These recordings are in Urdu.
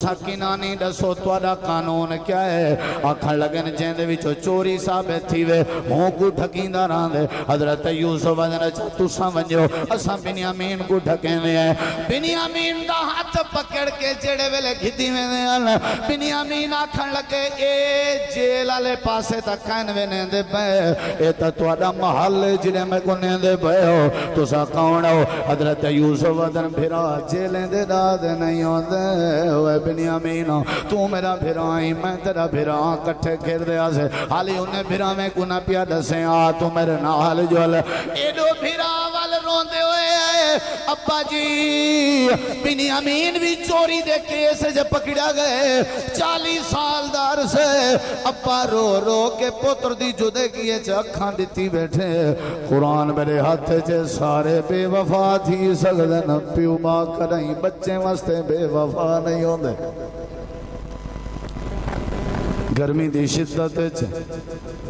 ساکینانی دسو توڑا قانون کیا ہے آکھن لگن جیندے وچو چوری ثابت تھی وے ہوں کو ڈھکین داران دے حضرت یوسف وزن چاہتو سمجھو اسا بنیامین کو ڈھکیں دے ہیں بنیامین دا ہاتھ پکڑ کے جڑے ویلے گھدی میں دے ہیں بنیامین آکھن لگے اے جیل آلے پاسے تک کہن وے نیندے پہ اے تا توڑا محل جنہیں میں کو نیندے پہ ہو تو سا کون ہو حضرت یوسف وزن بھرا جیلیں دے داد نہیں ہوندے ہوئے بنیامین تو میرا بھرائیں میں تیرا بھرائیں کٹھے کھیر دیا سے حالی انہیں بھرا میں کنا پیا دسیں آ تو میرے نال جول ایڈو بھرا وال روندے ہوئے ابا جی بنیامین بھی چوری دے کیسے جب پکڑا گئے 40 سال دار سے ابا رو رو کے پتر دی جدے کیے چکھاں دیتی بیٹھے قرآن میرے ہاتھ چے سارے بے وفا تھی سگدن پیو ماں کریں بچے مستے بے وفا نہیں ہوندے گرمی دی شدت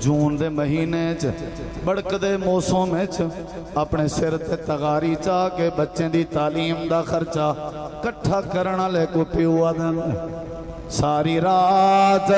جون دے مہینے بڑک دے موسم اپنے سر تے تغاری چاہ کے بچیں دی تعلیم دا خرچہ کٹھا کرنا لے کو پیو آدن ساری رات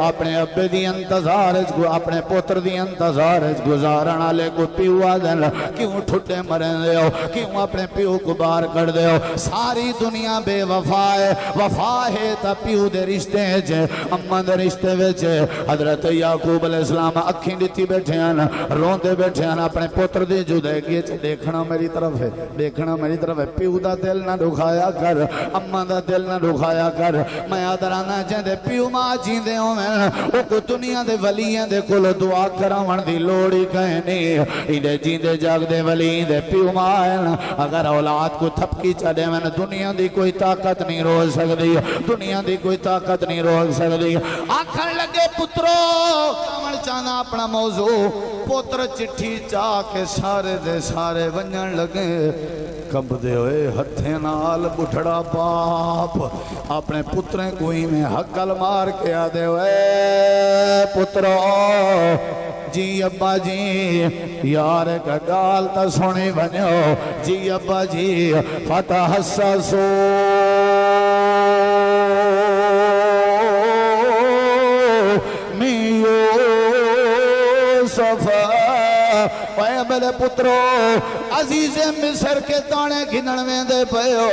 اپنے ابے دی انتظار اپنے پوتر دی انتظار گزارنا لے کو پیو آدن کیوں ٹھٹے مرن دے ہو کیوں اپنے پیو کو بار کر دے ہو ساری دنیا بے وفا ہے وفا ہے تا پیو دے رشتے ہیں اممہ دے رشتے ویچے حضرت یعقوب علیہ السلام اکھیں دیتی بیٹھے ہیں روندے بیٹھے ہیں اپنے پوتر دی جدے گئے دیکھنا میری طرف ہے دیکھنا میری طرف ہے پیو دا دل نہ دکھایا کر اممہ دا دل نہ دکھایا کر میں آدرانا چاہتے پیو ماں جیندے ہوں میں او کو دنیا دے ولیاں دے کل دعا کراون دی لوڑی کہنی ایدے جیندے جاگ دے ولی دے پیو ماں اگر اولاد کو تھپکی چڑھے میں دنیا دی کوئی طاقت نہیں روک سکتی دنیا دی کوئی طاقت نہیں روک سکتی آکھن لگے پترو کامن چانا اپنا موضوع پتر چٹھی چاہ کے سارے دے سارے ونجن لگے کب دے ہوئے ہتھے نال بٹھڑا باپ اپنے پتریں کوئی میں حقل مار کے آدھے ہوئے پترو جی ابا جی یار کا گال تا سونے بنیو جی ابا جی فتح حساسو میو صفا اے بلے پترو عزیز مصر کے تانے گھنن میں دے پہو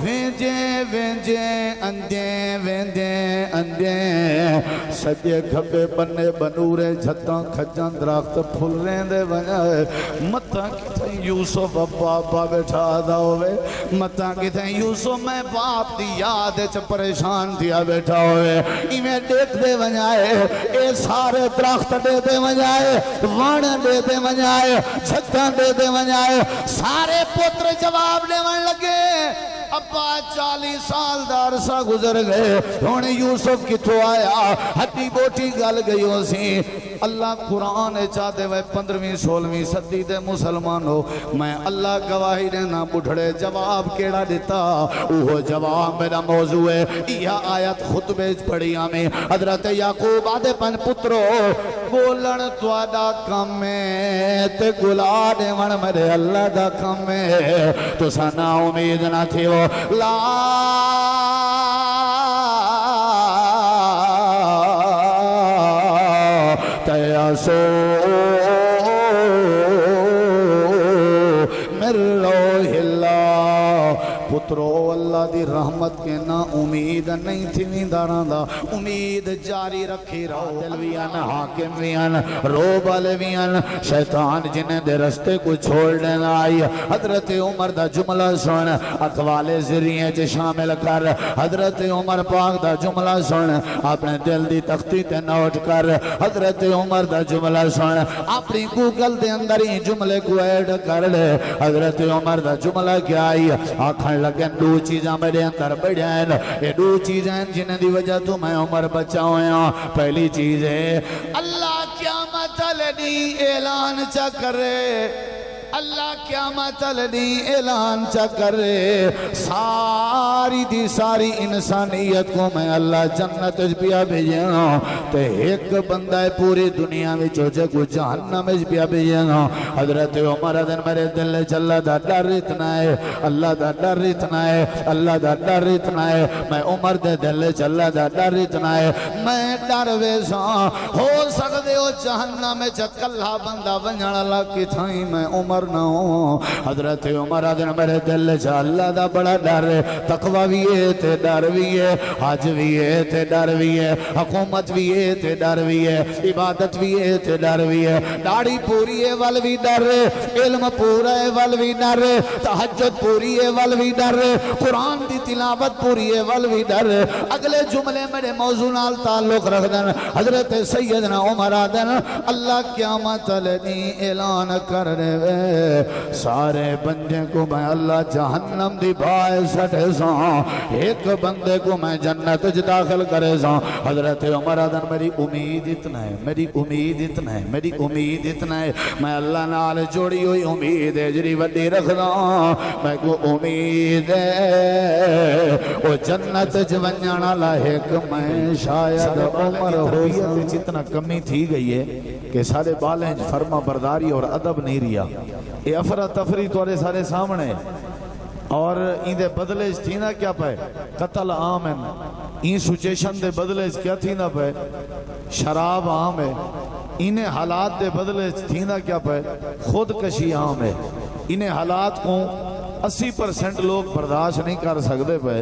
وینجے وینجے اندیں ویندے اندیں سجے گھبے بنے بنورے جھتاں کھجاں درخت پھل رہیں دے بنائے متاں کتیں یوسف ابا بیٹھا دا ہوئے متاں کتیں یوسف میں باپ دی یاد چھ پریشان دیا بیٹھا ہوئے ایمیں دیکھ دے بنائے اے سارے درخت دے دے بنائے وان دے دے بنائے جھتاں دے دے بنائے سارے پتر جواب دے بن لگے ابا 40 سال دارسا گزر گئے ہونے یوسف کی تو آیا ہڈی بوٹی گل گئی ہو سی اللہ قرآن چاہتے ہوئے 15ویں 16ویں صدی دے مسلمان ہو میں اللہ گواہی دینا بڑھڑے جواب کیڑا دیتا وہ جواب میرا موضوع ہے یہ آیت خطبے پڑھی ہمیں حضرت یعقوب آدھے پن پترو بولن تو آدھا کم ہے تے گلا دے من میرے اللہ دا کم ہے تو سنا امید نہ تھی وہ لا تیاسو من روح اللہ پترو اللہ دی رحمت کے نا امید نہیں تھی وینداران دا امید جاری رکھی رہو دل ویان حاکم ویان روب والے ویان شیطان جنہیں دے رستے کو چھوڑ دینا آئی حضرت عمر دا جملہ سن اقوال ذریعے چے شامل کر حضرت عمر پاک دا جملہ سن اپنے دل دی تختی تے نوٹ کر حضرت عمر دا جملہ سن اپنی گوگل دے اندر ہی جملے کو ایڈ کر لے حضرت عمر دا جملہ کیا آئی آکھن لگن دو چیزاں میرے اندر بڑھائیں یہ دو چیزیں جنہیں دی وجہ تو میں عمر بچاؤں پہلی چیز ہے اللہ قیامت لڑی اعلان چا کرے اللہ قیامت لڑی اعلان چا کرے سارے ساری دی ساری انسانیت کو میں اللہ جنت پیا بھیجاں تے ایک بندہ ہے پوری دنیا میں جے کو جہنم پیا بھیجاں حضرت عمر دن میرے دل چلا دا ڈر اتنا ہے اللہ دا ڈر اتنا ہے اللہ دا ڈر اتنا ہے میں عمر دے دل چلا دا ڈر اتنا ہے میں ڈر ویساں ہو سکدے ہو جہنم کلا بندہ ونجھن اللہ کی تھائیں میں عمر نہ ہوں حضرت عمر دن میرے دل چ اللہ دا بڑا ڈر ہے تقوی بھی ہے تے ڈر بھی ہے حج بھی ہے تے ڈر بھی ہے حکومت بھی ہے تے ڈر بھی ہے عبادت بھی ہے تے ڈر بھی ہے داڑھی پوری ہے ول بھی ڈر ہے علم پورا ہے ول بھی ڈر ہے تہجد پوری ہے ول بھی ڈر ہے قرآن دی تلاوت پوری ہے ول بھی ڈر ہے اگلے جملے میرے موضوع نال تعلق رکھ دن حضرت سیدنا عمر آدن اللہ قیامت لدی اعلان کر دے سارے بندے کو میں اللہ جہنم دی بھائے سٹے ساں ایک بندے کو میں جنت داخل کرے ساں حضرت عمر آدن میری امید اتنا ہے میری امید اتنا ہے میری امید اتنا ہے میں اللہ نال جوڑی ہوئی امید ہے جری وڈی رکھدا میں کو امید ہے وہ جنت جونجانا لاحق میں شاید عمر ہو جتنا کمی تھی گئی ہے کہ سارے بالیں فرما برداری اور ادب نہیں ریا یہ افراتفری تورے سارے سامنے اور این دے بدلے تھی نا کیا پہ قتل عام ہے این سچیشن دے بدلے کیا تھی نا پہ شراب عام ہے انہیں حالات دے بدلے تھی نا کیا پہ خودکشی عام ہے انہیں حالات کو 80% لوگ برداشت نہیں کر سکتے پہ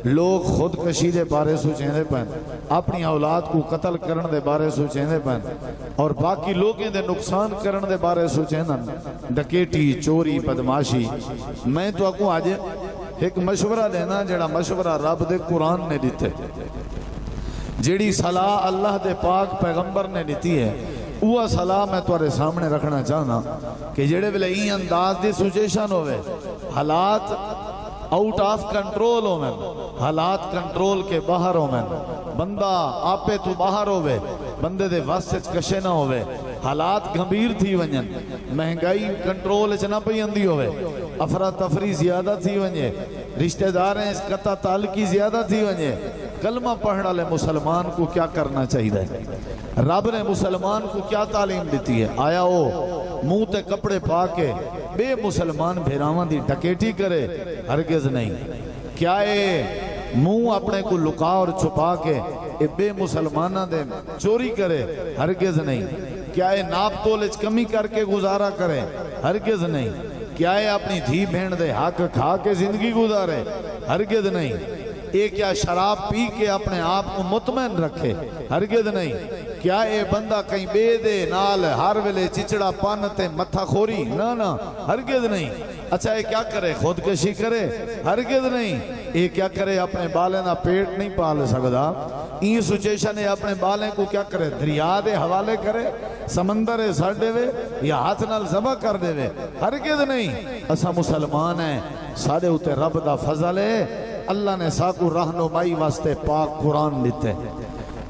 لوگ خودکشی دے بارے سوچیں دے پہن اپنی اولاد کو قتل کرن دے بارے سوچیں دے پہن اور باقی لوگیں دے نقصان کرن دے بارے سوچیں دے ڈکیٹی چوری بدماشی میں تو آکوں آج ایک مشورہ دینا جڑا مشورہ رب دے قرآن نے دیتے جیڑی صلاح اللہ دے پاک پیغمبر نے دیتی ہے وہ صلاح میں تورے سامنے رکھنا چاہنا کہ جڑے بلے این انداز دی سچیشن ہوئے حالات آؤٹ آف کنٹرول ہو میں حالات کنٹرول کے باہر ہو میں بندہ آپے تو باہر ہوئے بندے دے واسط کشے نہ ہوئے حالات گھمبیر تھی ونجن مہنگائی کنٹرول چنا پہی اندھی ہوئے افراتفری زیادہ تھی ونجے رشتہ داریں اس قطع تعلقی زیادہ تھی ونجے کلمہ پڑھنا لے مسلمان کو کیا کرنا چاہیے رب نے مسلمان کو کیا تعلیم دیتی ہے آیا وہ منہ تے کپڑے پا کے بے مسلمان بھیراواں دی ڈکیٹی کرے ہرگز نہیں کیا اے منہ اپنے کو لکا اور چھپا کے اے بے مسلمانہ دے چوری کرے ہرگز نہیں کیا اے ناپ تولج کمی کر کے گزارا کرے ہرگز نہیں کیا اے اپنی دھی بھین دے حق کھا کے زندگی گزارے ہرگز نہیں اے کیا شراب پی کے اپنے آپ کو مطمئن رکھے ہرگز نہیں کیا اے بندہ کہیں بے دے نال ہر ویلے چچڑا پانتے متھا خوری نا ہرگز نہیں اچھا اے کیا کرے خودکشی کرے ہرگز نہیں اے کیا کرے اپنے بالیں نہ پیٹ نہیں پال سکدا این سچیشن ہے اپنے بالیں کو کیا کرے دریا دے حوالے کرے سمندر سڑ دے وے یا ہاتھ نال ذبح کر دے وے ہرگز نہیں اسا مسلمان ہیں سارے ہوتے رب دا فضل ہے اللہ نے ساکو رہنمائی واسطے پاک قرآن دیتے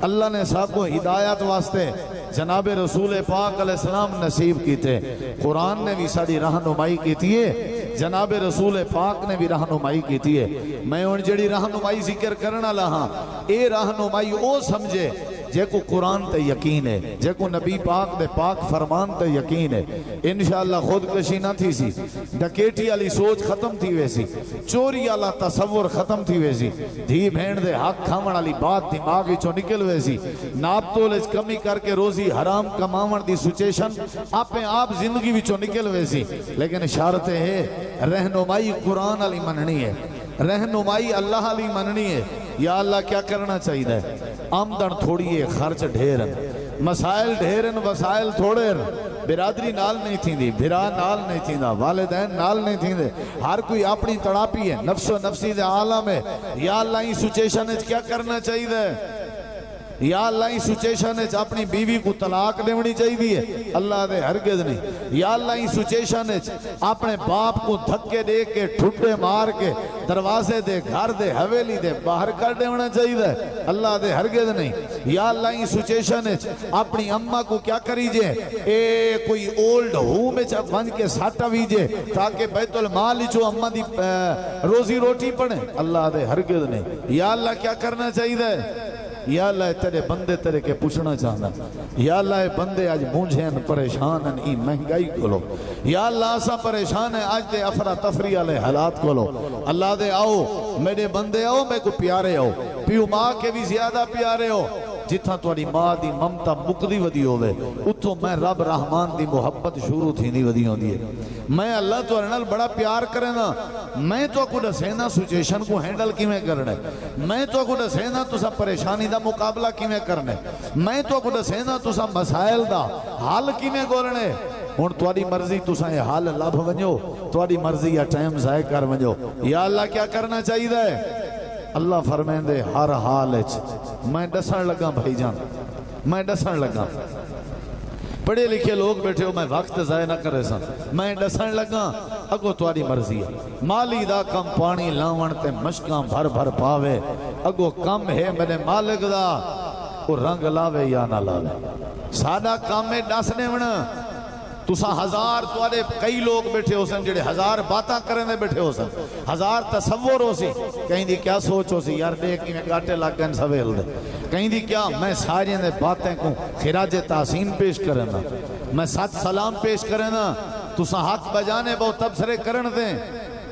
اللہ نے ساکو ہدایت واسطے جناب رسول پاک علیہ السلام نصیب کیتے قرآن نے بھی ساری رہنمائی کیتی ہے جناب رسول پاک نے بھی رہنمائی کیتی ہے میں ان جڑی رہنمائی ذکر کرنا لہاں اے رہنمائی او سمجھے جے کو قرآن تے یقین ہے جے کو نبی پاک دے پاک فرمان تے یقین ہے انشاءاللہ خودکشی نہ تھی سی ڈکیٹی علی سوچ ختم تھی ویسی چوری علی تصور ختم تھی ویسی دھی بھین دے حق کھامن علی بات دماغی چو نکل ویسی ناپ تولج کمی کر کے روزی حرام کماون دی سچیشن آپ آپ زندگی بھی چو نکل ویسی لیکن شارت ہے رہنمائی قرآن علی مننی ہے رہنمائی اللہ علی مننی ہے یا اللہ کیا کرنا چاہیے آمدن تھوڑی ہے خرچ ڈھیرن مسائل ڈھیرن وسائل تھوڑیر برادری نال نہیں تھی دی بھرا نال نہیں تھی دا والدین نال نہیں تھی دے ہر کوئی اپنی تڑاپی ہے نفس و نفسی دے عالم ہے یا اللہ ہی سچیشن ہے کیا کرنا چاہیے یا اللہ ہی سچیشن ہے اپنی بیوی کو طلاق دیونی چاہیے اللہ دے ہرگز نہیں یا اللہ ہی سچیشن ہے اپنے باپ کو دھکے دے کے ٹھٹے مار کے دروازے دے گھر دے حویلی دے باہر کر دیونا چاہیے اللہ دے ہرگز نہیں یا اللہ ہی سچیشن ہے اپنی اممہ کو کیا کریجے اے کوئی اولڈ ہو میں بن کے ساٹا ویجے تاکہ بیت المال جو اممہ دی روزی روٹی پڑھیں اللہ دے ہرگز نہیں یا اللہ کیا کرنا چاہیے یا اللہ تیرے بندے تیرے کے پوچھنا چاہنا یا اللہ بندے آج مونجھیں پریشان ہیں ای مہنگائی کھولو یا اللہ سا پریشان ہے آج دے افرا تفریح علیہ حالات کھولو اللہ دے آؤ میرے بندے آؤ میں کو پیارے ہو پیو ماں کے بھی زیادہ پیارے ہو جتھا توڑی ماں دی ممتا مقدی ودی ہوئے اتھو میں رب رحمان دی محبت شروع تھی نہیں ودی ہوں دیئے میں اللہ تو ارنال بڑا پیار کرے نا میں تو اکو ڈسینا سچیشن کو ہینڈل کی میں کرنے میں تو اکو ڈسینا تو سا پریشانی دا مقابلہ کی میں کرنے میں تو اکو ڈسینا تو سا مسائل دا حال کی میں گورنے ہون تواری مرضی تو سا یہ حال لب ونجو تواری مرضی یا ٹائم ضائع کر ونجو یا اللہ کیا کرنا چاہیے دے اللہ فرمائیں دے ہر حال میں ڈسن لگا بھائی جان میں ڈسن لگا پڑھے لکھے لوگ بیٹھے ہو میں وقت ضائع نہ کرے سا میں ڈسن لگا اگو تواری مرضی ہے مالی دا کم پانی لاون تے مشکاں بھر بھر پاوے اگو کم ہے میرے مالک دا وہ رنگ لاوے یا نہ لاوے سادہ کام میں ڈسنے ونا تسا ہزار توارے کئی لوگ بیٹھے ہو سن جڑے ہزار باتاں کرنے بیٹھے ہو سن ہزار تصور ہو سی کہیں دی کیا سوچ ہو سی یار دیکھ میں گاٹے لگ گئن سویل دے کہیں دی کیا میں ساری نے باتیں کو خراج تحسین پیش کرنا میں ساتھ سلام پیش کرنا تسا ہاتھ بجانے بہت تبصرے کرن دیں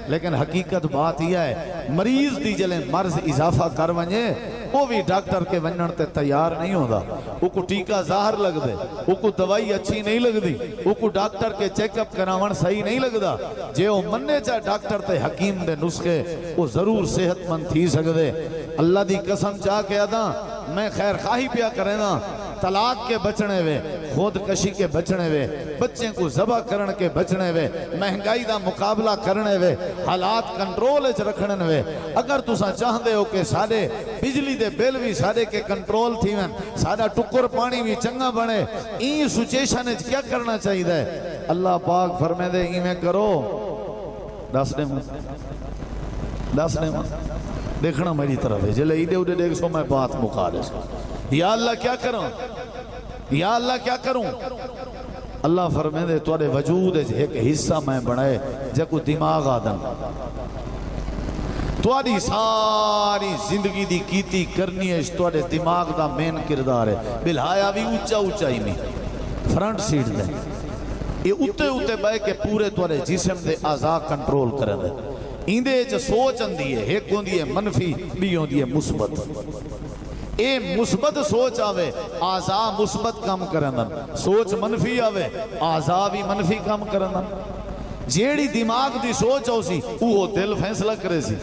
لیکن حقیقت بات یہ ہے مریض دی جلیں مرض اضافہ کر ونجے وہ بھی ڈاکٹر کے ونجن تے تیار نہیں ہوگا وہ کو ٹیکہ ظاہر لگ دے وہ کو دوائی اچھی نہیں لگ دی وہ کو ڈاکٹر کے چیک اپ کراون صحیح نہیں لگ دا جے وہ مننے چاہ ڈاکٹر تے حکیم دے نسخے وہ ضرور صحت مند تھی سک دے اللہ دی قسم چاہ کے ادا میں خیر خواہی پیا کرے نا طلاق کے بچنے وے خود کشی کے بچنے وے بچیں کو ذبح کرن کے بچنے وے مہنگائی دا مقابلہ کرنے وے حالات کنٹرول اچ رکھنے وے اگر تسا چاہ دے ہو کہ سارے بجلی دے بل بھی سارے کے کنٹرول تھی ون سارا ٹکر پانی بھی چنگا بنے این سچیشن اچ کیا کرنا چاہیے دے اللہ پاک فرمے دے این میں کرو دس نے ماں دیکھنا میری طرف ہے جلے ایدے اُدے دیکھ سو میں بات مقارے سو یا اللہ کیا کروں یا اللہ کیا کروں اللہ فرمائے دے توڑے وجود ہے ایک حصہ میں بڑھائے جے کو دماغ آدم توڑی ساری زندگی دی کیتی کرنی ہے توڑے دماغ دا مین کردار ہے بلہایا بھی اچھا اچھا ہی میں فرنٹ سیٹ دے یہ اتے بائے کہ پورے توڑے جسم دے آزا کنٹرول کریں دے ایندے چا سوچ اندی ہے ایک ہوندی ہے منفی بھی ہوندی ہے مثبت اے مثبت سوچ آوے آزا مثبت کام کرنا سوچ منفی آوے آزا بھی منفی کام کرنا جیڑی دماغ دی سوچ ہو سی وہ دل فیصلہ کرے سی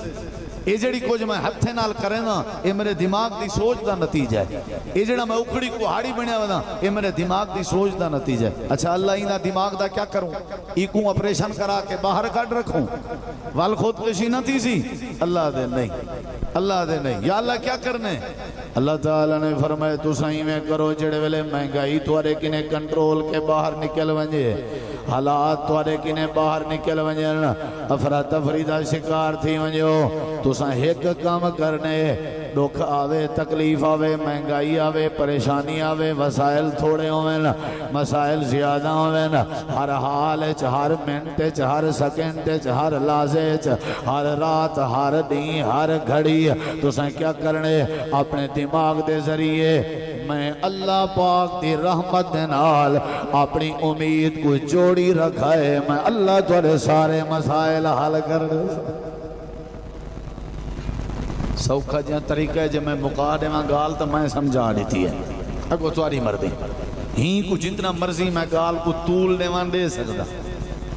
اے جڑی کچھ میں ہتھے نال کرے نا اے میرے دماغ دی سوچ دا نتیجہ ہے اے جڑا میں اکڑی کو ہاڑی بنیا ونا اے میرے دماغ دی سوچ دا نتیجہ ہے اچھا اللہ ہی نا دماغ دا کیا کروں ایکوں اپریشن کرا کے باہر کٹ رکھوں وال خودکشی نہ تھی سی اللہ دے نہیں یا اللہ کیا کرنے اللہ تعالیٰ نے فرمائے تو سائیں میں کرو جڑے ویلے مہنگائی توارے کنے کنٹرول کے باہر نکل ونجے حالات توارے کنے باہر نکل ونجے افراتفری دا شکار تھی ونجو تو سائیں ایک کام کرنے دکھ آوے تکلیف آوے مہنگائی آوے پریشانی آوے وسائل تھوڑے ہوئے مسائل زیادہ ہوئے ہر حال ہر منٹ ہر سیکنڈ ہر لحظے ہر رات ہر دن ہر گھڑی تو سائیں کیا کرنے اپنے دماغ دے ذریعے میں اللہ پاک دی رحمت دے نال اپنی امید کو جوڑی رکھائے میں اللہ تورے سارے مسائل حل کر دے سوکھا جہاں طریقہ ہے جب میں مقادے میں گال تو میں سمجھا دیتی ہے اگو تواری مردی ہی کو جتنا مرضی میں گال کو طول دیوان دے سکتا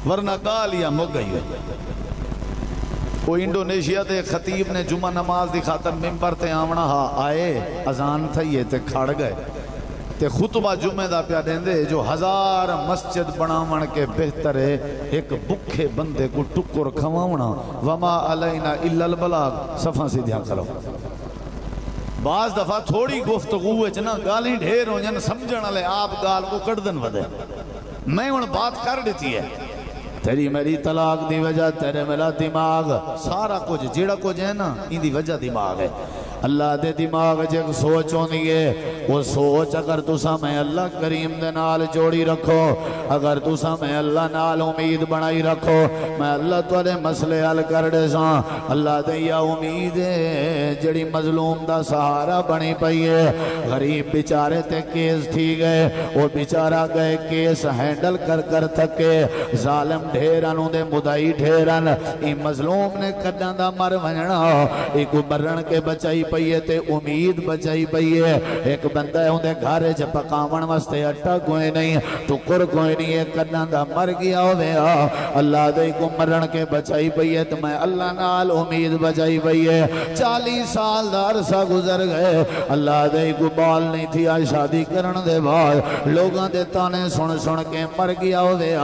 ورنہ گال یا مگ گئی ہے وہ انڈونیشیا دے خطیب نے جمعہ نماز دی خاطر ممبر تے آمنا آئے اذان تھا یہ تے کھڑ گئے تے خطبہ جمعہ دا پیا دیں دے جو 1000 مسجد بناون کے بہتر ہے ایک بکھے بندے کو ٹکر کھواونا وما علینا الا البلاغ صفحہ سے دھیان کرو بعض دفعہ تھوڑی گفتگو ہے نا گالی ڈھیر ہو جن سمجھن والے آپ گال کو کٹ دن ودے میں ان بات کر دیتی ہے تیری میری طلاق دی وجہ تیرے میرا دماغ سارا کچھ جیڑا کچھ ہے نا ان دی وجہ دماغ ہے اللہ دے دماغ جب سوچ ہوندی ہے وہ سوچ اگر تسا میں اللہ کریم دے نال جوڑی رکھو اگر تسا میں اللہ نال امید بنائی رکھو میں اللہ تھوڑے مسئلے حل کر دے ساں اللہ دے یا امید ہے جڑی مظلوم دا سہارا بنی پئی ہے غریب بیچارے تے کیس تھی گئے وہ بیچارہ گئے کیس ہینڈل کر کر تھکے ظالم ڈھیرانوں دے مدعی ڈھیران ای مظلوم نے کڈاں دا مر ونجنا ایک مرن کے بچائی پئیے تے امید بچائی پئیے ایک بندہ ہے اندھے گھارے جب پکاون واسطے اٹھا کوئی نہیں ٹکر کوئی نہیں ہے کڈاں دا مر گیا ہوئے اللہ دے کو مرن کے بچائی پئیے تو میں اللہ نال امید بچائی پئیے 40 سال دا عرصہ گزر گئے اللہ دے کو بال نہیں تھی آج شادی کرن دے بعد لوگاں دے تانے سن سن کے مر گیا ہوئے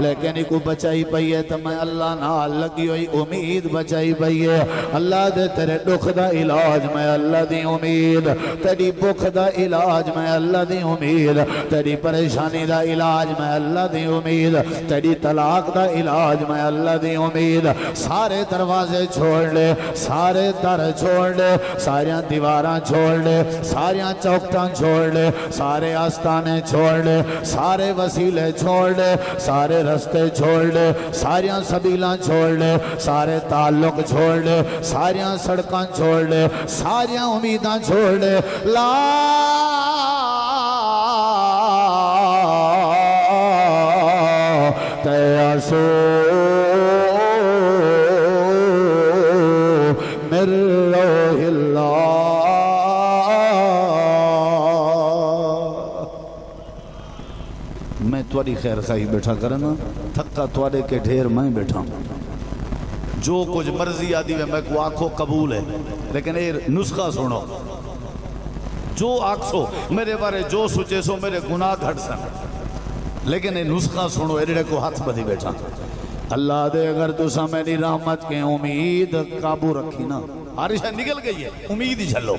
لیکن کو بچائی پئیے تو میں اللہ نال لگی ہوئی امید بچائی پئیے اللہ دے تیرے دکھ دا علاج میں اللہ دی امید تیری بخ دا علاج میں اللہ دی امید تیری پریشانی دا علاج میں اللہ دی امید تیری طلاق دا علاج میں اللہ دی امید سارے دروازے چھوڑ لے سارے در چھوڑ لے ساریاں دیواراں چھوڑ لے ساریاں چوکٹاں چھوڑ لے سارے آستانے چھوڑ لے سارے وسیلے چھوڑ لے سارے رستے چھوڑ لے ساریاں سبیلاں چھوڑ لے سارے تعلق چھوڑ لے ساریاں سڑکاں چھوڑ لے ساریاں امیداں چھوڑ لے لا تیاسو مر روح اللہ میں تواڈی خیر خواہی بیٹھا کرنا تھکا تواڈے کے ڈھیر میں بیٹھا جو کچھ مرضی آدھی میں کو آنکھوں قبول ہے لیکن یہ نسخہ سنو جو آنکھوں میرے بارے جو سوچے سو میرے گناہ گھٹ سن لیکن یہ نسخہ سنو ایڈے کو ہاتھ بدھی بیٹھا اللہ دے اگر تو سا میری رحمت کے امید قابو رکھی نا عارشہ نکل گئی ہے امید ہی چلو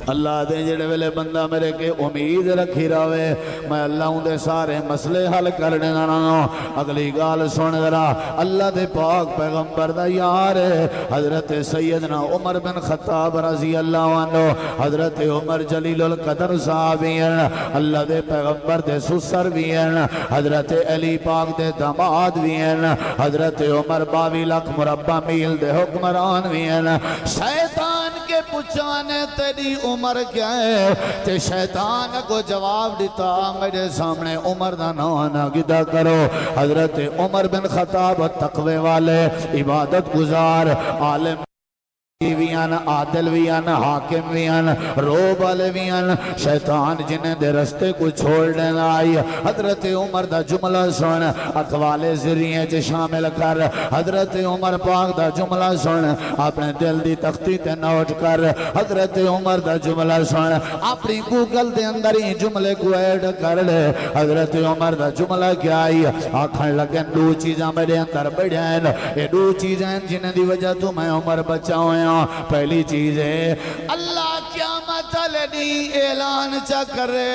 اللہ دے جڑے ویلے بندہ میرے کے امید رکھی راوے میں اللہ ہوں دے سارے مسئلے حل کرنے نا اگلی گال سن ذرا اللہ دے پاک پیغمبر دا یار حضرت سیدنا عمر بن خطاب رضی اللہ عنہ حضرت عمر جلیل القدر صاحب ہیں اللہ دے پیغمبر دے سسر بھی ہیں حضرت علی پاک دے داماد بھی ہیں حضرت عمر 22 لاکھ مربع میل دے حکمران بھی ہیں شیطان کے پوچھانے تیری عمر کیا ہے تے شیطان کو جواب دیتا میرے سامنے عمر دا نانا گدہ کرو حضرت عمر بن خطاب تقوی والے عبادت گزار عالم ویان عادل ویان حاکم ویان روب والے ویان شیطان جنہیں دے رستے کو چھوڑنے آئی حضرت عمر دا جملہ سن اقوال ذریعے چے شامل کر حضرت عمر پاک دا جملہ سن اپنے دل دی تختی تے نوٹ کر حضرت عمر دا جملہ سن اپنی گوگل دے اندر ہی جملے کو ایڈ کر لے حضرت عمر دا جملہ کیا آئی آکھن لگن دو چیزاں میرے اندر بڑھائیں یہ دو چیزیں جنہیں دی وجہ تو میں عمر بچاؤں پہلی چیز ہے اللہ قیامت لنی اعلان چا کرے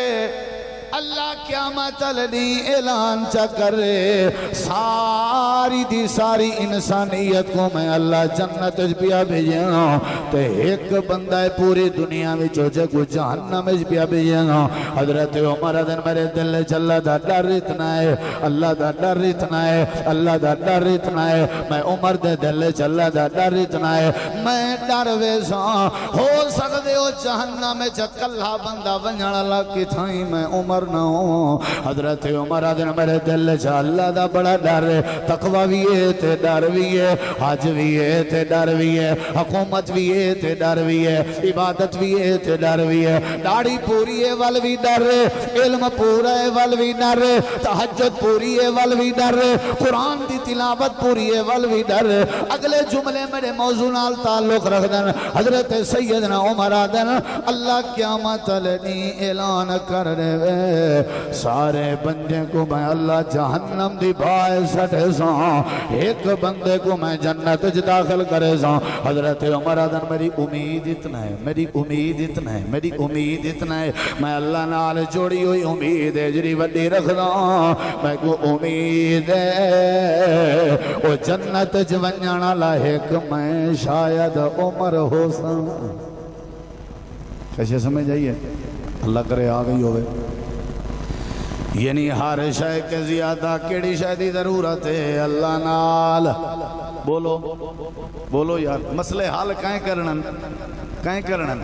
اللہ قیامت لنی اعلان چا کرے ساری دی ساری انسانیت کو میں اللہ جنت پیا بھیجاں تے ایک بندہ پوری دنیا میں جو کو جہنم پیا بھیجاں حضرت عمر دن میرے دل چلا دا ڈر اتنا ہے اللہ دا ڈر اتنا ہے اللہ دا ڈر اتنا ہے میں عمر دے دل چلا دا ڈر اتنا ہے میں ڈر ویساں ہو سکتے ہو جہنم میں چکلہ بندہ ونجھڑا لکی تھائیں میں عمر نہ ہوں حضرت عمر دن میرے دل چا اللہ دا بڑا ڈر ہے تقوی بھی ہے تے ڈر بھی ہے حج بھی ہے تے ڈر بھی ہے حکومت بھی ہے تے ڈر بھی ہے عبادت بھی ہے تے ڈر بھی ہے داڑھی پوری ہے ول بھی ڈر ہے علم پورا ہے ول بھی ڈر ہے تہجد پوری ہے ول بھی ڈر ہے قرآن دی تلاوت پوری ہے ول بھی ڈر ہے اگلے جملے میرے موضوع نال تعلق رکھ دن حضرت سیدنا عمر دن اللہ قیامت لنی اعلان کر دے سارے بندے کو میں اللہ جہنم دی بائے سٹے ساں ایک بندے کو میں جنت وچ داخل کرے سا حضرت عمر آدن میری امید اتنا ہے میری امید اتنا ہے میری امید اتنا ہے میں اللہ نال جوڑی ہوئی امید ہے جڑی وڈی رکھدا میں کو امید ہے او جنت وچ ونجن والا ایک میں شاید عمر ہو سا کیسے سمجھ آئیے اللہ کرے آ گئی ہوئے یعنی ہر شے کے زیادہ کیڑی شے دی ضرورت ہے اللہ نال بولو بولو یار مسئلے حل کہیں کرنن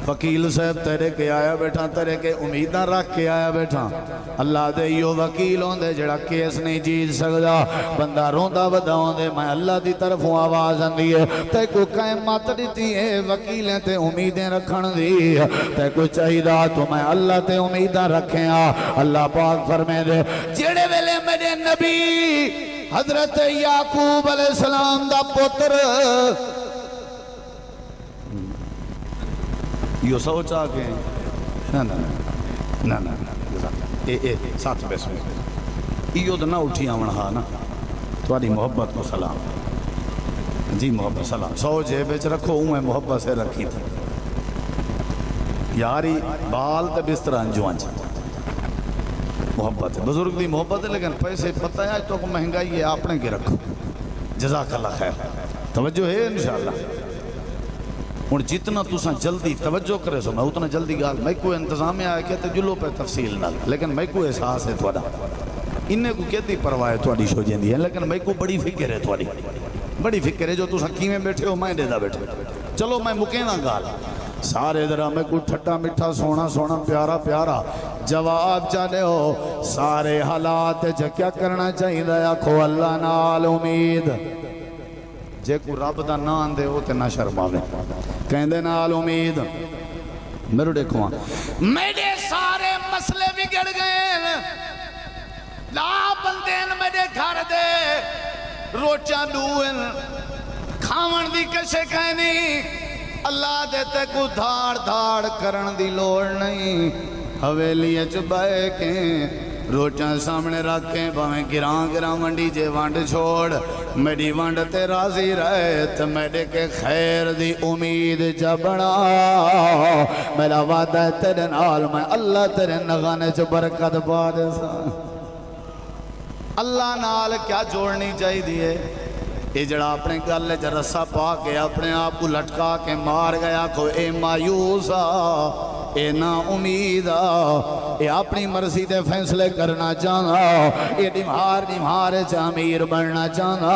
وکیل صاحب تیرے کے آیا بیٹھا تیرے کے امیداں رکھ کے آیا بیٹھا اللہ دے یو وکیل ہوندے جڑا کیس نہیں جیت سکدا بندہ روندا ودا ہوندے میں اللہ دی طرفوں آواز آندی ہے تے کو کہیں مت دتی ہے وکیلیں تے امیدیں رکھن دی تے کو چاہیدا تو میں اللہ تے امیداں رکھیاں اللہ پاک فرمائے دے جڑے ویلے میرے نبی حضرت یعقوب علیہ السلام دا پتر یہ سوچا کہ نا ساتھ بیس میں یہ تو نہ اٹھی آمنہا نا تھوڑی محبت کو سلام جی محبت سلام سو جے بیچ رکھو ہوں میں محبت سے رکھی تھی یاری بال تے بستر انجوان محبت ہے بزرگ دی محبت ہے لیکن پیسے پتہ ہے تو مہنگائی ہے آپ نے کے رکھو جزاک اللہ خیر توجہ ہے انشاءاللہ اور جتنا تُساں جلدی توجہ کرے سو میں اتنا جلدی گال میں کوئی انتظام میں آیا کہتے جلو پہ تفصیل نہ لیکن میں کوئی احساس ہے تھوڑا انہیں کو کہتی پرواہ تھوڑی شو جیندی ہے لیکن میں کو بڑی فکر ہے تھوڑی بڑی فکر ہے جو تُساں کیویں بیٹھے ہو میں دیدہ بیٹھے چلو میں مکینا گال سارے درہ میں کوئی ٹھٹا مٹھا سونا سونا پیارا پیارا جواب چاہے ہو سارے حالات کیا کرنا چاہیے دیا کھو اللہ نال امید جے کو رب دا نہ آندے ہو تے نہ شرماوے کہندے نال امید میرے دیکھو میرے سارے مسئلے بگڑ گئے لا بندین میرے گھر دے روچا ڈوئن کھاون دی کشے کہنی اللہ دیتے کو دھاڑ دھاڑ کرن دی لوڑ نہیں حویلی چبائے کے روچاں سامنے رکھیں باویں گراں ونڈی جے وانڈ چھوڑ میری وانڈ تے راضی رہے تو میرے کے خیر دی امید جبنا میرا وعدہ ہے تیرے نال میں اللہ تیرے نغانے چ برکت پا دے سا اللہ نال کیا جوڑنی چاہی دیئے یہ جڑا اپنے گلے جا رسا پا کے اپنے آپ کو لٹکا کے مار گیا کو اے مایوسا اے نا امیدہ اے اپنی مرضی دے فیصلے کرنا چاہنا اے نمہار جامیر بننا چاہنا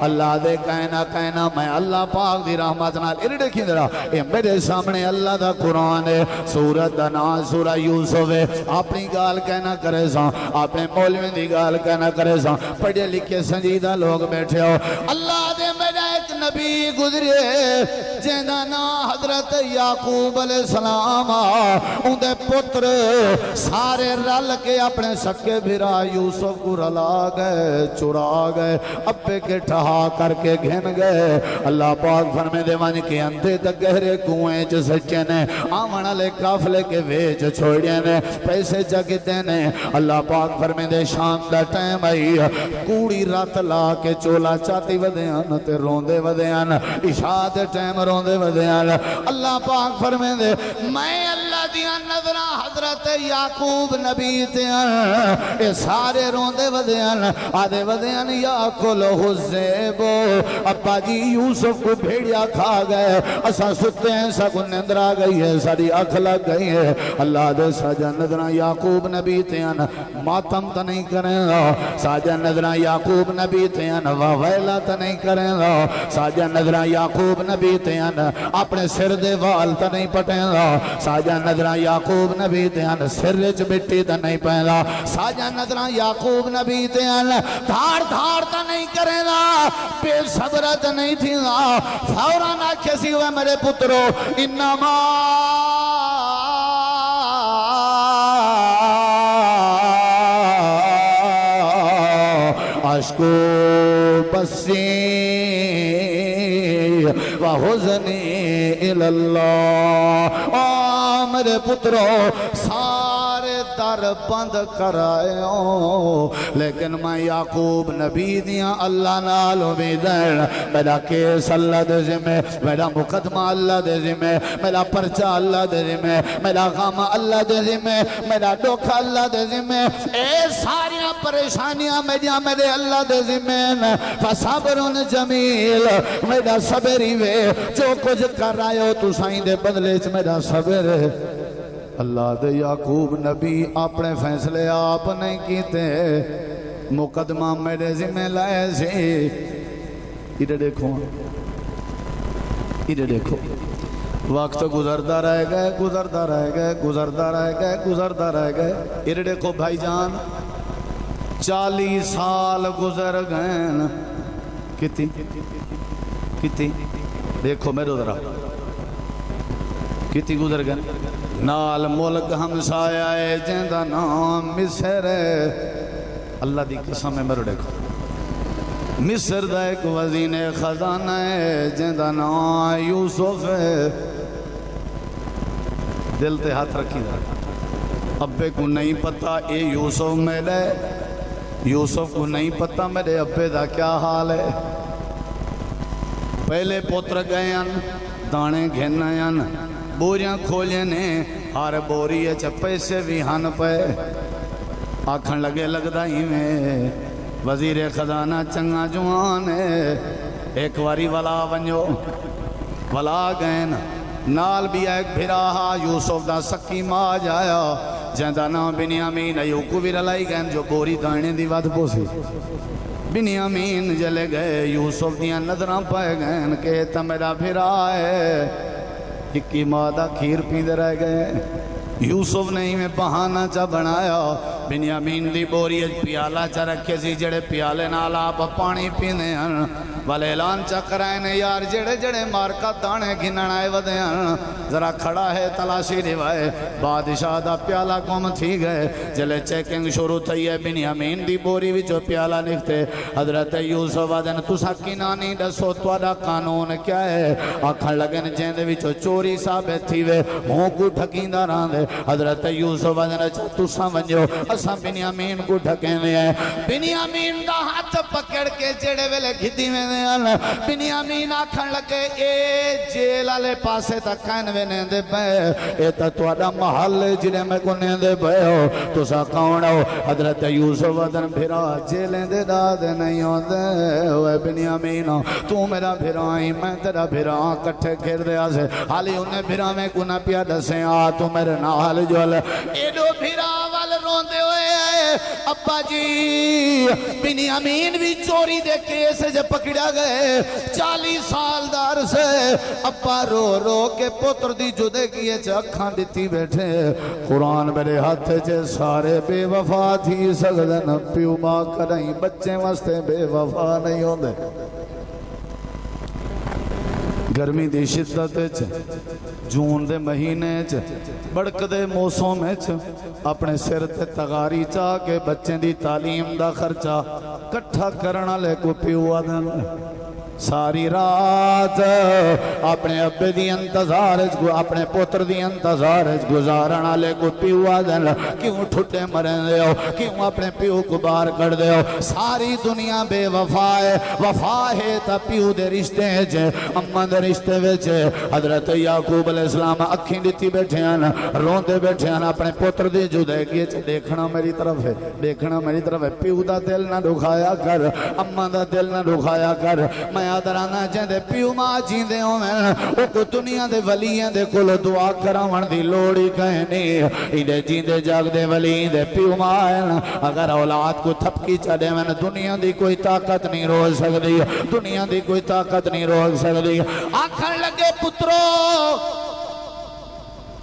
اللہ دے کہنا میں اللہ پاک دی رحمت نال اے دیکھیں درہ اے میرے سامنے اللہ دا قرآن ہے سورت دا نام سورہ یوسف ہے اپنی گال کہنا کرے ساں اپنے مولوی دی گال کہنا کرے ساں پڑھے لکھے سنجیدہ لوگ بیٹھے ہو اللہ دے میرا ایک نبی گزرے جینا نا حضرت یعقوب علیہ السلام ان دے پتر سارے رل کے اپنے سکے بھرا یوسف کو رلا گئے چرا گئے اپے کے ٹھہا کر کے گھن گئے اللہ پاک فرمے دیوانی کے اندھے تک گہرے کنویں چ سچے نے آمن لے کافلے کے ویچ چھوڑے نے پیسے جگتے نے اللہ پاک فرمے دے شام دا ٹائم آئی کوڑی رات لا کے چولا چاہتی ودیان تے روندے ودیان عشاء دے ٹائم روندے ودیان اللہ پاک فرمے دے میں اللہ دیاں نظرہ حضرت یعقوب نبی تیاں اے سارے روندے ودیان آدھے ودیان یاکل حزیبو ابا جی یوسف کو بھیڑیا کھا گئے اسا ستے ہیں سکو نندر آ گئی ہے ساری اکھ لگ گئی ہے اللہ دے ساجہ نظرہ یعقوب نبی تیاں ماتم تا نہیں کریں گا ساجہ نظرہ یعقوب نبی تیاں ویلا تا نہیں کریں گا ساجہ نظرہ یعقوب نبی تیاں اپنے سر دے وال تا نہیں پٹیں گا ساجہ نظرہ یعقوب نبی تیاں سر رچ مٹی تا نہیں پہلا ساجہ نظرہ یعقوب نبی تیاں دھاڑ دھاڑ تا نہیں کریں گا بے صبرت نہیں تھی گا فوراً آکھیسی ہوئے میرے پترو انما اشکو بسی وحزنی الاللہ میرے پترو سارے در بند کرائے لیکن میں یعقوب نبی دیاں اللہ نال امیدین میرا کیس اللہ دے ذمہ میرا مقدمہ اللہ دے ذمہ میرا پرچہ اللہ دے ذمہ میرا غم اللہ دے ذمہ میرا دکھ اللہ دے ذمہ اے ساریاں پریشانیاں میرے اللہ دے ذمہ فصبر جمیل میرا صبری وے جو کچھ کر رہے ہو تو سائیں دے بدلے چ میرا صبر ہے اللہ دے یعقوب نبی اپنے فیصلے آپ نہیں کیتے مقدمہ میرے ذمہ لائے سے ادھر دیکھو ادھر دیکھو وقت گزرتا رہ گئے گزرتا رہ گئے گزرتا رہ گئے گزرتا رہ گئے ادھر دیکھو بھائی جان 40 سال گزر گئے کتنی کتنی دیکھو میرے ذرا کتنی گزر گئے نال ملک ہمسایا ہے جندہ نام مصر ہے اللہ دی قسم ہے میرے دیکھو مصر دا ایک وزین خزانہ ہے جندہ نام یوسف ہے دل تے ہاتھ رکھی دا ابے کو نہیں پتا اے یوسف میرے یوسف کو نہیں پتا میرے ابے دا کیا حال ہے پہلے پوتر گئے دانے گھنے بوریاں کھولے نے ہر بوری پیسے بھی ہن پہ آکھن لگے لگدا ہی میں وزیر خزانہ چنگا جوان ہے ایک واری ولا ونجو ولا گئے نال بھی ایک بھراہا یوسف دا سکی ماں جایا جہاں نام بنیامین ایوکو بھی رلائی گئے جو بوری دانے دی ود پوسی بنیامین جلے گئے یوسف دیاں نظران پائے گئے کہ تا میرا بھرا ہے اکی مادہ کھیر پیندے رہ گئے یوسف نے ہی میں بہانہ چا بنایا بنیامین دی بوری پیالہ چا رکھے سی جڑے پیالے نال آپ پانی پیندے ہیں والے اعلان چا کرائے یار جڑے جڑے مارکا دانے گھنن آئے ودے ہیں ذرا کھڑا ہے تلاشی روائے بادشاہ دا پیالہ کم تھی گئے جلے چیکنگ شروع تھی ہے بنیامین دی بوری بھی جو پیالہ نکھتے حضرت یوسف ودن تو سکی نانی ڈسو توڑا قانون کیا ہے آکھن لگن جیندے بھی جو چوری ثابت تھی وے ہوں کو ڈھکین دا ران دے حضرت یوسف ودن تو سمجھو اسا بنیامین کو ڈھکیں میں ہے بنیامین دا ہاتھ پکڑ کے جڑے ویلے گھدی میں دے بنیامین آکھن لگے اے جیل آلے پاسے تک کہن وینے دے پہ اے تا توڑا محل جنہیں میں کو نیندے پہ ہو تو سا کون ہو حضرت یوسف ودن بھرا جیلیں دے داد نہیں ہو دے ہوئے بنیامین تو میرا بھرائیں میں تیرا بھرائیں کٹھے کھیر دے آسے حالی انہیں بھرا میں کنا پیا دسیں آ تو میرے نال جوال ایڈو بھرا وال رون دے ہوئے ابا جی بنیامین بھی چوری دے کیسے جب پکڑا گئے 40 سال دار سے ابا رو رو کے پتر دی جدے کیے چکھاں دیتی بیٹھے قرآن میرے ہاتھ چے سارے بے وفا تھی سگدن پیو ماں کریں بچے واسطے بے وفا نہیں ہوں دے گرمی دی شدت جون دے مہینے بڑک دے موسم اپنے سر تے تغاری چاہ کے بچیں دی تعلیم دا خرچہ کٹھا کرنا لے کو پیو آدن ساری رات اپنے ابے دی انتظار اپنے پوتر دی انتظار گزارنا لے کو پیو آدن کیوں ٹھٹے مرن دے ہو کیوں اپنے پیو کو بار کر دے ہو ساری دنیا بے وفا ہے وفا ہے تا پیو دے رشتے ہیں اممہ دے رشتے ویچے حضرت یعقوب علیہ السلام اکھیں دیتی بیٹھے ہیں روندے بیٹھے ہیں اپنے پوتر دی جدے گئے دیکھنا میری طرف ہے دیکھنا میری طرف ہے پیو دا دل نہ دکھایا کر اممہ دا دل نہ دکھایا کر میں آدرانا چاہتے پیو ماں جیندے ہوں میں کو دنیا دے ولیاں دے کلو دعا کراون دی لوڑی کہنی ایڈے جیندے جاگ دے ولی دے پیو ماں اگر اولاد کو تھپکی چڑھے میں دنیا دی کوئی طاقت نہیں روک سکتی دنیا دی کوئی طاقت نہیں روک سکتی آکھن لگے پترو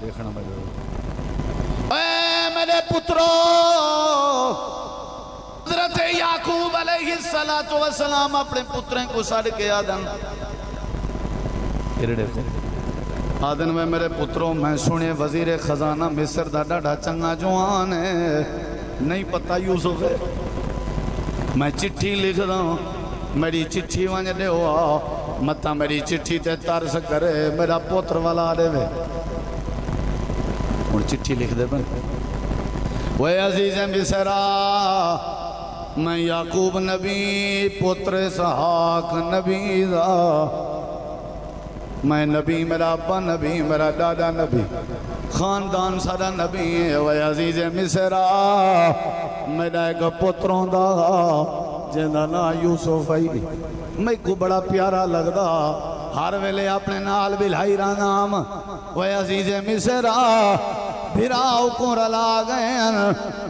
دیکھنا میرے پترو حضرت یعقوب علیہ السلام اپنے پتریں کو سڑ کے آدن آدن میں میرے پتروں میں سنے وزیر خزانہ مصر دا ڈاڑا چنگا جوان ہے نہیں پتا یوسف ہے میں چٹھی لکھ دا ہوں میری چٹھی وانج دے ہوا متا میری چٹھی تے ترس کرے میرا پتر والا آدے وے اور چٹھی لکھ دے بن وہ عزیز مصرا میں یعقوب نبی پتر اسحاق نبی دا میں نبی میرا ابا نبی میرا دادا نبی خاندان سارا نبی ہے وہ عزیز مصرا میرا ایک پتروں دا جنہا نا یوسف آئی میں کو بڑا پیارا لگدا ہر ویلے اپنے نال بلھائی را نام وہ عزیز مصرا بھراؤ کو رلا گئے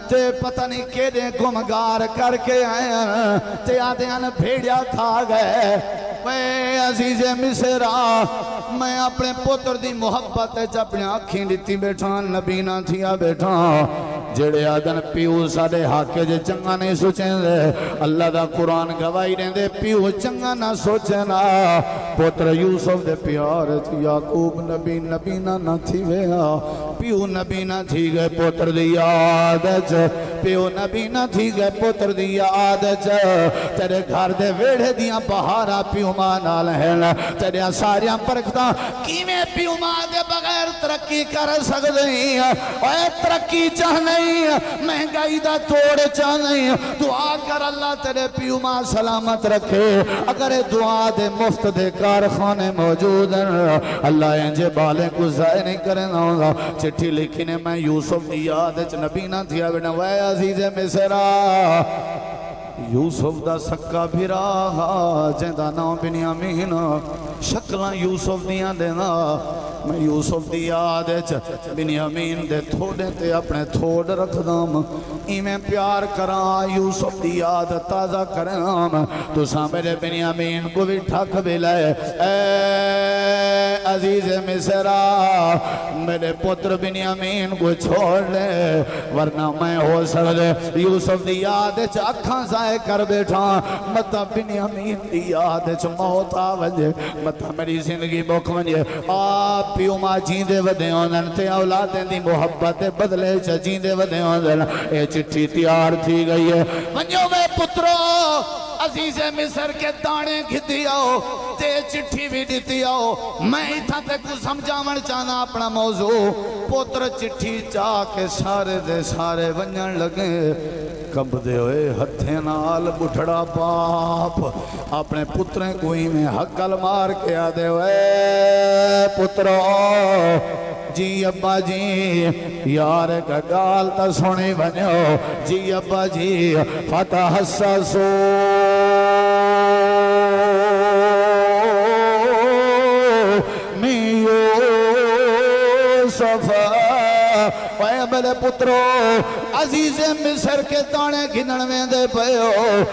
تے پتہ نہیں کیڑے گمگار کر کے آئے تے آدھیان بھیڑیا کھا گئے وے عزیز مصرا میں اپنے پتر دی محبت اپنے آنکھیں دیتی بیٹھا نبی نہ تھیا بیٹھا جڑے آدن پیو سارے حاکے جے چنگا نہیں سوچیں دے اللہ دا قرآن گواہی رہن دے پیو چنگا نہ سوچیں نا پتر یوسف دے پیار یعقوب نبی نہ تھی ویا پیو نبی نہ تھی گئے پتر دی یاد پیو نبی نہ تھی گئے پتر دی یاد تیرے گھر دے ویڑے دیاں بہارا پیو ماں نال ہیں تیرے ساریاں پرکھتا کیویں پیو ماں دے بغیر ترقی کر سکتے ہیں اے ترقی چاہنے مہنگائی دا توڑ چاہنے دعا کر اللہ تیرے پیو ماں سلامت رکھے اگر دعا دے مفت دے کارخانے موجود ہیں اللہ انجے بالے کو ضائع نہیں کرنا ہوگا چٹھی لکھی نے میں یوسف دی یاد نبی نہ تھیا بیٹا وے عزیز مصرا یوسف دا سکا بھرا جیندہ نام بنیامین شکلاں یوسف دیاں دینا میں یوسف دی یاد بنیامین دے تھوڑے تے اپنے تھوڑ رکھ دام ایمیں پیار کران یوسف دی یاد تازہ کرام تو سامنے بنیامین کو بھی ٹھک بھی لائے اے عزیز مصرا میرے پتر بنیامین کو چھوڑ لے ورنہ میں ہو سکتے یوسف دی یاد اکھاں ضائع کر بیٹھا مطا بنیامین دی یاد موت آوجے مطا میری زندگی بک ونجے آپ پیو ماں جیندے ودے ہوندن تے اولادیں دی محبت بدلے جیندے ودے ہوندن اے چٹھی تیار تھی گئی ہے ونجو میں پترو عزیز مصر کے دانے گھتی آؤ تے چٹھی بھی دیتی آؤ میں ہی تھا تے کو سمجھامن چاہنا اپنا موضوع پتر چٹھی چاہ کے سارے دے سارے ونجن لگے کب دے ہوئے ہتھے نال بٹھڑا باپ اپنے پتریں کوئی میں حقل مار کے آدھے ہوئے پتروں جی ابا جی یار کا گال تا سونے بنیو جی ابا جی فتح حساسو میو صفا اے بلے پترو عزیز مصر کے تانے گھنن میں دے پہو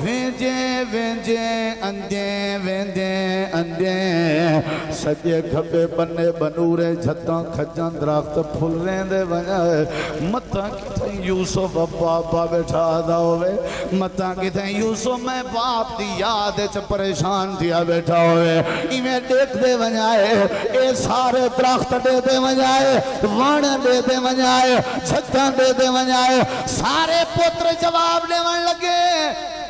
وینجے وینجے اندیں ویندے اندیں سجے کھبے بنے بنورے جھتاں کھجاں درخت پھل رہن دے بنائے متاں کتیں یوسف ابا بیٹھا دا ہوئے متاں کتیں یوسف میں باپ دی یاد پریشان دیا بیٹھا ہوئے ایمیں دیکھ دے بنائے اے سارے درخت دے دے بنائے وان دے دے بنائے چھتاں دے دے بنائے سارے پتر جواب دے بن لگے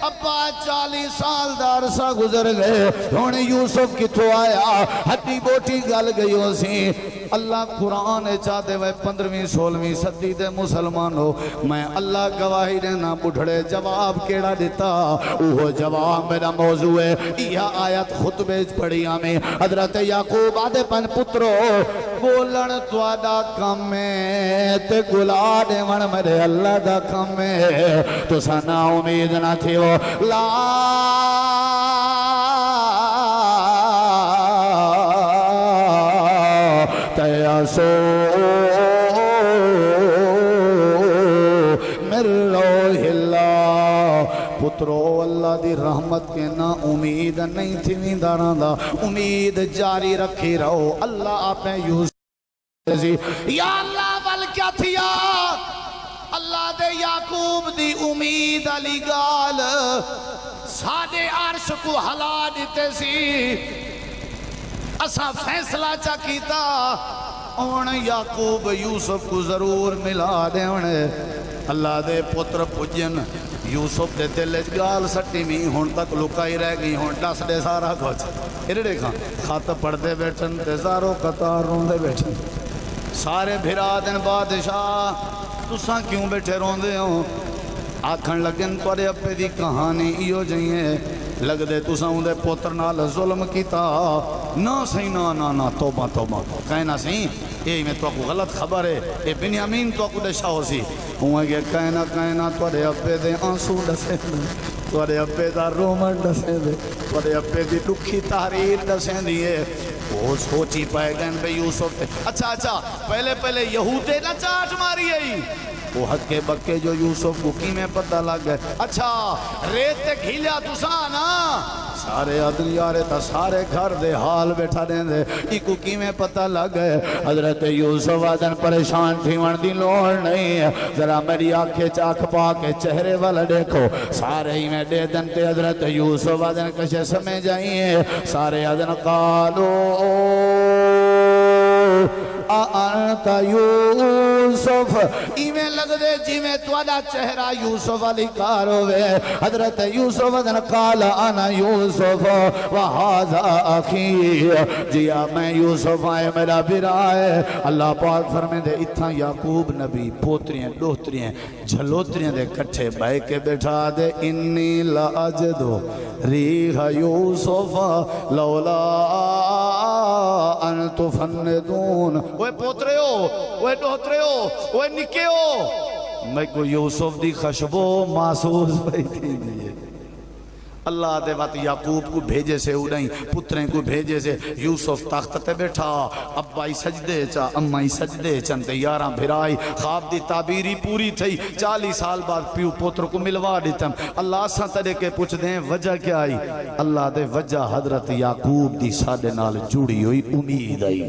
ابا 40 سال دا عرصہ گزر گئے ہونے یوسف کی تو آیا ہڈی بوٹی گل گئی ہو سی اللہ قرآن چاہتے ہوئے 15ویں 16ویں صدی دے مسلمان ہو میں اللہ گواہی دینا بڑھڑے جواب کیڑا دیتا وہ جواب میرا موضوع ہے یہ آیت خطبے پڑھی ہمیں حضرت یعقوب آدھے پن پترو بولن تو آدھا کم ہے تے گلا دے من میرے اللہ دا کم ہے تو سنا امید نہ تھی ہو لا تیاسو مر روح اللہ پترو اللہ دی رحمت کے نا امید نہیں تھی نینداران دا امید جاری رکھی رہو اللہ آپ نے یوسف یا اللہ ول کیا تھیا اللہ دے یعقوب دی امید علی گال سادے عرش کو ہلا دیتے سی اسا فیصلہ چا کیتا اون یعقوب یوسف کو ضرور ملا دے اللہ دے پتر پجن یوسف دے دل گال سٹی میں ہون تک لکائی رہ گئی ہون ڈس دے سارا کچھ ارے دیکھا خط پڑھ دے بیٹھن تے سارو قطار رون دے بیٹھن سارے بھرا دن بادشاہ تساں کیوں بیٹھے روندے ہو آکھن لگن تورے اپے دی کہانی ایو جائیں لگ دے تساں اندے پوتر نال ظلم کیتا نہ صحیح نا توبہ توبہ کہنا صحیح یہ میں تو کو غلط خبر ہے یہ بنیامین تو کو دشا ہو سی ہوں گے کہنا تورے اپے دے آنسو ڈسے دے تورے اپے دا رومن ڈسے دے تورے اپے دی دکھی تحریر ڈسے دیئے وہ سوچی پائے گئے بے یوسف تے اچھا پہلے یہودے نہ چاٹ ماری آئی وہ ہکے بکے جو یوسف کو کی میں پتہ لگ گئے اچھا ریت تے کھیلیا تساں نا سارے عدل یارے تا سارے گھر دے حال بیٹھا دیں دے ایکو کی میں پتہ لگ گئے حضرت یوسف آدن پریشان تھی وردی لوڑ نہیں ہے ذرا میری آنکھیں چاک پا کے چہرے والا دیکھو سارے ہی میں دے دن تے حضرت یوسف آدن کشے سمیں جائیں سارے آدن قالو آنت یوسف ایمیں لگ دے جی میں توالا چہرہ یوسف علی کار ہوئے حضرت یوسف ادن قال آنا یوسف وحاظا اخی جی میں یوسف آئے میرا برائے اللہ پاک فرمے دے اتھا یعقوب نبی پوتریاں ڈوہتریاں جھلوتریاں دے کٹھے بائے کے بیٹھا دے انی لاجدو ریح یوسف لولا ان تفندون وہ پوترے ہو وہ ڈوہترے ہو وہ نکے ہو میں کو یوسف دی خشبو محسوس بیٹھی دیئے اللہ دے وقت یعقوب کو بھیجے سے اڑائیں پتریں کو بھیجے سے یوسف تخت تے بیٹھا ابائی سجدے چا امائی سجدے چنتے یاراں بھرائی خواب دی تعبیری پوری تھی 40 سال بعد پیو پوتر کو ملوا دیتم اللہ ساں تڑے کے پوچھ دیں وجہ کیا آئی اللہ دے وجہ حضرت یعقوب دی ساڑے نال جڑی ہوئی امید آئی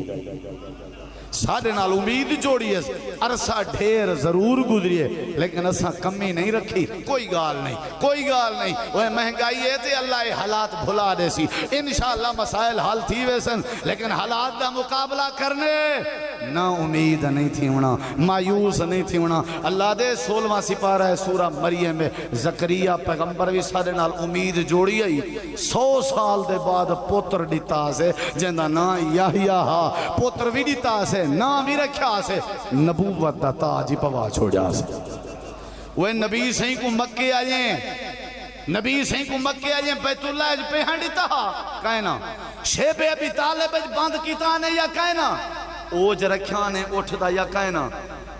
ساڑے نال امید جوڑی ہے عرصہ ڈھیر ضرور گزریے لیکن اساں کمی نہیں رکھی کوئی گال نہیں وہ مہنگائی ہے تھے اللہ حالات بھلا دے سی انشاءاللہ مسائل حل تھی ویسن لیکن حالات دا مقابلہ کرنے نہ امید نہیں تھی ہونا مایوس نہیں تھی ہونا اللہ دے 16واں سپارہ ہے سورہ مریم میں زکریہ پیغمبر بھی ساڑے نال امید جوڑی آئی 100 سال دے بعد پوتر دیتا سے جندہ نا یحییٰ پوتر بھی دیتا سے نا بھی رکھا سے نبوت دا تاجی پوا چھوڑا سے وہ نبی سہیں کو مکے آئیں بیت اللہ پہ ہنڈیتا کہنا شیب ابی طالب بند کیتا نے یا کہنا اوج رکھانے اٹھتا یا کہنا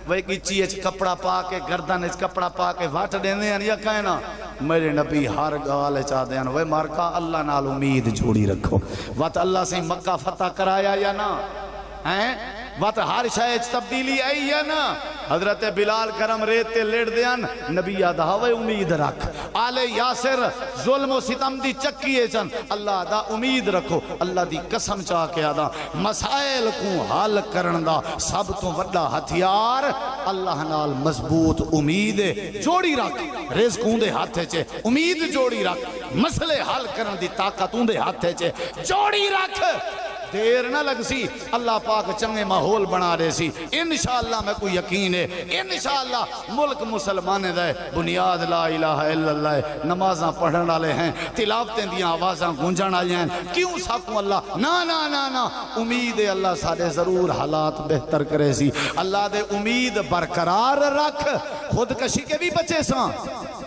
وہ ایک چیز کپڑا پا کے گردن کپڑا پا کے واٹ دینے ہیں یا کہنا میرے نبی ہر گالے چاہ دیں وہ مارکا اللہ نال امید جوڑی رکھو وقت اللہ سے مکہ فتح کرایا یا نا وقت ہر شاید تبدیلی آئی یا نا حضرت بلال کرم ریتے لیڑ دیان نبی آدھاوے امید رکھ آل یاسر ظلم و ستم دی چکیے چند اللہ دا امید رکھو اللہ دی قسم چاہ کے آدھا مسائل کو حل کرن دا سب تو وڈا ہتھیار اللہ نال مضبوط امید جوڑی رکھ رزق اندے ہاتھے چے امید جوڑی رکھ مسئلے حل کرن دی طاقت اندے ہاتھے چے جوڑی رکھ دیر نہ لگ سی اللہ پاک چنگے ماحول بنا دے سی انشاءاللہ میں کوئی یقین ہے انشاءاللہ ملک مسلمانے دے بنیاد لا الہ الا اللہ نمازاں پڑھن والے ہیں تلاوتیں دیاں آوازاں گونجن والی ہیں کیوں ساکوں اللہ نا امید ہے اللہ سارے ضرور حالات بہتر کرے سی اللہ دے امید برقرار رکھ خودکشی کے بھی بچے ساں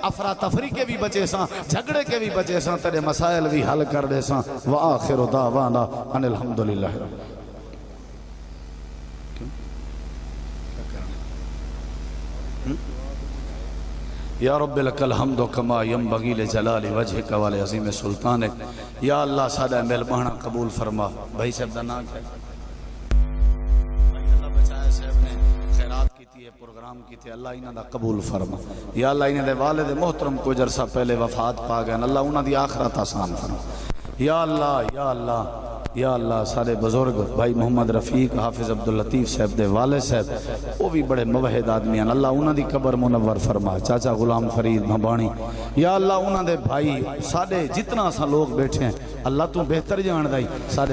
افراتفری کے بھی بچے ساں جھگڑے کے بھی بچے ساں تیرے مسائل بھی حل کر دے ساں وآخر دعوانا ان الحمدللہ یا رب لک الحمد کما ینبغی لجلال وجہک ولعظیم سلطانک یا اللہ سادہ میل بہنا قبول فرما بھائی صاحب دا نام ہے اللہ بچائے صاحب نے خیرات کی تھی پروگرام کی تھی اللہ انہاں دا قبول فرما یا اللہ انہاں دے والد محترم کو جرسہ پہلے وفات پا گئے اللہ انہاں دی آخرت آسان فرما یا اللہ یا اللہ سارے بزرگ بھائی محمد رفیق حافظ عبداللطیف صاحب دے والد صاحب وہ بھی بڑے موحد آدمی ہیں اللہ انہاں دی قبر منور فرما چاچا غلام فرید مبانی یا اللہ انہاں دے بھائی سارے جتنا سا لوگ بیٹھے ہیں اللہ تو بہتر جان دائی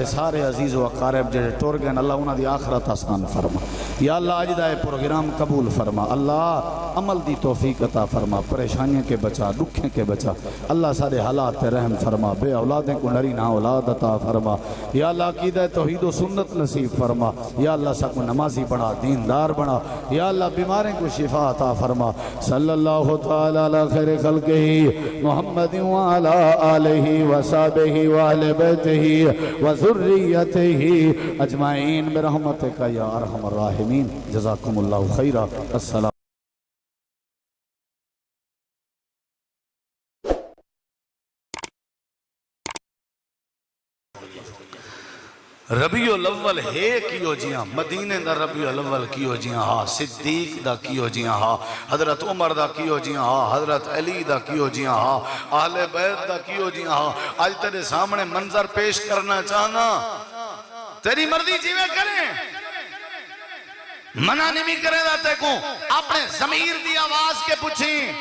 سارے عزیز و اقارب جڑے ٹور گئے اللہ انہاں دی آخرت آسان فرما یا اللہ آج دا پروگرام قبول فرما اللہ عمل دی توفیق عطا فرما پریشانیاں کے بچا دکھیں کے بچا اللہ سارے حالات رحم فرما بے اولادیں کو نری نہ اولاد عطا فرما یا اللہ عقیدہ توحید و سنت نصیب فرما، یا اللہ سب کو نمازی بنا، دیندار بنا، یا اللہ بیماریں کو شفا عطا فرما۔ صلی اللہ تعالی علی خیر خلقہ محمد وعلی آلہ وصحبہ وآل بیتہ وذریتہ اجمعین برحمتک یا ارحم الراحمین۔ جزاکم اللہ خیرا۔ السلام۔ ربیع الاول ہے کیو جیاں، مدینے دا ربیع الاول کیو جیاں ہا، صدیق دا کیو جیاں ہا، حضرت عمر دا کیو جیاں ہا، حضرت علی دا کیو جیاں ہا، اہل بیت دا کیو جیاں ہا۔ آج تیرے سامنے منظر پیش کرنا چاہنا، تیری مرضی جیوے کریں، منع نہیں کرے دا تے کو اپنے ضمیر دی آواز کے پوچھیں۔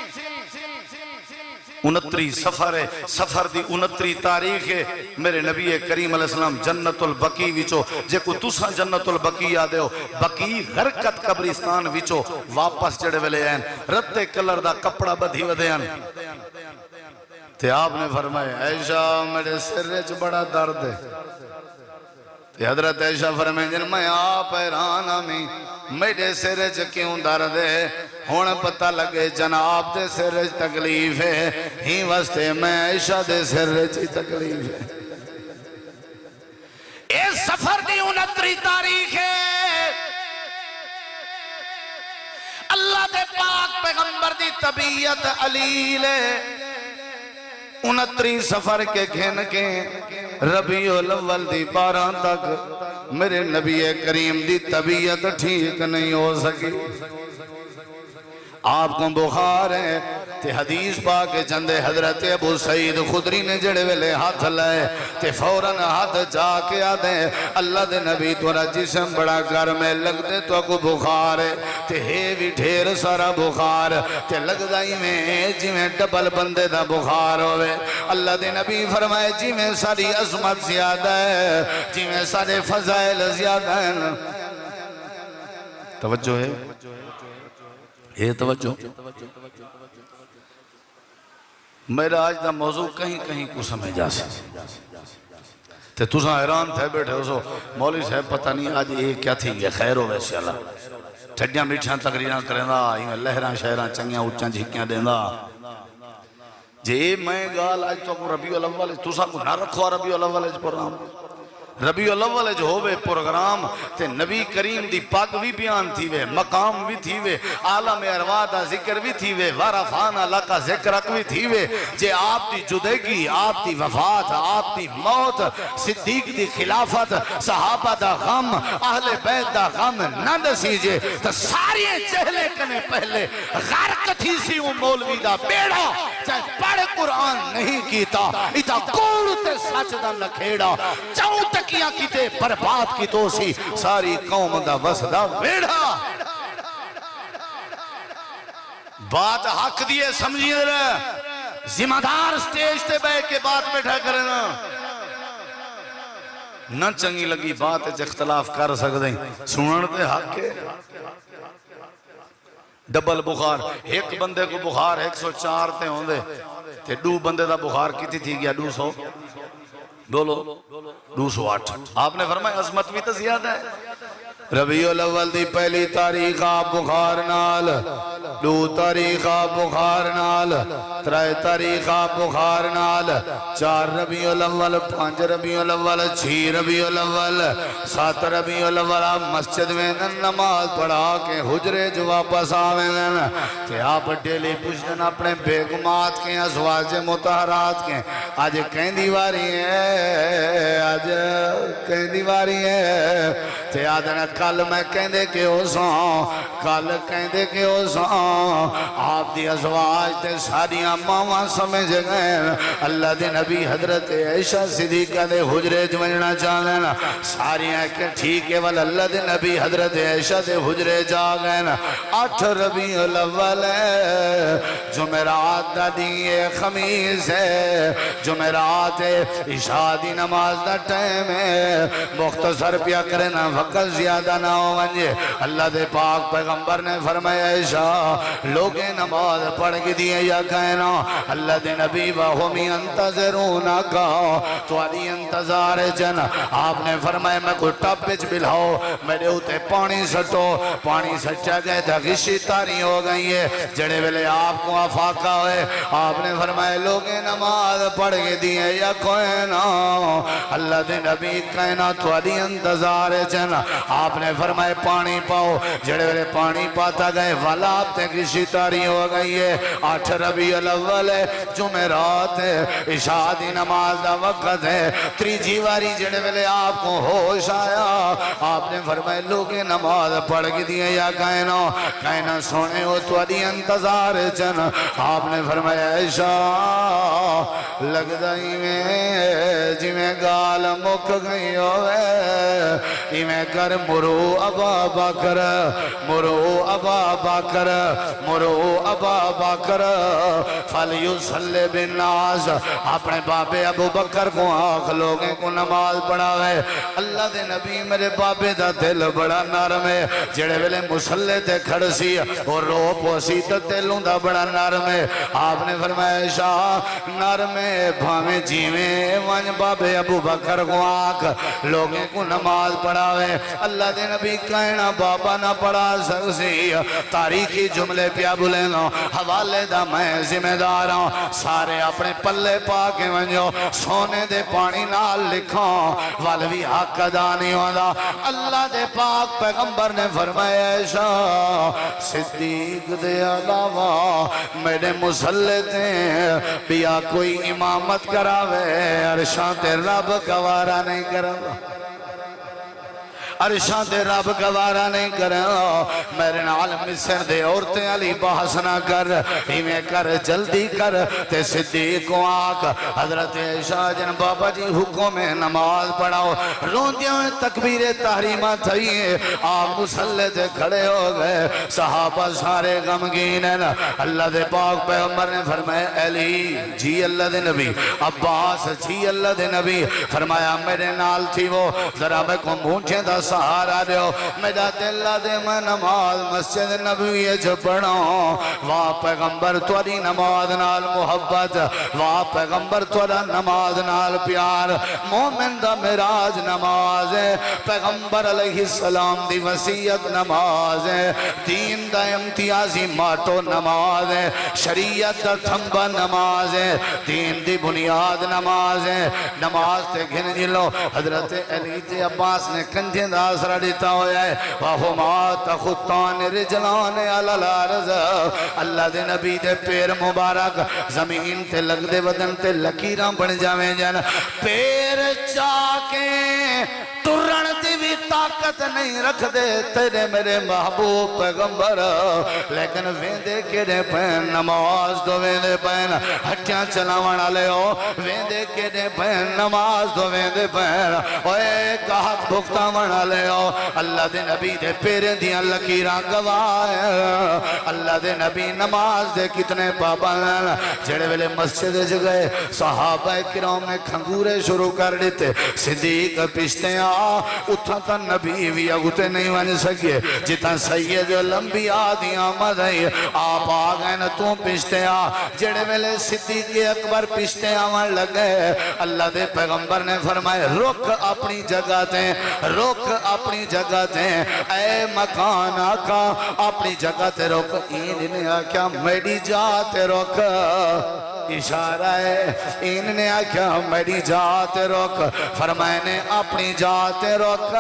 29 سفر ہے، سفر دی 29 تاریخ ہے، میرے نبی کریم علیہ السلام جنت البقیع وچو جے کو تسا جنت البقیع یادے ہو، بقیع غرقت قبرستان وچو واپس جڑے ویلے ہیں، رتے کلر دا کپڑا بدھی ودے ہیں، تے آپ نے فرمایا عائشہ میرے سر وچ بڑا درد ہے، تے حضرت عائشہ فرمائیں جن میں آپ حیران آمی میرے سر وچ کیوں درد ہے، ہون پتہ لگے جناب دے سر وچ تکلیف ہے، ہی واسطے میں عائشہ دے سر وچ تکلیف ہے۔ اس سفر دی 29 تاریخ ہے، اللہ دے پاک پیغمبر دی طبیعت علیل ہے۔ 29 سفر کے گھن کے ربیع الاول دی 12 تک میرے نبی کریم دی طبیعت ٹھیک نہیں ہو سکی، آپ کو بخار ہے، تے حدیث پاک جندے حضرت ابو سعید خدری نے جڑے ویلے ہاتھ لائے تے فوراً ہاتھ جا کے آدھے اللہ دے نبی تورا جسم بڑا گرم ہے، لگ دے تو کو بخار ہے، تے ہے بھی ڈھیر سارا بخار، تے لگ دائی میں جی میں ڈبل بندے دا بخار ہوئے۔ اللہ دے نبی فرمائے جی میں ساری عظمت زیادہ ہے، جی میں سارے فضائل زیادہ ہیں۔ توجہ ہے، یہ توجہ۔ میرا آج دا موضوع کہیں کہیں کو سمجھا سے تے تُساں حیران تھے بیٹھے ہو سو مولوی صاحب پتہ نہیں آج یہ کیا تھی یہ خیر ہو ویسے اللہ ٹھڈیاں میٹھیاں تقریراں کریں دا یہ لہراں شہراں چنگیاں اچھاں جھکیاں دیں دا جے میں گال آج تو کو ربیع الاول تُساں کو نہ رکھو ربیع الاول پروگرام ربیع الاول جو ہوئے پروگرام تے نبی کریم دی پاک بھی بیان تھی وے مقام بھی تھی وے عالم ارواح دا ذکر بھی تھی وے ورفعنا لک ذکرک بھی تھی وے جے آپ دی جدگی آپ دی وفات آپ دی موت صدیق دی خلافت صحابہ دا غم اہل بیت دا غم نہ دسیجے تو ساری چہلے کنے پہلے غرق تھی سی وہ مولوی دا بیڑا چاہے پڑھ قرآن نہیں کیتا اتا کوڑ تے سچ دا نکھیڑا چاہوں تکیاں کیتے برباد کی تو سی ساری قوم دا وسدہ بیڑا بات حق دیئے سمجھیے رہے ذمہ دار سٹیج تے بے کے بات بیٹھا کرنا نہ چنگی لگی بات ہے اختلاف کر سکتے ہیں سننے حق کے ڈبل بخار ایک بندے کو بخار 104 تے ہوں دے تے دو بندے دا بخار کتی تھی گیا 200 بولو 208 آپ نے فرمایا عظمت بھی تو زیادہ ہے ربیع الاول دی پہلی تاریخ آپ بخار نال 2 تاریخ آپ بخار نال 3 تاریخ آپ بخار نال 4 ربیع الاول 5 ربیع الاول 6 ربیع الاول 7 ربیع الاول آپ مسجد میں نماز پڑھا کے حجرے جو واپس آویں کہ آپ ڈیلی پوچھن اپنے بیگمات کے ازواج مطہرات کے آج کہیں دیواری ہے آج کہیں دیواری ہے تے آدھنا کل میں کہیں دے کے ہو ساں کل کہیں دے کے ہو ساں آپ دی ازواج تے ساریاں ماما سمجھ گئے اللہ دے نبی حضرت عائشہ صدیقہ دے حجرے جمجنا چاہنے ساریاں کہ ٹھیک ہے والا اللہ دے نبی حضرت عائشہ دے حجرے جا گئے 8 ربیع الاول ہے جمعرات دا دی خمیس ہے جمعرات عشاء دی نماز دا ٹائم ہے مختصر پیا کرنا وقت زیادہ نہ ہو منجے اللہ دے پاک پیغمبر نے فرمایا عائشہ لوگیں نماز پڑھ کے دیئے یا کہنا اللہ دے نبی وَهُمْ يَنْتَظِرُونَكَ تواڈی انتظار جن آپ نے فرمایا میں کوئی ٹپ وچ بلاؤ میرے اوتے پانی سٹو پانی سچا گئے تھا غشی تاری ہو گئی ہے جڑے ویلے آپ کو افاقہ ہوئے آپ نے فرمایا لوگیں نماز پڑھ کے دیئے یا کہنا اللہ دے نبی کہنا تواڈی انتظار جن آپ نے فرمایا پانی پاؤ جڑے ویلے پانی پاتا گئے والا آپ تے غشی تاری ہو گئی ہے 8 ربیع الاول ہے جمعرات ہے عشاء دی نماز دا وقت ہے تریجی واری جڑے ویلے آپ کو ہوش آیا آپ نے فرمایا لوگیں نماز پڑھ کے دیئے یا کہنا سونے ہو تواڈی انتظار جن آپ نے فرمایا عشاء لگ دائی میں جی میں گال مک گئی ہوئے ہی میں کر مرو ابا بکر مرو ابا بکر مرو ابا بکر فلیصلی بالناس اپنے بابے ابو بکر کو آنکھ لوگیں کو نماز پڑھاوے اللہ دے نبی میرے بابے دا دل بڑا نرم ہے جڑے ویلے مسلے تے کھڑ سی اور رو پوسی تے دلوں دا بڑا نرم ہے آپ نے فرمایا شاہ نرم ہے بھامے جیویں ون بابے ابو بکر کو آنکھ لوگیں کو نماز پڑھاوے اللہ دے نبی کہنا بابا نہ پڑھا سکسی تاریخی جملے پیا بولے نو حوالے دا میں ذمہ دار ہوں سارے اپنے پلے پاکے ونجو سونے دے پانی نال لکھوں والوی حق ادا نہیں ہوندہ اللہ دے پاک پیغمبر نے فرمایا ایشا صدیق دے علاوہ میرے مسلط ہیں بیا کوئی امامت کراوے عرشاں تے رب گوارا نہیں کراوے عرشاں تے رب گوارا نہیں کرا میرے نال مصر دے عورتیں علی بحث نہ کر ہمیں کر جلدی کر تے صدیق کو آنکھ حضرت عائشہ جن بابا جی حکم نماز پڑھاؤ روندیاں میں تکبیر تحریمہ تھئیے آپ مسلح تے کھڑے ہو گئے صحابہ سارے غمگین ہیں اللہ دے پاک پیغمبر نے فرمایا علی جی اللہ دے نبی عباس جی اللہ دے نبی فرمایا میرے نال تھی وہ ذرا میں کو مونچے دا سہارا دیو میرا دل دے میں نماز مسجد نبوی جو پڑھوں واہ پیغمبر توری نماز نال محبت واہ پیغمبر تورا نماز نال پیار مومن دا مراج نماز ہے پیغمبر علیہ السلام دی وسیعت نماز ہے دین دا امتیازی ماتو نماز ہے شریعت دا تھمبا نماز ہے دین دی بنیاد نماز ہے نماز تے گھن جلو حضرت علی تے عباس نے کنجھیں آسرا دیتا ہویا ہے وَهُمَا تَخُطَّانِ رِجْلَانِ عَلَى الْأَرْضِ اللہ دے نبی دے پیر مبارک زمین تے لگ دے بدن تے لکیراں بن جاویں جن پیر چاکیں ترن دی بھی طاقت نہیں رکھ دے تیرے میرے محبوب پیغمبر لیکن ویندے کیڑے پین نماز دو ویندے پین ہٹیاں چلاوان لے ہو ویندے کیڑے پین نماز دو ویندے پین اوے کہت بھکتاوان لے ہو اللہ دے نبی دے پیرے دیاں لکیراں گواہ اللہ دے نبی نماز دے کتنے پابند جڑے ویلے مسجد جگئے صحابہ کرام نے کھنگورے شروع کر دیتے صدیق پشتے اتھا تا نبی بھی اگتے نہیں ون سکے جتا سید الانبیاء دی آمد ہے آپ آگئے نا تو پشتے جڑے ویلے صدیق اکبر پشتے آمان لگے اللہ دے پیغمبر نے فرمائے رک اپنی جگہ دیں رک اپنی جگہ دیں اے مکان آقا اپنی جگہ تے رک انہیں آکیا میری جاتے رک اشارہ ہے انہیں آکیا میری جاتے رک فرمائے نے اپنی جاتے رک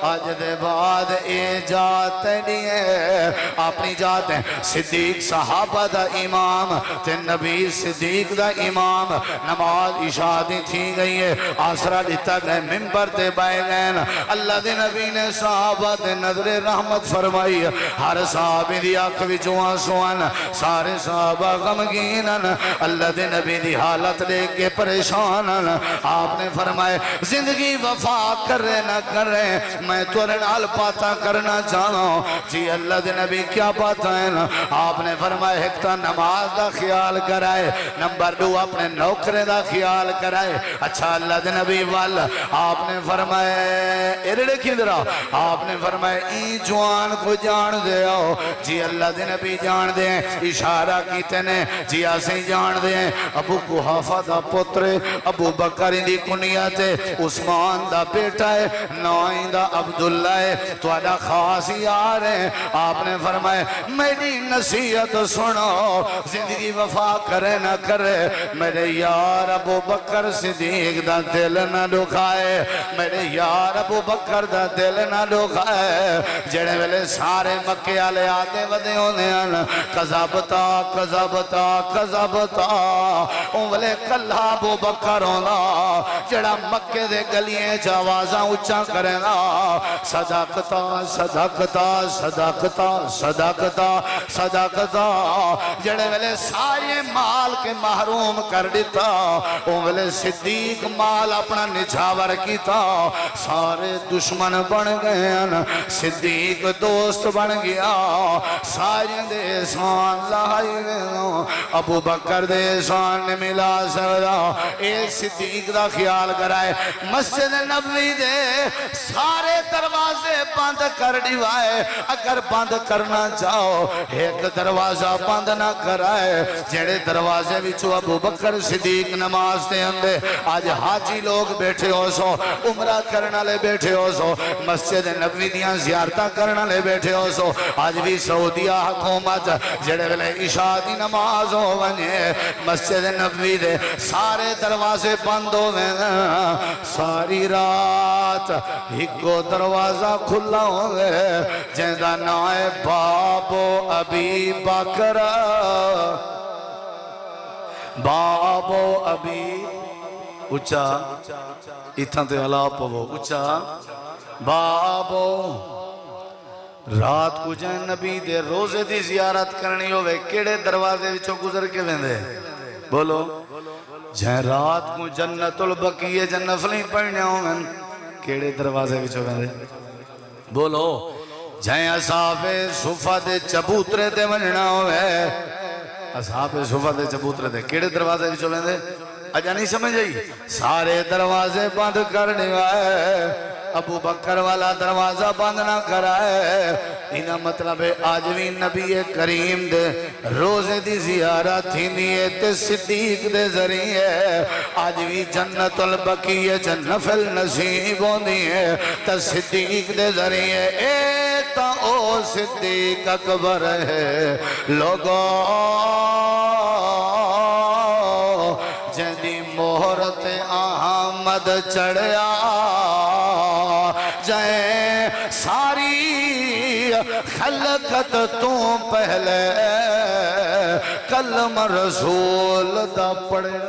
آج دے بعد اے جاتے لیے اپنی جاتے صدیق صحابہ دا امام تے نبی صدیق دا امام نماز اشادی تھی گئی ہے آسرہ لیتا گئے ممبر تے بائے گئے اللہ دے نبی نے صحابہ تے نظر رحمت فرمائی ہر صحابی دی آنکھ بھی جوان سوان سارے صحابہ غمگین اللہ دے نبی دی حالت دیکھ کے پریشان آپ نے فرمائے زندگی وفا کرے نہ کرے میں تورے نال پاتا کرنا چاہتا ہوں جی اللہ دے نبی کیا پاتا ہے آپ نے فرمائے ایک تا نماز دا خیال کرائے نمبر 2 اپنے نوکرے دا خیال کرائے اچھا اللہ دے نبی وال آپ نے فرمائے ارڑے کی درہ آپ نے فرمائے ای جوان کو جان دے آؤ جی اللہ دے نبی جان دے اشارہ کیتے نے جی آسیں جان دے ابو قحافہ دا پتر ابو بکر دی کنیت عثمان دا بیٹا ہے نوائن دا عبداللہ ہے توڑا خاص یار ہے آپ نے فرمائے میری نصیحت سنو زندگی وفا کرے نہ کرے میرے یار ابو بکر صدیق دا دل نہ دکھائے میرے یار ابو بکر دا دل نہ دکھائے جڑے ویلے سارے مکے آلے آتے ودے ہونے ہیں قذابتا قذابتا قذابتا انہوں کلہ ابو بکر ہونا جڑا مکے دے گلییں جوازاں اچھا کریں گا صداقتا صداقتا صداقتا صداقتا صداقتا جڑے ویلے سارے مال کے محروم کر دیتا انہوں صدیق مال اپنا نجھاور کیتا سارے دشمن بن گئے ہیں صدیق دوست بن گیا سارے دے سان لائی گئے ابو بکر دے سان نے ملا سکتا اے صدیق دا خیال کرائے مسجد نبوی دے سارے دروازے بند کر دیوائے اگر بند کرنا چاہو ایک دروازہ بند نہ کرائے جڑے دروازے بچو ابو بکر صدیق نماز دے اندے آج حاجی لوگ بیٹھے ہو سو عمرہ کرنا لے بیٹھے ہو سو مسجد نبوی دیاں زیارتہ کرنا لے بیٹھے ہو سو آج بھی سعودیہ حکومت جڑے ویلے عشاء دی نماز ہو بنے مسجد نبوی دے سارے دروازے بند ہو گئے ساری رات ہکو دروازہ کھلا ہو گئے جہاں نائے بابو ابی بکر بابو ابی اچھا اتھا تے علاپ ہو اچھا بابو رات کو جائیں نبی دے روزے دی زیارت کرنی ہوئے کیڑے دروازے وچوں گزر کے ویندے بولو جائیں رات کو جنت البقیہ جنفلیں پڑھنے ہوئے کیڑے دروازے وچوں ویندے بولو جائیں اصحاب صفہ دے چبوترے دے ونجنا ہوئے اصحاب صفہ دے چبوترے دے کیڑے دروازے وچوں ویندے اجا نہیں سمجھ جائی سارے دروازے بند کرنے آئے ابو بکر والا دروازہ بند نہ کرائے انہا مطلب ہے آج بھی نبی کریم دے روزے دی زیارت تھی نیت صدیق دے ذریعے آج بھی جنت البقیہ جنفل نصیب ہوندی ہے تا صدیق دے ذریعے اے تا او صدیق اکبر ہے لوگوں جہدی مہرت احمد چڑھیا جائیں ساری خلقت تو پہلے کلم رسول دا پڑھے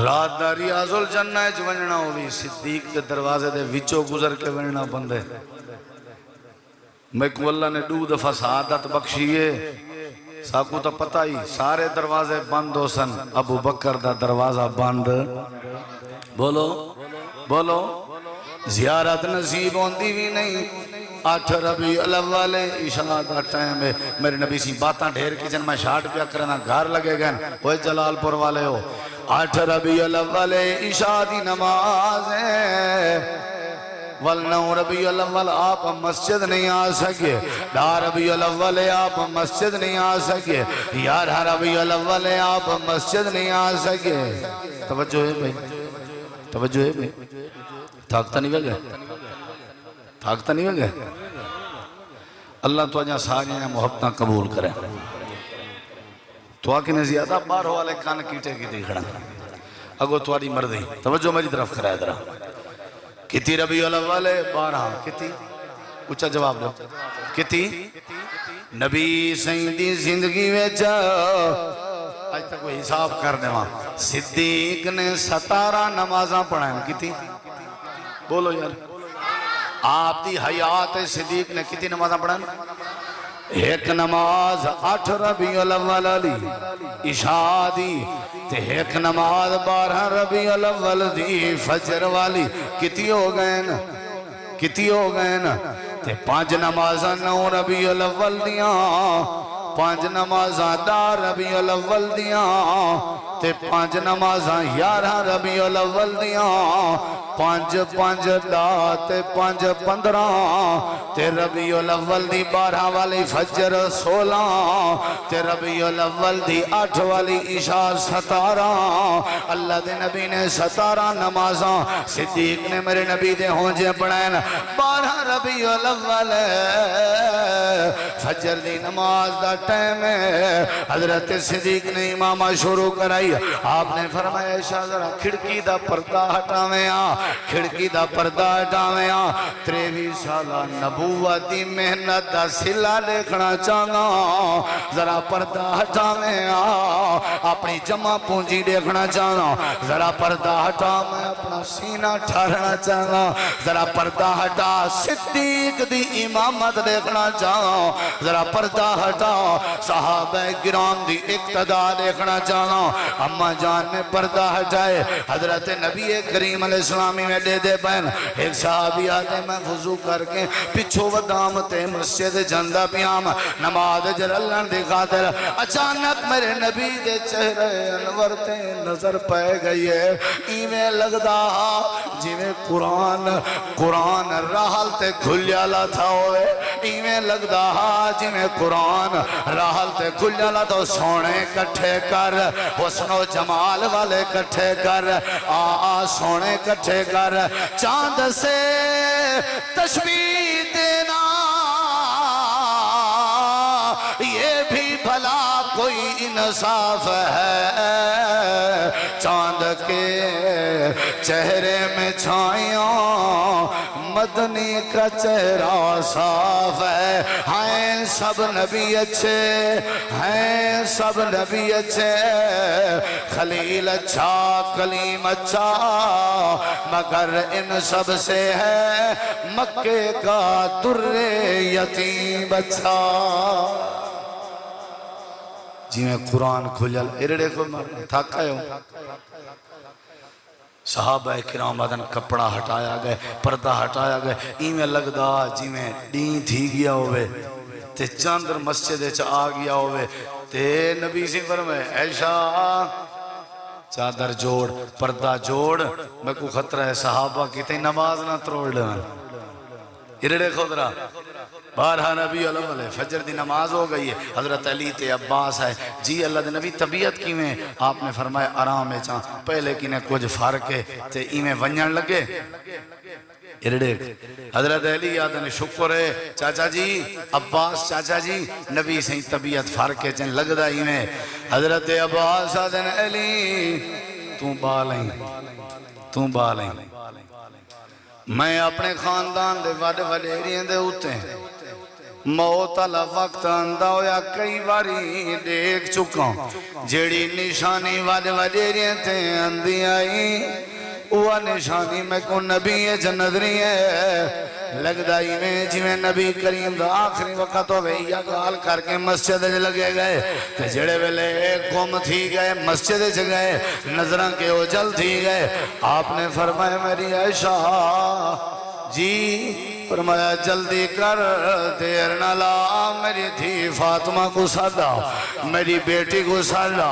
رات دا ریاض الجنہ جو ونجنا ہوئی صدیق کے دروازے دے وچو گزر کے ونجنا بندے میں کو اللہ نے 2 دفعہ سعادت بخشیے ساکو تو پتہ ہی سارے دروازے بند ہو سن ابو بکر دا دروازہ بند بولو بولو زیارت نصیب ہوندی بھی نہیں 8 ربیع الاول عشاء دا ٹائم ہے میرے نبی سی باتاں ڈھیر کی جن میں شاٹ پیا کرنا گھر لگے گئے وہ جلال پور والے ہو 8 ربیع الاول عشاء دی نماز ہے والنو ربیع الاول آپ مسجد نہیں آ سکے 10 ربیع الاول آپ مسجد نہیں آ سکے 11 ربیع الاول آپ مسجد نہیں آ سکے توجہ ہے بھائی توجہ ہے بھائی تھاکتا نہیں بگے تھاکتا نہیں بگے اللہ تو اجھا سارے محبتہ قبول کرے تو آکے نے زیادہ بار والے کان کیٹے کی دیکھنا اگو تواری مردی توجہ میری طرف کرائے درہ کتی ربیع الاول 12 کتی اچھا جواب دو کتی نبی سائیں دی زندگی وچ آج تک کوئی حساب کر دے وہاں صدیق نے 17 نمازاں پڑھائیں کتنی بولو یار آپ دی حیات صدیق نے کتنی نمازاں پڑھائیں ایک نماز 8 ربیع الاول علی عشاء دی تے ایک نماز 12 ربیع الاول دی فجر والی کتنی ہو گئے نا کتنی ہو گئے نا تے 5 نمازاں 9 ربیع الاول دیاں 5 نمازاں 10 ربیع الاول دیاں تے 5 نمازاں 11 ربیع الاول دیاں 5 5 10 تے 5 15 تے ربیع الاول دی 12 والی فجر 16 تے ربیع الاول دی 8 والی عشاء 17 اللہ دے نبی نے 17 نمازاں صدیق نے میرے نبی دے ہونجے پڑھائیں 12 ربیع الاول فجر دی نماز دا ٹائم ہے حضرت صدیق نے امامہ شروع کرائی آپ نے فرمایا شاہ ذرا کھڑکی دا پردہ ہٹاویں کھڑکی دا پردہ ہٹاویں 23 سالہ نبوت دی محنت دا سلا دیکھنا چاہنا ذرا پردہ ہٹاویں اپنی جمع پونجی دیکھنا چاہنا ذرا پردہ ہٹاویں اپنا سینہ ٹھارنا چاہنا ذرا پردہ ہٹا صدیق دی امامت دیکھنا چاہنا ذرا پردہ ہٹا صحابہ کرام دی اقتداء دیکھنا چاہنا اما جان نے پردہ ہٹائے حضرت نبی کریم علیہ السلامی میں دے دے بین ایک صحابی آتے میں وضو کر کے پچھو ودامتے مسجد جندہ پیام نماز جلالن دی خاطر اچانک میرے نبی دے چہرے انور تے نظر پہ گئی ہے ایمیں لگدا جی میں قرآن راحل تے کھلیالا تھا ہوئے ایمیں لگدا جی میں قرآن راحل تے کھلیالا تو سونے کٹھے کر حسن و جمال والے کٹھے کر سونے کٹھے کر چاند سے تشبیہ دینا یہ بھی بھلا کوئی انصاف ہے چاند کے چہرے میں چھائیوں مدنی کا چہرہ صاف ہے ہیں سب نبی اچھے ہیں سب نبی اچھے خلیل اچھا کلیم اچھا مگر ان سب سے ہے مکے کا در یتیم اچھا جی میں قرآن کھلل ارڑے کو تھاکا ہوں صحابہ کرام آدھن کپڑا ہٹایا گئے پردہ ہٹایا گئے ایمیں لگدا جی میں ڈین تھی گیا ہوئے تے چاندر مسجد چا آ گیا ہوئے تے نبی سی فرمائے ایشا چادر جوڑ پردہ جوڑ میں کو خطرہ ہے صحابہ کی تے نماز نہ تروڑ لیں ارڑے خودرہ 12 نبی علیہ فجر دی نماز ہو گئی ہے حضرت علی تے عباس ہے جی اللہ دے نبی طبیعت کی میں آپ نے فرمایا آرام ہے چاہاں پہلے کی نے کچھ فرق ہے تے ایمیں ونجن لگے ارڑے حضرت علی یاد نے شکر ہے چاچا جی عباس چاچا جی نبی سے طبیعت فرق ہے چن لگ دا ایمیں حضرت عباس آدھن علی تو بالیں میں اپنے خاندان دے وڈیریاں دے ہوتے ہیں موت اللہ وقت اندہ ہویا کئی باری دیکھ چکا جیڑی نشانی وڈیریاں تھے اندھی آئی وہ نشانی میں کو نبی جنت نہیں ہے لگ دائی میں جی میں نبی کریم دا آخری وقت ہوئے یا گال کر کے مسجد لگے گئے تے جڑے ویلے گم تھی گئے مسجد گئے نظران کے اجل تھی گئے آپ نے فرمایا میری عائشہ جی فرمایا جلدی کر دیر نہ لا میری تھی فاطمہ کو سادا میری بیٹی کو سادا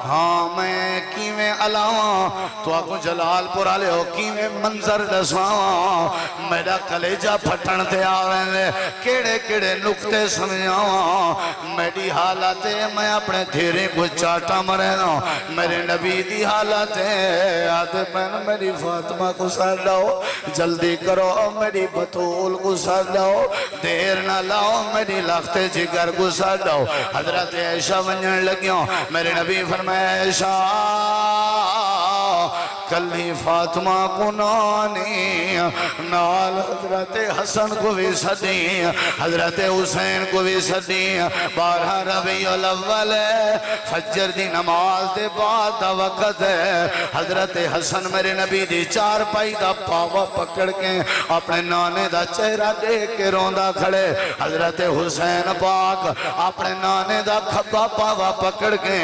ہاں میں کیویں علاوہ تو آکو جلال پورا لے ہو کیویں منظر دسواں میرا کلیجہ پھٹن تے آویں کیڑے کیڑے نکتے سمجھاواں میری حالت ہے میں اپنے دھیرے کو چاٹا مرے نا میرے نبی دی حالت ہے آدھے پہن میری فاطمہ کو سادا ہو جلدی کرو میری بطول کو سادا ہو دیر نہ لاؤ میری لخت جگر کو سادا ہو حضرت عائشہ ونجن لگیوں میرے نبی فرمائے عائشہ کلی فاطمہ کو نانی نال حضرت حسن کو بھی صدی حضرت حسین کو بھی صدی 12 ربیع الاول فجر دی نماز دے بعد دا وقت ہے حضرت حسن میرے نبی دی چار پائی دا پاوا پکڑ کے اپنے نانے دا چہرہ دیکھ کے روندہ کھڑے حضرت حسین پاک اپنے نانے دا کھبا پاوا پکڑ کے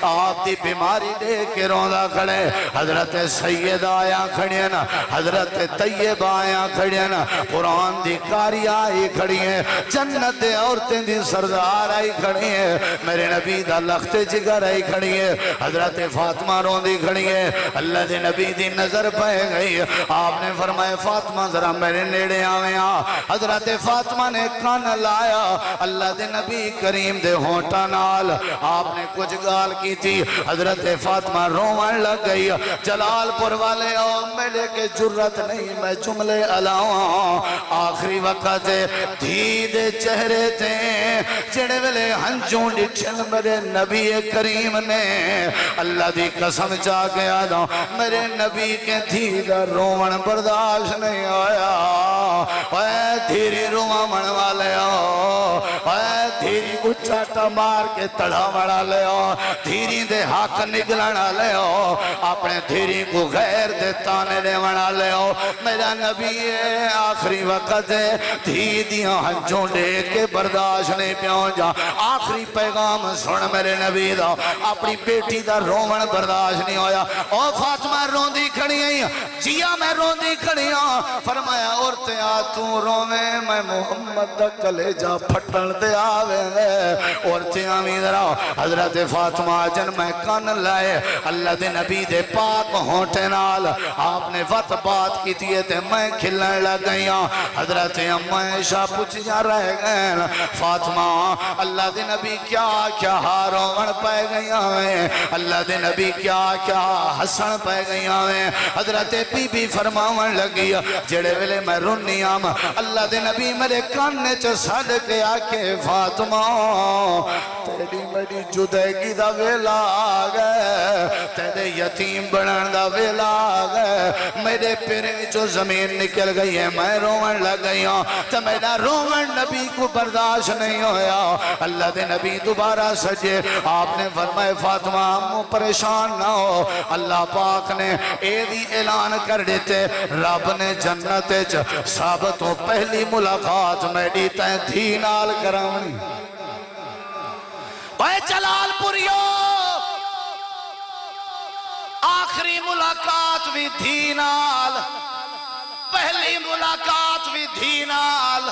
آپ دی بیماری دیکھ کے روندہ کھڑے حضرت سید آیا کھڑی نا حضرت طیب آیا کھڑی نا قرآن دی کاری آئی کھڑی ہیں جنت دے عورتیں دی سردار آئی کھڑی ہیں میرے نبی دا لخت جگر آئی کھڑی ہے حضرت فاطمہ روندی کھڑی ہے اللہ دے نبی دی نظر پہ گئی آپ نے فرمایا فاطمہ ذرا میرے نیڑے آویں حضرت فاطمہ نے کان لایا اللہ دے نبی کریم دے ہونٹا نال آپ نے کچھ گال کی تھی حضرت فاطمہ روان لگ گئی جلال پور والے میرے کے جرت نہیں میں جملے علاوہ آخری وقت دھی دے چہرے تھے جڑے ویلے ہنجوں ڈٹھن میرے نبی کریم نے اللہ دی قسم چاہ کے آدھا میرے نبی کے دھی دا روان برداشت نہیں آیا اے دھیری روان والے اے دھیری کو چاٹا مار کے تڑا مڑا لے دھیری دے حق نگلنا لے اپنے دھیری کو غیر دے تانے دے مڑا لے میرا نبی آخری وقت دھی دیاں ہنجوں دے کے برداشت نہیں پیوں جا آخری پیغام سن میرے نبی دا اپنی بیٹی دا رومن برداشت نہیں ہویا او فاطمہ روندی کھڑی ہیں جیا میں روندی کھڑی ہوں فرمایا عورتیں تو رومیں میں محمد دا کلیجہ پھٹن دے آوے عورتیں آمین رہا حضرت فاطمہ جن میں کان لائے اللہ دے نبی دے پاک ہونٹے نال آپ نے وقت بات کی تیئے تے میں کھلنے لگ گئی حضرت عائشہ پوچھ جا رہ گئے فاطمہ اللہ دے نبی کیا کیا رومن پائے گئی آویں اللہ دے نبی کیا کیا حسن پائے گئی آویں حضرت بی بی فرماون لگی جڑے ویلے میں رونی آم اللہ دے نبی میرے کاننے چ سڑ کے آکے فاطمہ تیری میری جدگی دا ویلا آگئے تیرے یتیم بنان دا ویلا آگئے میرے پیرے جو زمین نکل گئی ہے میں رومن لگ گئی ہوں تو میرا رومن نبی کو برداشت نہیں ہویا اللہ دے نبی دوبارہ سجے آپ نے فرمائے فاطمہ ہم پریشان نہ ہو اللہ پاک نے اے بھی اعلان کر دیتے رب نے جنت ثابتوں پہلی ملاقات میری تین تھی نال کرامنی اے جلال پوریو آخری ملاقات بھی تھی نال پہلی ملاقات بھی تھی نال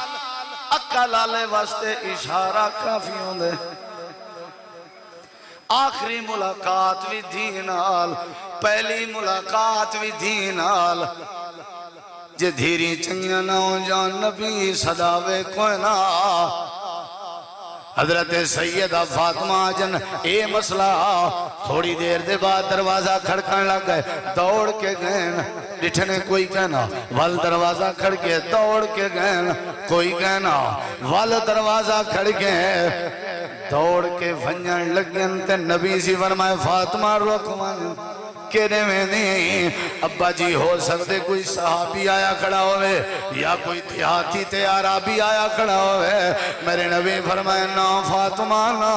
اکل آلے واسطے اشارہ کافی ہوں دے آخری ملاقات بھی تھی نال پہلی ملاقات بھی تھی نال جے دھیری چنگیاں نہ ہو جان نبی صداوے کوئی نہ حضرت سیدہ فاطمہ جن اے مسئلہ تھوڑی دیر دے بعد دروازہ کھڑکن لگ گئے دوڑ کے گئے ڈٹھنے کوئی کہنا وال دروازہ کھڑ کے دوڑ کے گئے کوئی کہنا وال دروازہ کھڑ کے دوڑ کے ونجن لگن تے نبی سی فرمائے فاطمہ رکمان کہنے میں نہیں ابا جی ہو سکتے کوئی صحابی آیا کھڑا ہوئے یا کوئی دیہاتی تے عربی آیا کھڑا ہوئے میرے نبی فرمائے نا فاطمہ نا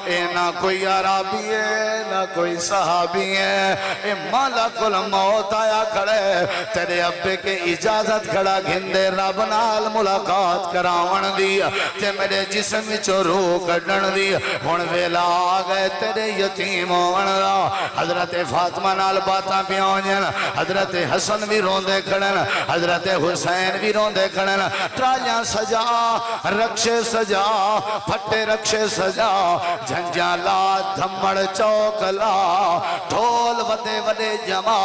اے نہ کوئی عربی ہے نہ کوئی صحابی ہے اے مالک الموت آیا کھڑے تیرے ابے کے اجازت کھڑا گھندے رب نال ملاقات کراون دی تے میرے جسم وچوں روح کڈن دی ہن ویلا آ گئے تیرے یتیم ہون دا حضرت فاطمہ نال باتاں پیاؤں حضرت حسن بھی روندے کھڑن حضرت حسین بھی روندے کھڑن ٹرالیاں سجا رکشے سجا پھٹے رکشے سجا جھنجاں لا دھمڑ چوک لا ڈھول ودے ودے جما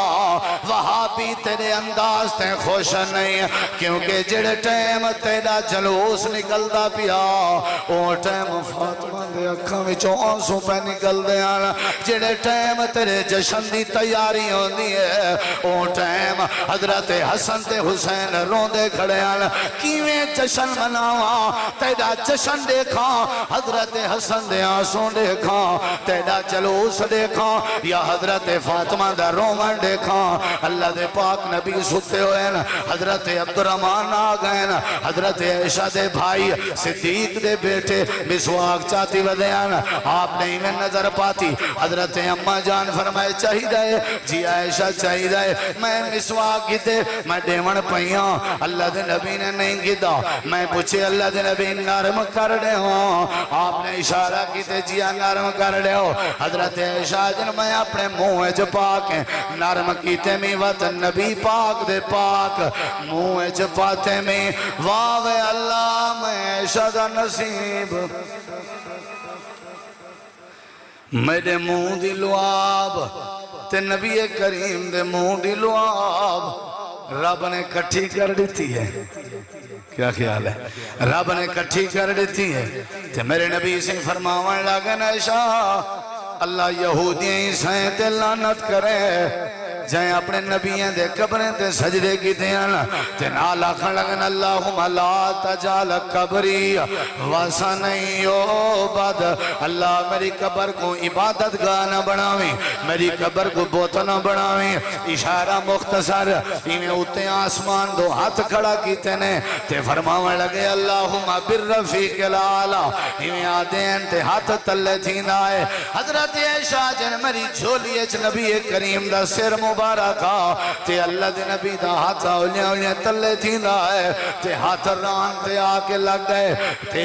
وہابی تے تیرے انداز تے خوش نہیں کیونکہ جڑے ٹائم تیرا جلوس نکلدا پیا او ٹائم فاطمہ دے اکھاں وچوں آنسو پہ نکل دے آن جڑے ٹائم تیرے جشن دی تیاری ہوندی ہے او ٹائم حضرت حسن تے حسین روندے کھڑے آن کیویں جشن مناواں تیرا جشن دیکھا حضرت حسن دے آنسو دیکھا تیرا جلوس دیکھا یا حضرت فاطمہ دا رومن دیکھا اللہ دے پاک نبی ستے ہوئے حضرت عبدالرحمن آ گئے حضرت عائشہ دے بھائی صدیق دے بیٹے مسواک چاہتی ودیان آپ نے میں نظر پاتی حضرت اماں جان فرمائے چاہیے جی عائشہ چاہیے میں مسواک کیتے میں دیون پہیاں اللہ دے نبی نے نہیں گیدا میں پوچھے اللہ دے نبی نرم کر دے ہوں آپ نے اشارہ کیتے جی نرم کر دے ہو حضرت عائشہ جن میں اپنے منہ جو پاک ہیں نرم کیتے میں وطن نبی پاک دے پاک منہ جو پاتے میں واہ اللہ میں عائشہ دا نصیب میرے منہ دی لعاب تے نبی کریم دے منہ دی لعاب رب نے کٹھی کر دیتی ہے کیا خیال ہے رب نے کٹھی کر دیتی ہے تے میرے نبی سے فرماوان لگن عائشہ اللہ یہودیاں عیسائیں تے لعنت کرے جائیں اپنے نبییں دے قبریں تے سجدے کی دیانا تے نالا کھن لگن اللہم لا تجال قبری واسنی عباد اللہ میری قبر کو عبادت گاہ نہ بناویں میری قبر کو بوت نہ بناویں اشارہ مختصر ایمیں اتے آسمان دو ہاتھ کھڑا کیتے نے تے فرماویں لگے اللہم بالرفیق العالی ایمیں آدین تے ہاتھ تلے تھین آئے حضرت عائشہ جن میری جھولیچ نبی کریم دا سر مبارکہ تے اللہ دے نبی دا ہاتھ اولیاں تلے تھین آئے تے ہاتھ ران تے آکے لگ گئے تے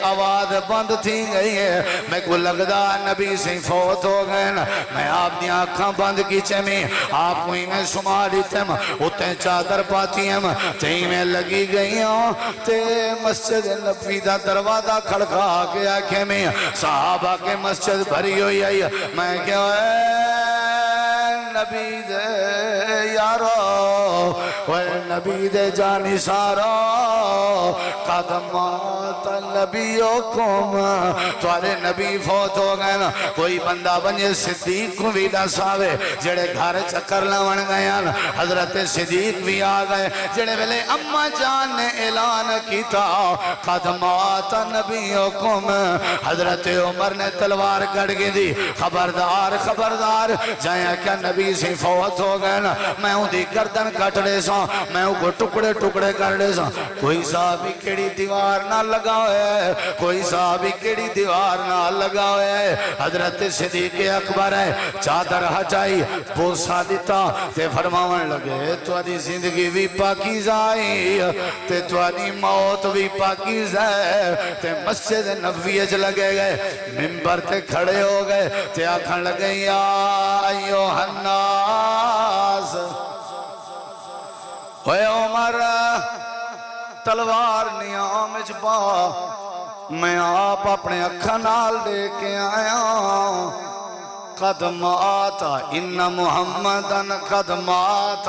آواز بند تھی گئی ہے میں کو لگدا نبی سے فوت ہو گئے میں آپ دی آنکھاں بند کی چمی آپ کو ہی میں سما لیتے اتے چادر پاتی ہیں تے ہی میں لگی گئی ہوں تے مسجد نبی دا دروازہ کھڑکا کے آنکھیں میں صحابہ کے مسجد بھری ہوئی ہے میں کہوں نبی دے یارو وے نبی دے جانی سارو قدمات نبیوکم توارے نبی فوت ہو گئے نا کوئی بندہ بنجے صدیق کو بھی دساوے جڑے گھر چکر لون گئے نا حضرت صدیق بھی آگئے جڑے ویلے اماں جان نے اعلان کیتا قدمات نبیوکم حضرت عمر نے تلوار کڑ گئی دی خبردار خبردار جائیں کیا نبی سے فوت ہو گئے نا میں ہوں دی گردن کٹ رہے سا میں ہوں کو ٹکڑے ٹکڑے کر رہے سا کوئی صحابی کیڑی دیوار نہ لگا ہوئے کوئی صحابی کیڑی دیوار نہ لگا ہوئے حضرت صدیق اکبر ہے چادر ہٹائی بوسا دیتا تے فرماون لگے تواری زندگی بھی پاکیز آئی تے تواری موت بھی پاکیز ہے تے مسجد نبویج لگے گئے ممبر تے کھڑے ہو گئے تے آکھن لگے یا ایوہ الناس اے عمر تلوار نیام اچپا میں آپ اپنے اکھا نال دے کے آیا قدمات ان محمدن قدمات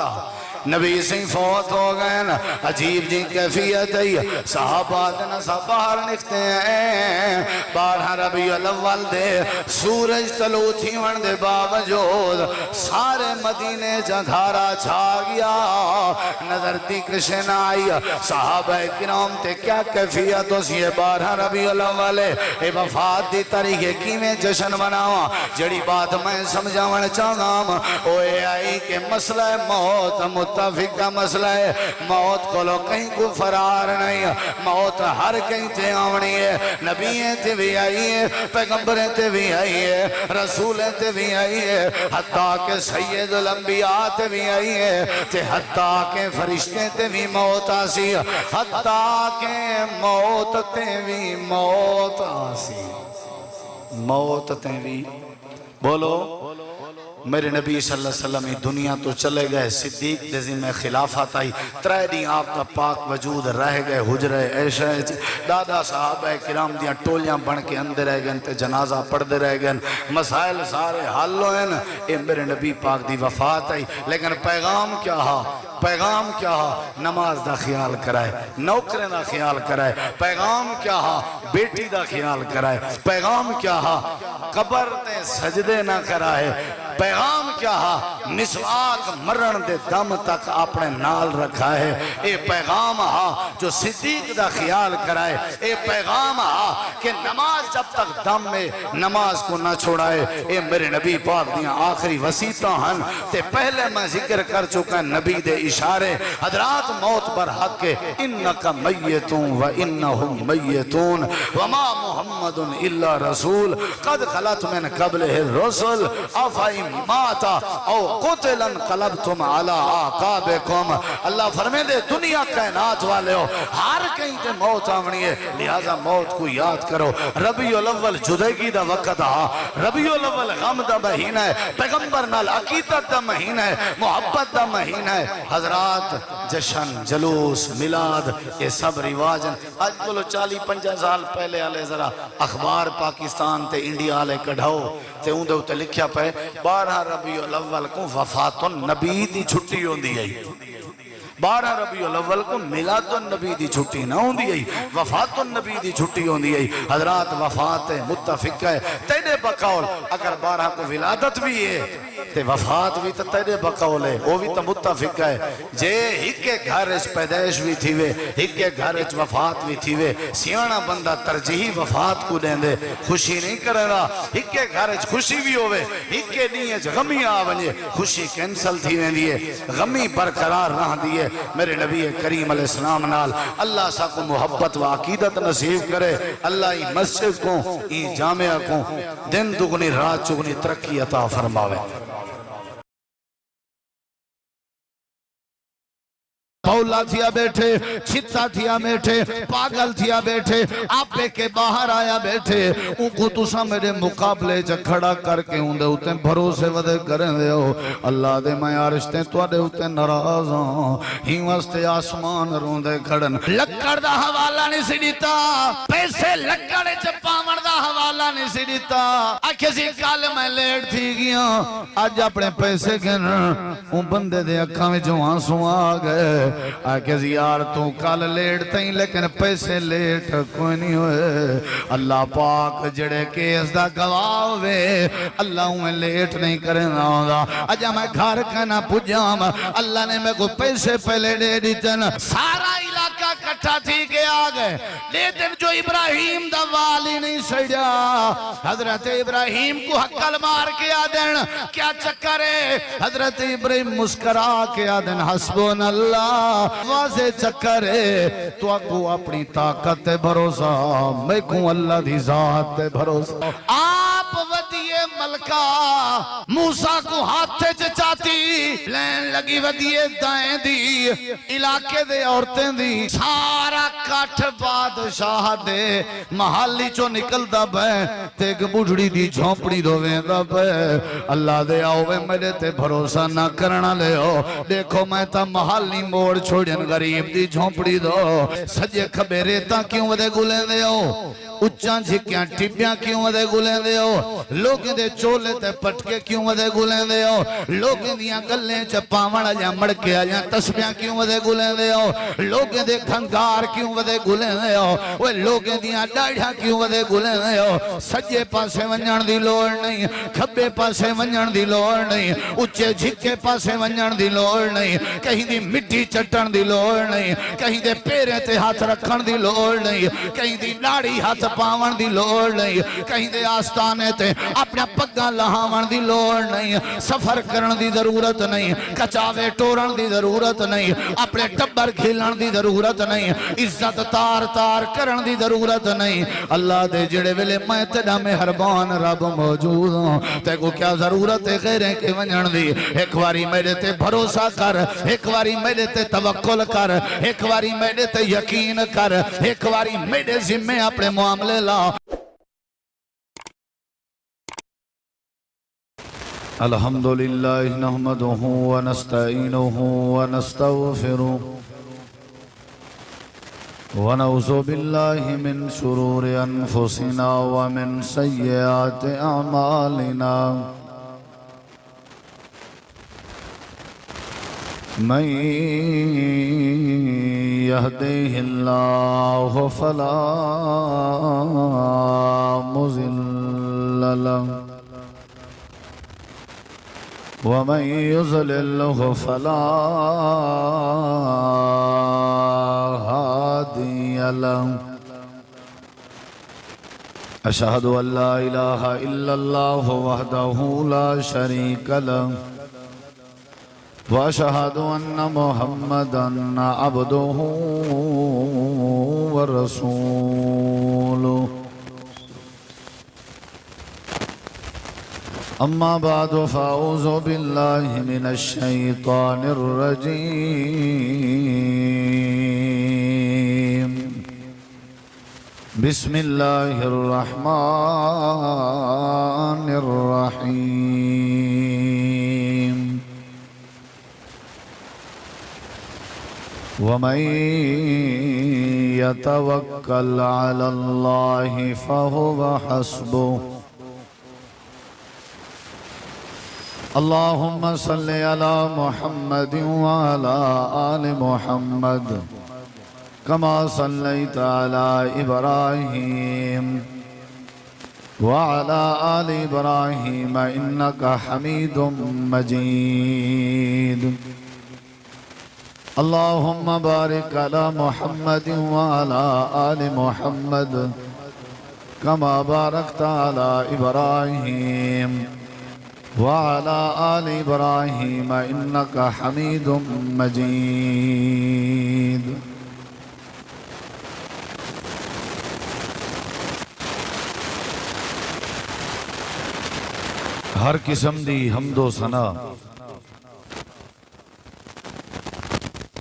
نبی سے فوت ہو گئے نا عجیب جن کیفیت ہے صحابہ دن سب باہر نکتے ہیں 12 ربیع الاول دے سورج تلو تھی ون دے باوجود سارے مدینے جگھارا چھا گیا نظر دی کشن آئی صحابہ کرام تے کیا کیفیت ہو سی 12 ربیع الاول اے وفات دی طریقے کی میں جشن مناوا جڑی بات میں سمجھاون چاہاں اوے آئی کہ مسئلہ موت متفق کا مسئلہ ہے موت کو لو کہیں کو فرار نہیں موت ہر کہیں تے آونی ہے نبییں تے بھی آئی ہے پیغمبریں تے بھی آئی ہے رسولیں تے بھی آئی ہے حتیٰ کہ سید الانبیاء تے بھی آئی ہے تے حتیٰ کہ فرشتے تے بھی موت آسی حتیٰ کہ موت تے بھی موت آسی موت تے بھی بولو میرے نبی صلی اللہ علیہ وسلم دنیا تو چلے گئے، صدیق دے ذمہ خلافت آئی، ترے دی آپ کا پاک وجود رہ گئے حجرہ عائشہ، دادا صحابہ کرام دیاں ٹولیاں بن کے اندر رہ گئے تے جنازہ پڑھ دے رہ گئے، مسائل سارے حل ہوئے، اے میرے نبی پاک دی وفات آئی، لیکن پیغام کیا ہا؟ پیغام کیا ہا؟ نماز دا خیال کرائے، نوکریں دا خیال کرائے، پیغام کیا ہا؟ بیٹی دا خیال کرائے، پیغام کیا ہا؟ قبر دے سجدے نہ کرائے، پیغام کیا ہا؟ مسواک مرن دے دم تک اپنے نال رکھا ہے، اے پیغام ہا جو صدیق دا خیال کرائے، اے پیغام ہا کہ نماز جب تک دم میں نماز کو نہ چھوڑائے، اے میرے نبی پاک دیاں آخری وسیطہ ہن، تے پہلے میں ذکر کر چکا نبی دے اشارے، حضرات موت پر حق کے انکا میتون و انہم میتون وما محمد الا رسول قد خلت من قبلہ الرسل افائی ماتا او قتلا انقلبتم علی آقابکم۔ اللہ فرمے دے دنیا کائنات والے ہو، ہر کہیں تے موت آونی ہے، لہذا موت کو یاد کرو۔ ربیع الاول جدگی دا وقت ہا، ربیع الاول غم دا مہینہ ہے، پیغمبر نال عقیدت دا مہینہ ہے، محبت دا مہینہ ہے۔ حضرات جشن جلوس میلاد یہ سب رواجن آج بولو 40-50 سال پہلے آلے ذرا اخبار پاکستان تے انڈیا آلے کڑھاؤ تے اون دے ہوتے لکھیا پہ 12 ربیع الاول کو وفات النبی دی چھٹی ہوں دی گئی، 12 ربیع الاول کو میلاد النبی دی چھٹی نہ ہوں دی گئی، وفات النبی دی چھٹی ہوں دی گئی۔ حضرات وفات متفق ہے تیرے بقول، اگر 12 کو ولادت بھی ہے تے وفات بھی تو تیرے بقول ہے، وہ بھی تو متفق ہے۔ جے ہکے گھرچ پیدائش بھی تھی وے، ہکے گھرچ وفات بھی تھی وے، سیانہ بندہ ترجیحی وفات کو دیں دے، خوشی نہیں کرے گا۔ ہکے گھرچ خوشی بھی ہوئے، ہکے نیچ غمی آونجے، خوشی کینسل تھی ویں دیئے، غمی برقرار رہ دیئے۔ میرے نبی کریم علیہ السلام نال اللہ سا کو محبت و عقیدت نصیب کرے، اللہ ای مسجد کو ای جامعہ کو دن دگنی رات چگنی ترقی عطا فرماوے۔ پولا تھیا بیٹھے، چھتا تھیا بیٹھے، پاگل تھیا بیٹھے، آپے کے باہر آیا بیٹھے، ان کو تسا میرے مقابلے چا کھڑا کر کے ہوں دے ہوتے بھروسے ودے کریں دے ہو۔ اللہ دے میں عرشتے تو دے ہوتے نرازاں، ہی واسطے آسمان رون دے کھڑن۔ لکڑ دا حوالہ نہیں سی دیتا، پیسے لکڑے چپاون دا حوالہ نہیں سی دیتا۔ کسی کال میں لیٹ تھی گیا، آج اپنے پیسے گن ان بندے دے اکھاں میں جو آنسوں آگئے، آکے یار تو کال لیٹ تھیں لیکن پیسے لیٹ کوئی نہیں ہوئے۔ اللہ پاک جڑے کیس دا گواہ ہوئے، اللہ انہیں لیٹ نہیں کرنا ہوگا۔ اجا میں گھر کنا پجام، اللہ نے میں کو پیسے پہلے دے دیتن، سارا علاقہ کٹھا تھی کے آگئے، لیکن جو ابراہیم دا والی نہیں سڑیا، حضرت ابراہیم کو حقل مار کے آدن کیا چکر ہے؟ حضرت ابراہیم مسکرا کے آدن حسبون اللہ واضح چکر ہے، تو اکو اپنی طاقت بھروسہ، میں کوں اللہ دی ذات بھروسہ۔ آپ ودیے ملکہ موسیٰ کو ہاتھے چاہتی، لین لگی ودیے دائیں دی، علاقے دے عورتیں دی، سارا کٹ بادشاہ دے محالی چو نکل دا بے، tech بڑھڑی the جھونپڑی do when the بے۔ اللہ دے آوے میرے تے بھروسہ نہ کرنا لے ہو، دیکھو میں تا محالی موڑ چھوڑین غریب دی جھونپڑی دو، سجے کھبے ریتاں کیوں ودے گلیں دے ہو، اچھاں جھکیاں ٹپیاں کیوں ودے گلیں دے ہو، لوگ دے چولے تے پٹکے کیوں ودے گلیں دے ہو، لوگ دیاں گلیں چپاوڑ آجاں مڑکے آجاں تسبیاں کیوں ودے گلیں دے ہو، لوگ دے کھنگار کیوں ودے گلیں دے ہو، وہ لوگ دیاں ڈاڑھا کیوں ودے گلیں دے ہو۔ سجے پاسے ونجن دی لوڑ نہیں، کھبے پاسے ونجن دی لوڑ نہیں، اچھے جھکے پاسے ونجن دی لوڑ نہیں، کہیں دی مٹی چٹن دی لوڑ نہیں، کہیں دے پیرے تے ہاتھ رکھن دی لوڑ نہیں، کہیں دی لاڑی ہاتھ پاون دی لوڑ نہیں، کہیں دے آستانے تے اپنا پگاں لہاون دی لوڑ نہیں، سفر کرن دی ضرورت نہیں، کچاوے ٹورن دی ضرورت نہیں، اپنے ٹبر کھیلن دی ضرورت نہیں، عزت تار تار کرن دی ضرورت نہیں۔ اللہ دے جڑے ویلے میں تیرا مہربان رب موجود ہوں، تے کو کیا ضرورت ہے غیریں کے ونجن دی؟ ایک واری میرے تے بھروسہ کر، ایک واری میرے تے توکل کر، ایک واری میرے تے یقین کر، ایک واری میرے ذمہ اپنے معاملے لا۔ الحمد لله نحمده ونستعينه ونستغفره ونعوذ بالله من شرور أنفسنا ومن سيئات أعمالنا من يهده الله فلا مضل له ومن يضلل فلا هادي له أشهد أن لا إله إلا الله وحده لا شريك له وأشهد أن محمدًا عبده ورسوله أما بعد فأعوذ بالله من الشيطان الرجيم بسم الله الرحمن الرحيم ومن يتوكل على الله فهو حسبه اللهم صل على محمد وعلى آل محمد كما صليت على إبراهيم وعلى آل إبراهيم إنك حميد مجيد اللهم بارك على محمد وعلى آل محمد كما باركت على إبراهيم وعلى آل إبراهيم إنك حميد مجيد ہر قسم دی حمد و ثنا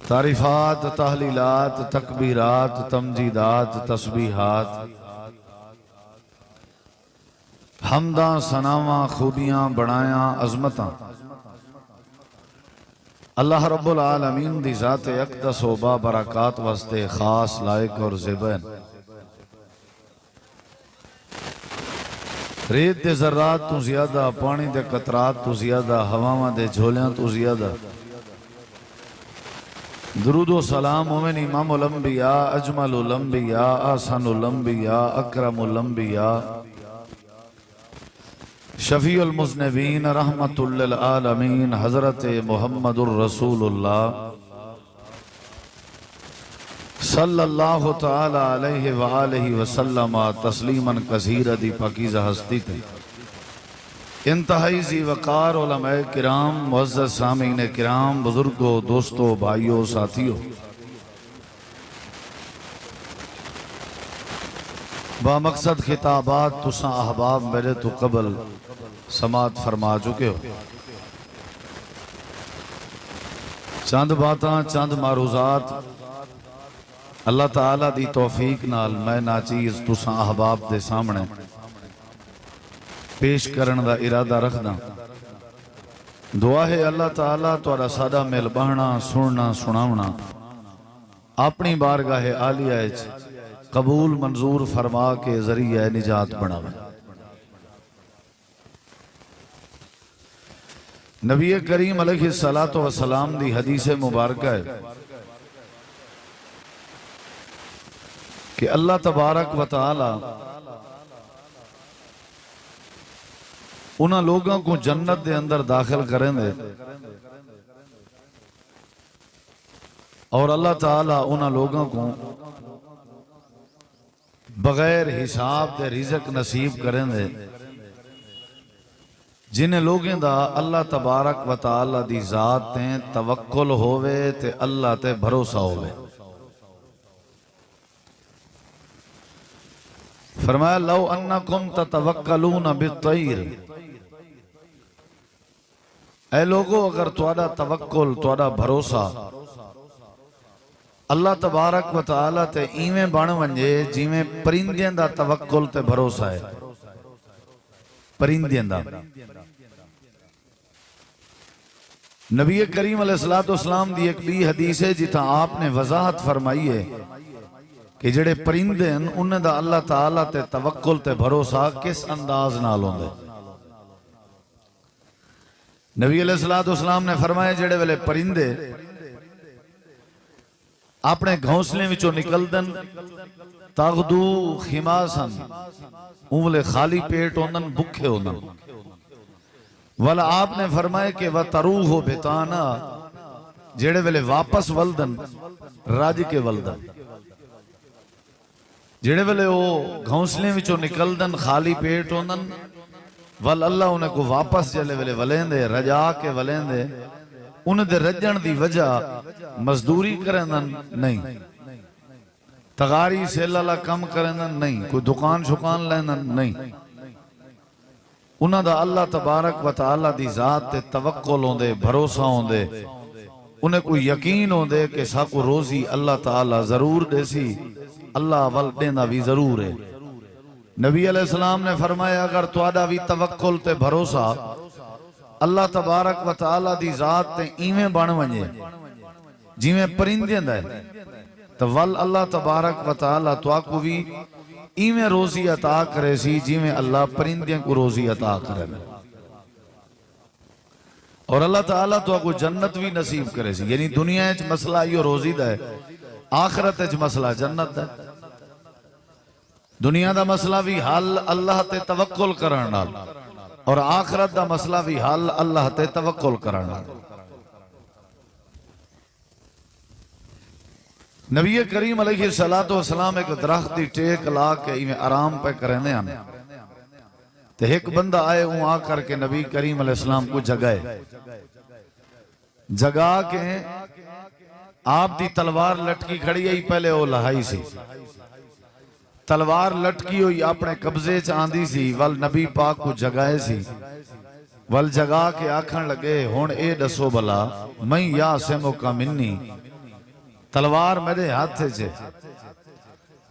تعریفات تحلیلات تکبیرات تمجیدات تسبیحات حمداں ثناواں خوبیاں بڑایاں عظمتاں اللہ رب العالمین دی ذات اقدس و بابرکات واسطے خاص لائق اور زبین ریت دے ذرات تو زیادہ پانی دے قطرات تو زیادہ ہواواں دے جھولیاں تو زیادہ درود و سلام مومن امام الانبیاء اجمل الانبیاء احسن الانبیاء اکرم الانبیاء شفیع المذنبین رحمت للعالمین حضرت محمد الرسول اللہ صلی اللہ تعالی علیہ وآلہ وسلم تسلیما کثیرا دی پاکیزہ ہستی تھی انتہائی ذی وقار علماء کرام معزز سامعین کرام بزرگوں دوستوں بھائیوں ساتھیوں با مقصد خطابات تساں احباب میرے تو قبل سماعت فرما چکے ہو چند باتاں چند معروضات اللہ تعالیٰ دی توفیق نال میں ناچیز تساں احباب دے سامنے پیش کرن دا ارادہ رکھدا دعا ہے اللہ تعالیٰ توڑا سادہ میل بہنا سننا سناونا اپنی بارگاہ عالیہ قبول منظور فرما کے ذریعہ نجات بناوے نبی کریم علیہ السلام دی حدیث مبارکہ ہے کہ اللہ تبارک و تعالی انہاں لوگوں کو جنت دے اندر داخل کریں دے اور اللہ تعالی انہاں لوگوں کو بغیر حساب دے رزق نصیب کریں دے جنہیں لوگیں دا اللہ تبارک و تعالی دی ذات تیں توکل ہووے تے اللہ تے بھروسہ ہووے فرمایا لو انکم تتوکلون بالطیر اے لوگو اگر توڑا توکل توڑا بھروسہ اللہ تبارک و تعالی تے ایویں بن ونجے جیویں پرندیاں دا توکل تے بھروسہ ہے پرندیاں دا نبی کریم علیہ السلام دی ایک بھی حدیث ہے جتھا آپ نے وضاحت فرمائی ہے کہ جڑے پرندے ہیں انہیں دا اللہ تعالیٰ تے توکل تے بھروسہ کس انداز نال ہوندے. نبی علیہ السلام نے فرمایا جڑے ویلے پرندے اپنے گھونسلے وچوں نکلدن تغدو خماسن اونلے خالی پیٹ ہوندن بکھے ہوندن والا آپ نے فرمایا کہ وَتَرُوهُ بِتَانَا جڑے ویلے واپس ولدن راج کے ولدن جڑے ویلے وہ گھونسلے وچوں نکلدن خالی پیٹ ہوندن ول اللہ انہیں کو واپس جلے ویلے ولین دے رجا کے ولین دے انہیں دے رجن دی وجہ مزدوری کرندن نہیں تغاری سے اللہ کم کرندن نہیں کوئی دکان شکان لیندن نہیں انہاں دا اللہ تبارک و تعالی دی ذات تے توکل ہوندے بھروسہ ہوندے انہیں کوئی یقین ہوندے کہ ساکو روزی اللہ تعالی ضرور دے سی اللہ ول دینا بھی ضرور ہے. نبی علیہ السلام نے فرمایا اگر تواڈا بھی توکل تے بھروسہ اللہ تبارک و تعالی دی ذات تے ایویں بن ونجے جویں پرندے دا ہے تو ول اللہ تبارک و تعالی تواکو بھی ایویں روزی عطا کرے سی جویں اللہ پرندیاں کو روزی عطا کرے اور اللہ تعالیٰ تواکو جنت بھی نصیب کرے سی. یعنی دنیا وچ مسئلہ ایو روزی دا ہے آخرت وچ مسئلہ جنت دا ہے. دنیا دا مسئلہ بھی حل اللہ تے توکل کرن نال اور آخرت دا مسئلہ بھی حل اللہ تے توکل کرن نال. نبی کریم علیہ السلام ایک درخت دی ٹیک لا کے ایویں آرام پہ کرنے آنے تو ایک بندہ آئے ہوں آ کر کے نبی کریم علیہ السلام کو جگا کے آپ دی تلوار لٹکی کھڑی ہے پہلے وہ لہائی سی تلوار لٹکی ہوئی اپنے قبضے چاندی سی ول نبی پاک کو جگائے سی ول جگا کے آکھن لگے ہون اے دسو بلا میں یا سمو کا منی تلوار میرے ہاتھ چھے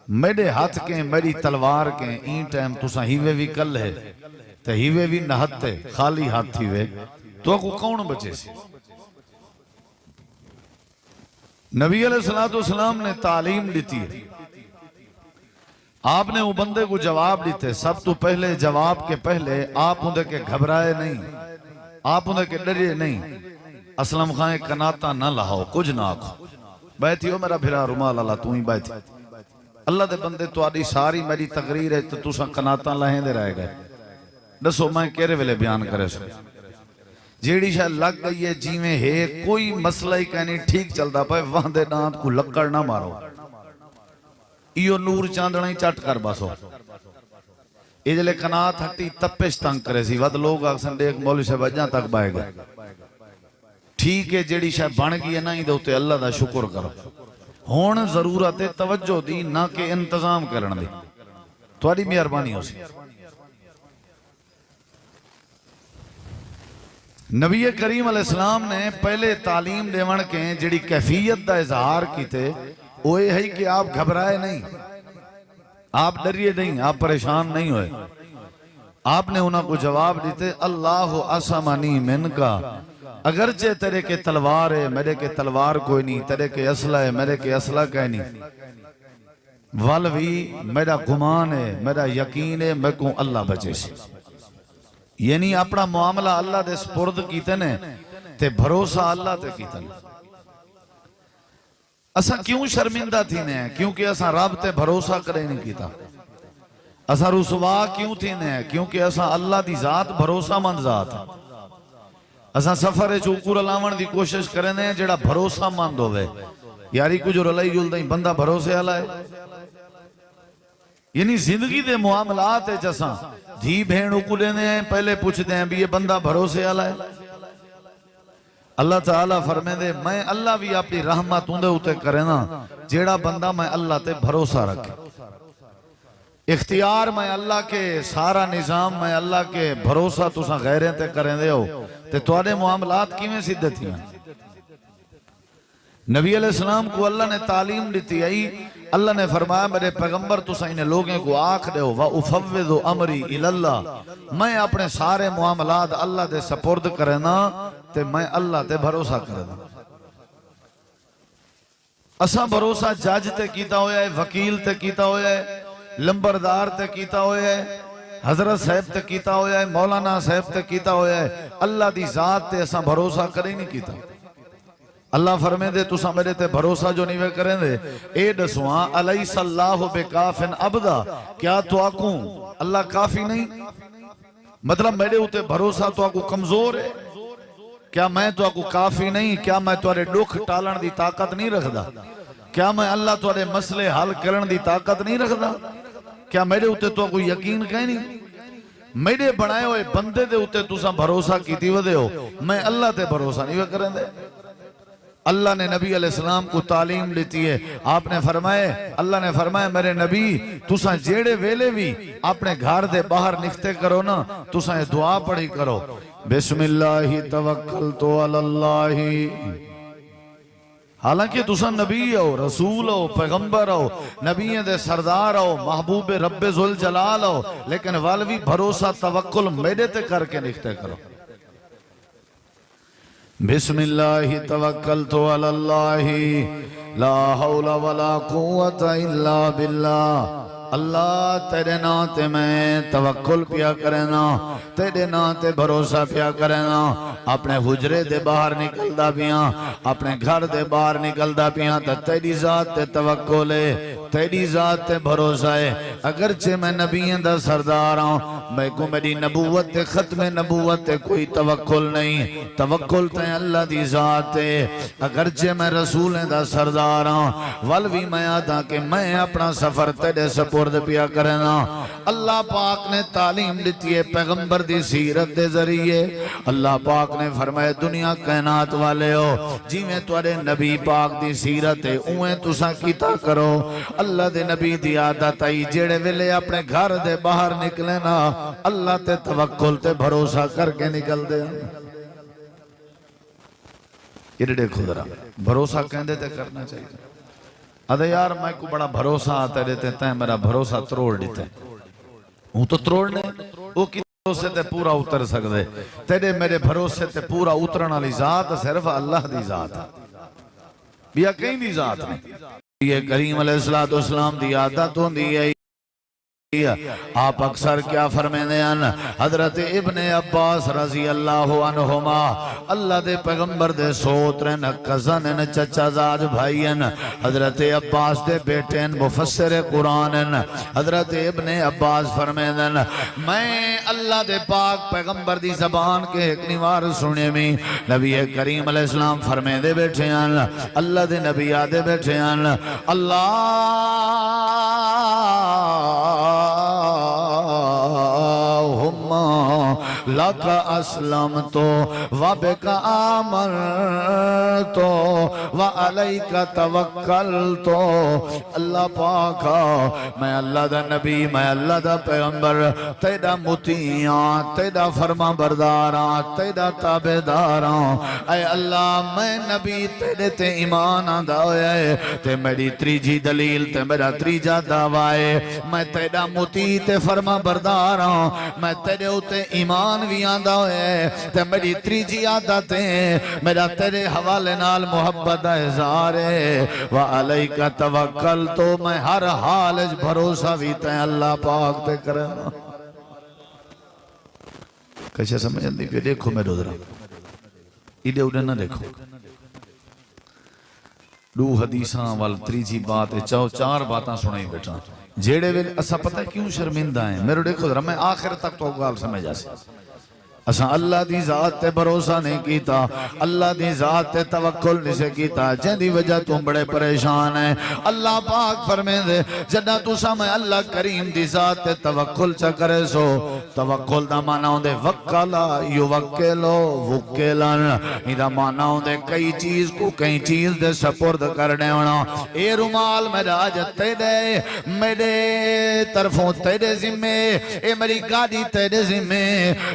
میرے ہاتھ کے میری تلوار کے این ٹائم تُسا ہیوے بھی کل ہے تو ہیوے بھی نہت تے خالی ہاتھ ہیوے تو کو کون بچے سی. نبی علیہ السلام نے تعلیم دیتی ہے آپ نے وہ بندے کو جواب دیتے سب تو پہلے جواب کے پہلے آپ اندھے کے گھبرائے نہیں آپ اندھے کے ڈریے نہیں اسلم خائیں کناتا نہ لہاؤ کچھ نہ آکھو بیٹھی ہو میرا بھرا رمال اللہ تو ہی بیٹھی اللہ دے بندے تو آدھی ساری میری تقریر ہے تو تُسا کناتا لہیں دے رہے گئے دسو میں کیرے ویلے بیان کرے سکے جیڑی شاہ لگ گئی ہے جیویں ہے کوئی مسئلہ ہی کہنی ٹھیک چلتا پائے وہاں دے نات کو لکڑ نہ مارو ایو نور چاندنا ہی چٹ کر باسو ایجلے کنات ہٹی تپش تنگ کرے سی ود لوگ آکسن دیکھ مولی سے بجاں تک بائے گئے ٹھیک ہے جیڑی شاہ بن گئی ہے نا ہی دوتے اللہ دا شکر کرو ہون ضرورت توجہ دی نہ کہ انتظام کرن دی تھوڑی مہربانی ہو سی. نبی کریم علیہ السلام نے پہلے تعلیم دیون کے جڑی کیفیت دا اظہار کی تھے وہ یہ ہے کہ آپ گھبرائے نہیں آپ ڈریے نہیں آپ پریشان نہیں ہوئے آپ نے انہوں کو جواب دیتے اللہ عصمنی من کا اگرچہ تیرے کے تلوار ہے میرے کے تلوار کوئی نہیں تیرے کے اسلحہ ہے میرے کے اسلحہ کوئی نہیں والوی میرا گمان ہے میرا یقین ہے میں کو اللہ بچے سی. یعنی اپنا معاملہ اللہ دے سپرد کیتے نے تے بھروسہ اللہ تے کیتے نے. اسا کیوں شرمندہ تھی نے کیونکہ اسا رب تے بھروسہ کرے نہیں کیتا. اسا رسوا کیوں تھی نے کیونکہ اسا اللہ دی ذات بھروسہ مند ذات ہے. اسا سفر چوکور علاوان دی کوشش کریں نے جڑا بھروسہ مند ہوئے یاری کو جو رلائی جل دیں بندہ بھروسے والا ہے. یعنی زندگی دے معاملات ہے جساں دھی بھین اکلے نے پہلے پوچھ دیں بھی یہ بندہ بھروسے والا ہے. اللہ تعالیٰ فرمے دے میں اللہ بھی اپنی رحمت اندے ہوتے کرے نا جیڑا بندہ میں اللہ تے بھروسہ رکھے اختیار میں اللہ کے سارا نظام میں اللہ کے بھروسہ تو سا غیریں تے کریں دے ہو تے توڑے معاملات کی میں سدھے تھی ہیں. نبی علیہ السلام کو اللہ نے تعلیم دیتی ہے اللہ نے فرمایا میرے پیغمبر تو انہیں لوگوں کو آکھ دے ہو وَأُفَوِّضُ أَمْرِي إِلَى اللَّهِ میں اپنے سارے معاملات اللہ دے سپرد کرنا تے میں اللہ تے بھروسہ کرنا اساں بھروسہ جج تے کیتا ہویا ہے وکیل تے کیتا ہویا ہے لمبردار تے کیتا ہویا ہے حضرت صاحب تے کیتا ہویا ہے مولانا صاحب تے کیتا ہویا ہے اللہ دی ذات تے اساں بھروسہ کرے نہیں کیتا اللہ فرمے دے تساں میرے تے بھروسہ جو نہیں کریں دے اے دسواں علیس اللہ بکافن عبدا کیا تو آکوں اللہ کافی نہیں مطلب میرے ہوتے بھروسہ تو آکوں کمزور ہے کیا میں تو آکوں کافی نہیں کیا میں توارے دکھ ٹالن دی طاقت نہیں رکھ دا کیا میں اللہ توارے مسئلے حل کرن دی طاقت نہیں رکھ دا کیا میرے ہوتے تو آکوں یقین کہیں نہیں میرے بنائے ہوئے بندے دے ہوتے تساں بھروسہ کیتی ودے ہو میں اللہ تے بھروسہ نہیں کریں دے اللہ نے نبی علیہ السلام کو تعلیم لیتی ہے آپ نے فرمائے اللہ نے فرمائے میرے نبی تساں جیڑے ویلے بھی اپنے گھر دے باہر نکھتے کرو نا تساں دعا پڑھی کرو بسم اللہ توکلتو علی اللہ حالانکہ تساں نبی ہو رسول ہو پیغمبر ہو نبی دے سردار ہو محبوب رب ذوالجلال ہو لیکن والوی بھروسہ توکل میرے تے کر کے نکھتے کرو بسم اللہ توکلتو علی اللہ لا حول ولا قوت الا باللہ اللہ تیرے نا تے میں توکل پیا کرنا تیرے نا تے بھروسہ پیا کرنا اپنے حجرے دے باہر نکل دا پیاں اپنے گھر دے باہر نکل دا پیاں تا تیری ذات تے توکل ہے تیری ذات تے بھروسہ ہے اگرچہ میں نبیوں دا سردار ہوں میں کو میری نبوت تے ختم نبوت تے کوئی توکل نہیں توکل تے اللہ دی ذات ہے اگرچہ میں رسولیں دا سردار ہوں والوی میں آدھا کہ میں اپنا سفر تیرے سپرد پیا کرنا اللہ پاک نے تعلیم دیتی ہے پیغمبر دی سیرت دے ذریعے اللہ پاک نے فرمائے دنیا کائنات والے ہو جی میں تورے نبی پاک دی سیرت ہے اوہیں تساں کیتا کرو اللہ دے نبی دی عادت آئی جیڑے ویلے اپنے گھر دے باہر نکلے نا اللہ تے توکل تے بھروسہ کر کے نکل دے یہ دیکھو ذرا بھروسہ کہندے تے کرنا چاہیے ادھے یار میں کو بڑا بھروسہ آتا رہتے ہیں میرا بھروسہ تروڑ دیتے ہوں تو تروڑنے وہ کی بھروسے تے پورا اتر سکتے تیرے میرے بھروسے تے پورا اترن والی ذات صرف اللہ دی ذات ہے بیا کہیں دی ذات نہیں یہ کریم علیہ السلام دی عادت ہوندی ہے آپ اکثر کیا فرمینے ہیں حضرت ابن عباس رضی اللہ عنہما اللہ دے پیغمبر دے سوترن کزنن چچا زاد بھائین حضرت عباس دے بیٹین مفسر قرآن حضرت ابن عباس فرمینے میں اللہ دے پاک پیغمبر دی زبان کے ایک نیوار سنے میں نبی کریم علیہ السلام فرمے دے بیٹھے ہیں اللہ دے نبی آدے بیٹھے ہیں اللہ لک اسلمت وبک آمنت وعلیک توکلت اللہ پاکا میں اللہ دا نبی میں اللہ دا پیغمبر تیرا مطیعاں تیرا فرما برداراں تیرا تابداراں اے اللہ میں نبی تیرے تے ایمان آدھا ہویا ہے تے میری تریجی دلیل تے میرا تریجا دعوائے میں تیرا مطیع تے فرما برداراں میں تیرے ہوتے ایمان بھی آندہ ہوئے تے میری تریجی عادتیں میرا تیرے حوالے نال محبت اظہارے وعلیک توکل تو میں ہر حال بھروسہ بھی تے اللہ پاک تے کرنا کیسے سمجھ اندھی پہ دیکھو میرے ادھر ایڈے اڈے نہ دیکھو دو حدیثاں وال تریجی بات چار باتاں سنائی بیٹھا جیڑے ویل اسا پتہ کیوں شرمندہ ہیں میرے دیکھو ذرا میں آخر تک تو گال سمجھ جاسے اسا اللہ دی ذات تے بھروسہ نہیں کیتا اللہ دی ذات تے توکل نہیں سے کیتا جن دی وجہ تم بڑے پریشان ہیں اللہ پاک فرمائے دے جدہ تسا میں اللہ کریم دی ذات تے توکل چا کرے سو توکل دا معنی ہوندے وکلا یوکلو وکلن ایدہ معنی ہوندے کئی چیز کو کئی چیز دے سپرد کرنے ہونا اے رومال میرا آجتے دے میرے طرفوں تیرے ذمے اے میری گاڑی تیرے ذمے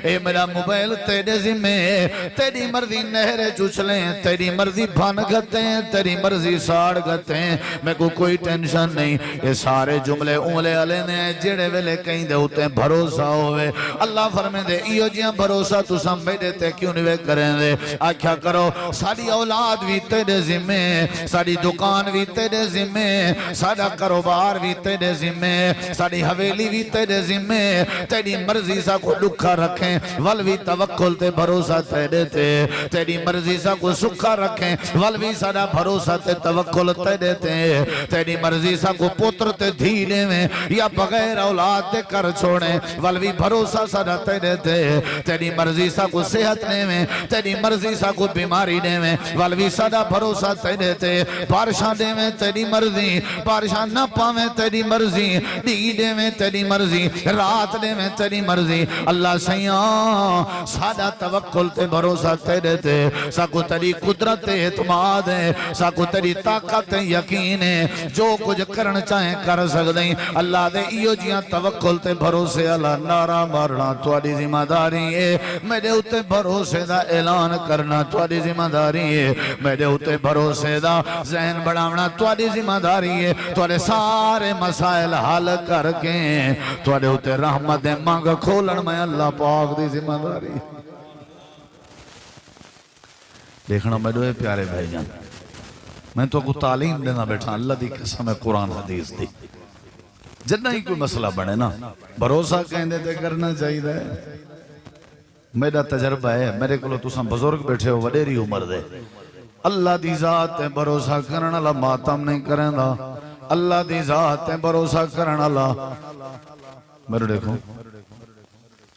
اے میرا موبائل تیرے ذمے، تیری مرضی نہر چچلیں، تیری مرضی بھن گھتیں، تیری مرضی ساڑ گھتیں، میں کو کوئی ٹینشن نہیں۔ یہ سارے جملے اونلے علی نے جڑے ویلے کہیں دے ہوتے ہیں بھروسہ ہوئے۔ اللہ فرمے دے ایو جیاں بھروسہ تو سمجھے تے کیوں نہیں کریں دے؟ آکھیا کرو ساری اولاد بھی تیرے ذمے، ساری دکان بھی تیرے ذمے، سارا کاروبار بھی تیرے ذمے، ساری حویلی بھی تیرے ذمے، تیری مرضی سا کو لکھا رکھیں ولوی توکل تے بھروسہ تیرے تے، تیری مرضی سا کو سکھا رکھیں ولوی سارا بھروسہ تے توکل تیرے تے، تیری مرضی سا کو پتر تے دھیلے میں یا بغیر اولاد تے کر چھوڑیں ولوی بھروسہ سارا تیرے تے، تیری مرضی سا کو صحت نے میں، تیری مرضی سا کو بیماری نے میں ولوی سارا بھروسہ تیرے تے، بارشاں دے میں تیری مرضی، بارشاں نہ پاویں تیری مرضی، دیدے میں تیری مرضی، رات دے میں تیری مرضی۔ اللہ سیاں سادہ توکل تے بھروسہ تیرے تے، ساکو تیری قدرت اعتماد ہے، ساکو تیری طاقت یقین ہے، جو کچھ کرن چاہیں کر سکدیں۔ اللہ دے ایو جیاں توکل تے بھروسے اللہ نارا مارنا تواڈی ذمہ داری ہے، میرے اُتے بھروسے دا اعلان کرنا تواڈی ذمہ داری ہے، میرے اُتے بھروسے دا ذہن بڑھاونا تواڈی ذمہ داری ہے، تواڈے سارے مسائل حل کر کے تواڈے اُتے رحمت دے مانگ کھولن میں اللہ پاک دی ذمہ داری۔ دیکھنا میرے پیارے بھائی جان، میں تو کو تعلیم دینا بیٹھا اللہ دی قسم ہے قرآن حدیث دی، جنہ ہی کوئی مسئلہ بڑھے نا بھروسہ کہندے تے کرنا چاہیے دے۔ میرا تجربہ ہے، میرے کو تساں بزرگ بیٹھے ہو وڈیری عمر دے، اللہ دی ذات تے بھروسہ کرنا اللہ ماتم نہیں کریں دا، اللہ دی ذات تے بھروسہ کرنا اللہ میرے دیکھو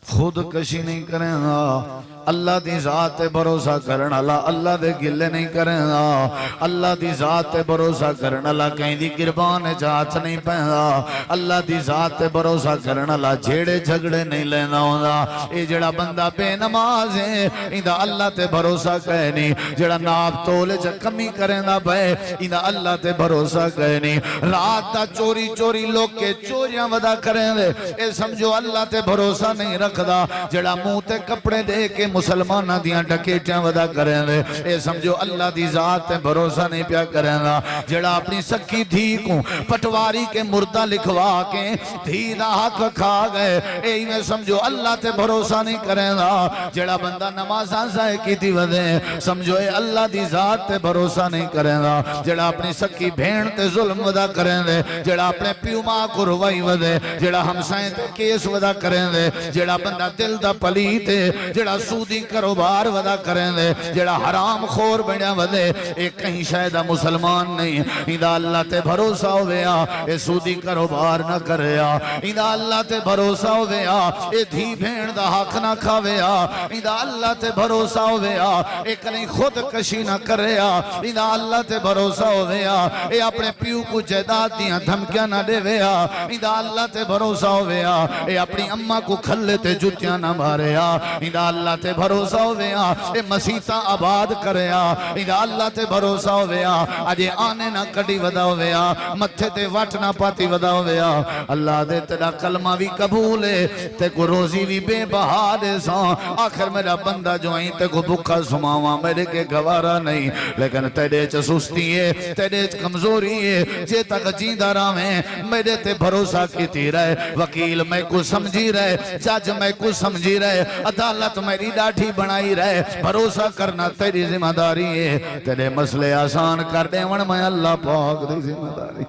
خود کشی نہیں کریں گا، اللہ دی ذات تے بھروسہ کرنا اللہ دے گلے نہیں کریں گا، اللہ دی ذات تے بھروسہ کرنا اللہ کہیں دی گربان جات نہیں پہنگا، اللہ دی ذات تے بھروسہ کرنا اللہ جھیڑے جھگڑے نہیں لینا ہونا۔ اے جڑا بندہ بے نماز ہے اندہ اللہ تے بھروسہ کہنی، جڑا ناب تولے جا کمی کریں دا بھائی اندہ اللہ تے بھروسہ کہنی، رات دا چوری چوری لوگ کے چوریاں ودا کریں دے اے سمجھو اللہ تے بھروسہ نہیں رکھدا، جڑا منہ تے کپڑے دے کے مسلمانہ دیاں ڈکیٹیاں ودا کریں دے اے سمجھو اللہ دی ذات تے بھروسہ نہیں پیا کریں دا، جڑا اپنی سکی دھی کو پٹواری کے مردہ لکھوا کے دھی دا حق کھا گئے اے میں سمجھو اللہ تے بھروسہ نہیں کریں دا، جڑا بندہ نماز آزائے کی تھی ودے سمجھو اے اللہ دی ذات تے بھروسہ نہیں کریں دا، جڑا اپنی سکی بھین تے ظلم ودا کریں دے، جڑا اپنے پیو ماں کو روائی ودے، جڑا ہمسائیں تے کیس ودا کریں دے، جڑا بندہ دل دا پلیتے، جڑا سودی کاروبار ودا کریں دے، جڑا حرام خور بنیا ودے ایک کہیں شاید مسلمان نہیں، اندہ اللہ تے بھروسہ ہویا اے سودی کاروبار نہ کریا، اندہ اللہ تے بھروسہ ہویا اے دھی بھین دا حق نہ کھاویا، اندہ اللہ تے بھروسہ ہویا اے کہیں خود کشی نہ کریا، اندہ اللہ تے بھروسہ ہویا اے اپنے پیو کو جائیداد دیاں دھمکیاں نہ دے ویا، اندہ اللہ تے بھروسہ ہویا اے اپنی اماں کو کھلے تے جتیاں نہ ماریا، اندہ اللہ تے بھروسہ ہویا اے مسیطہ آباد کریا، اندہ اللہ تے بھروسہ ہویا آجے آنے نہ کڑی ودا ہویا، متھے تے وٹ نہ پاتی ودا ہویا، اللہ دے تیرا کلمہ بھی قبول ہے تے کو روزی بھی بے بہا دے ساں، آخر میرا بندہ جو ہیں تے کو بھکا سماواں میرے کے گوارا نہیں، لیکن تیرے چ سستی ہے تیرے چ کمزوری ہے، جے تک جیندہ راہیں میرے تے بھروسہ کیتی رہے، وکیل میں کو سمجھی رہے، جج میں کو سمجھی رہے، عدالت میری ڈاٹھی بنائی رہے، بھروسہ کرنا تیری ذمہ داری ہے، تیرے مسئلے آسان کر دے ون میں اللہ پاک دی ذمہ داری۔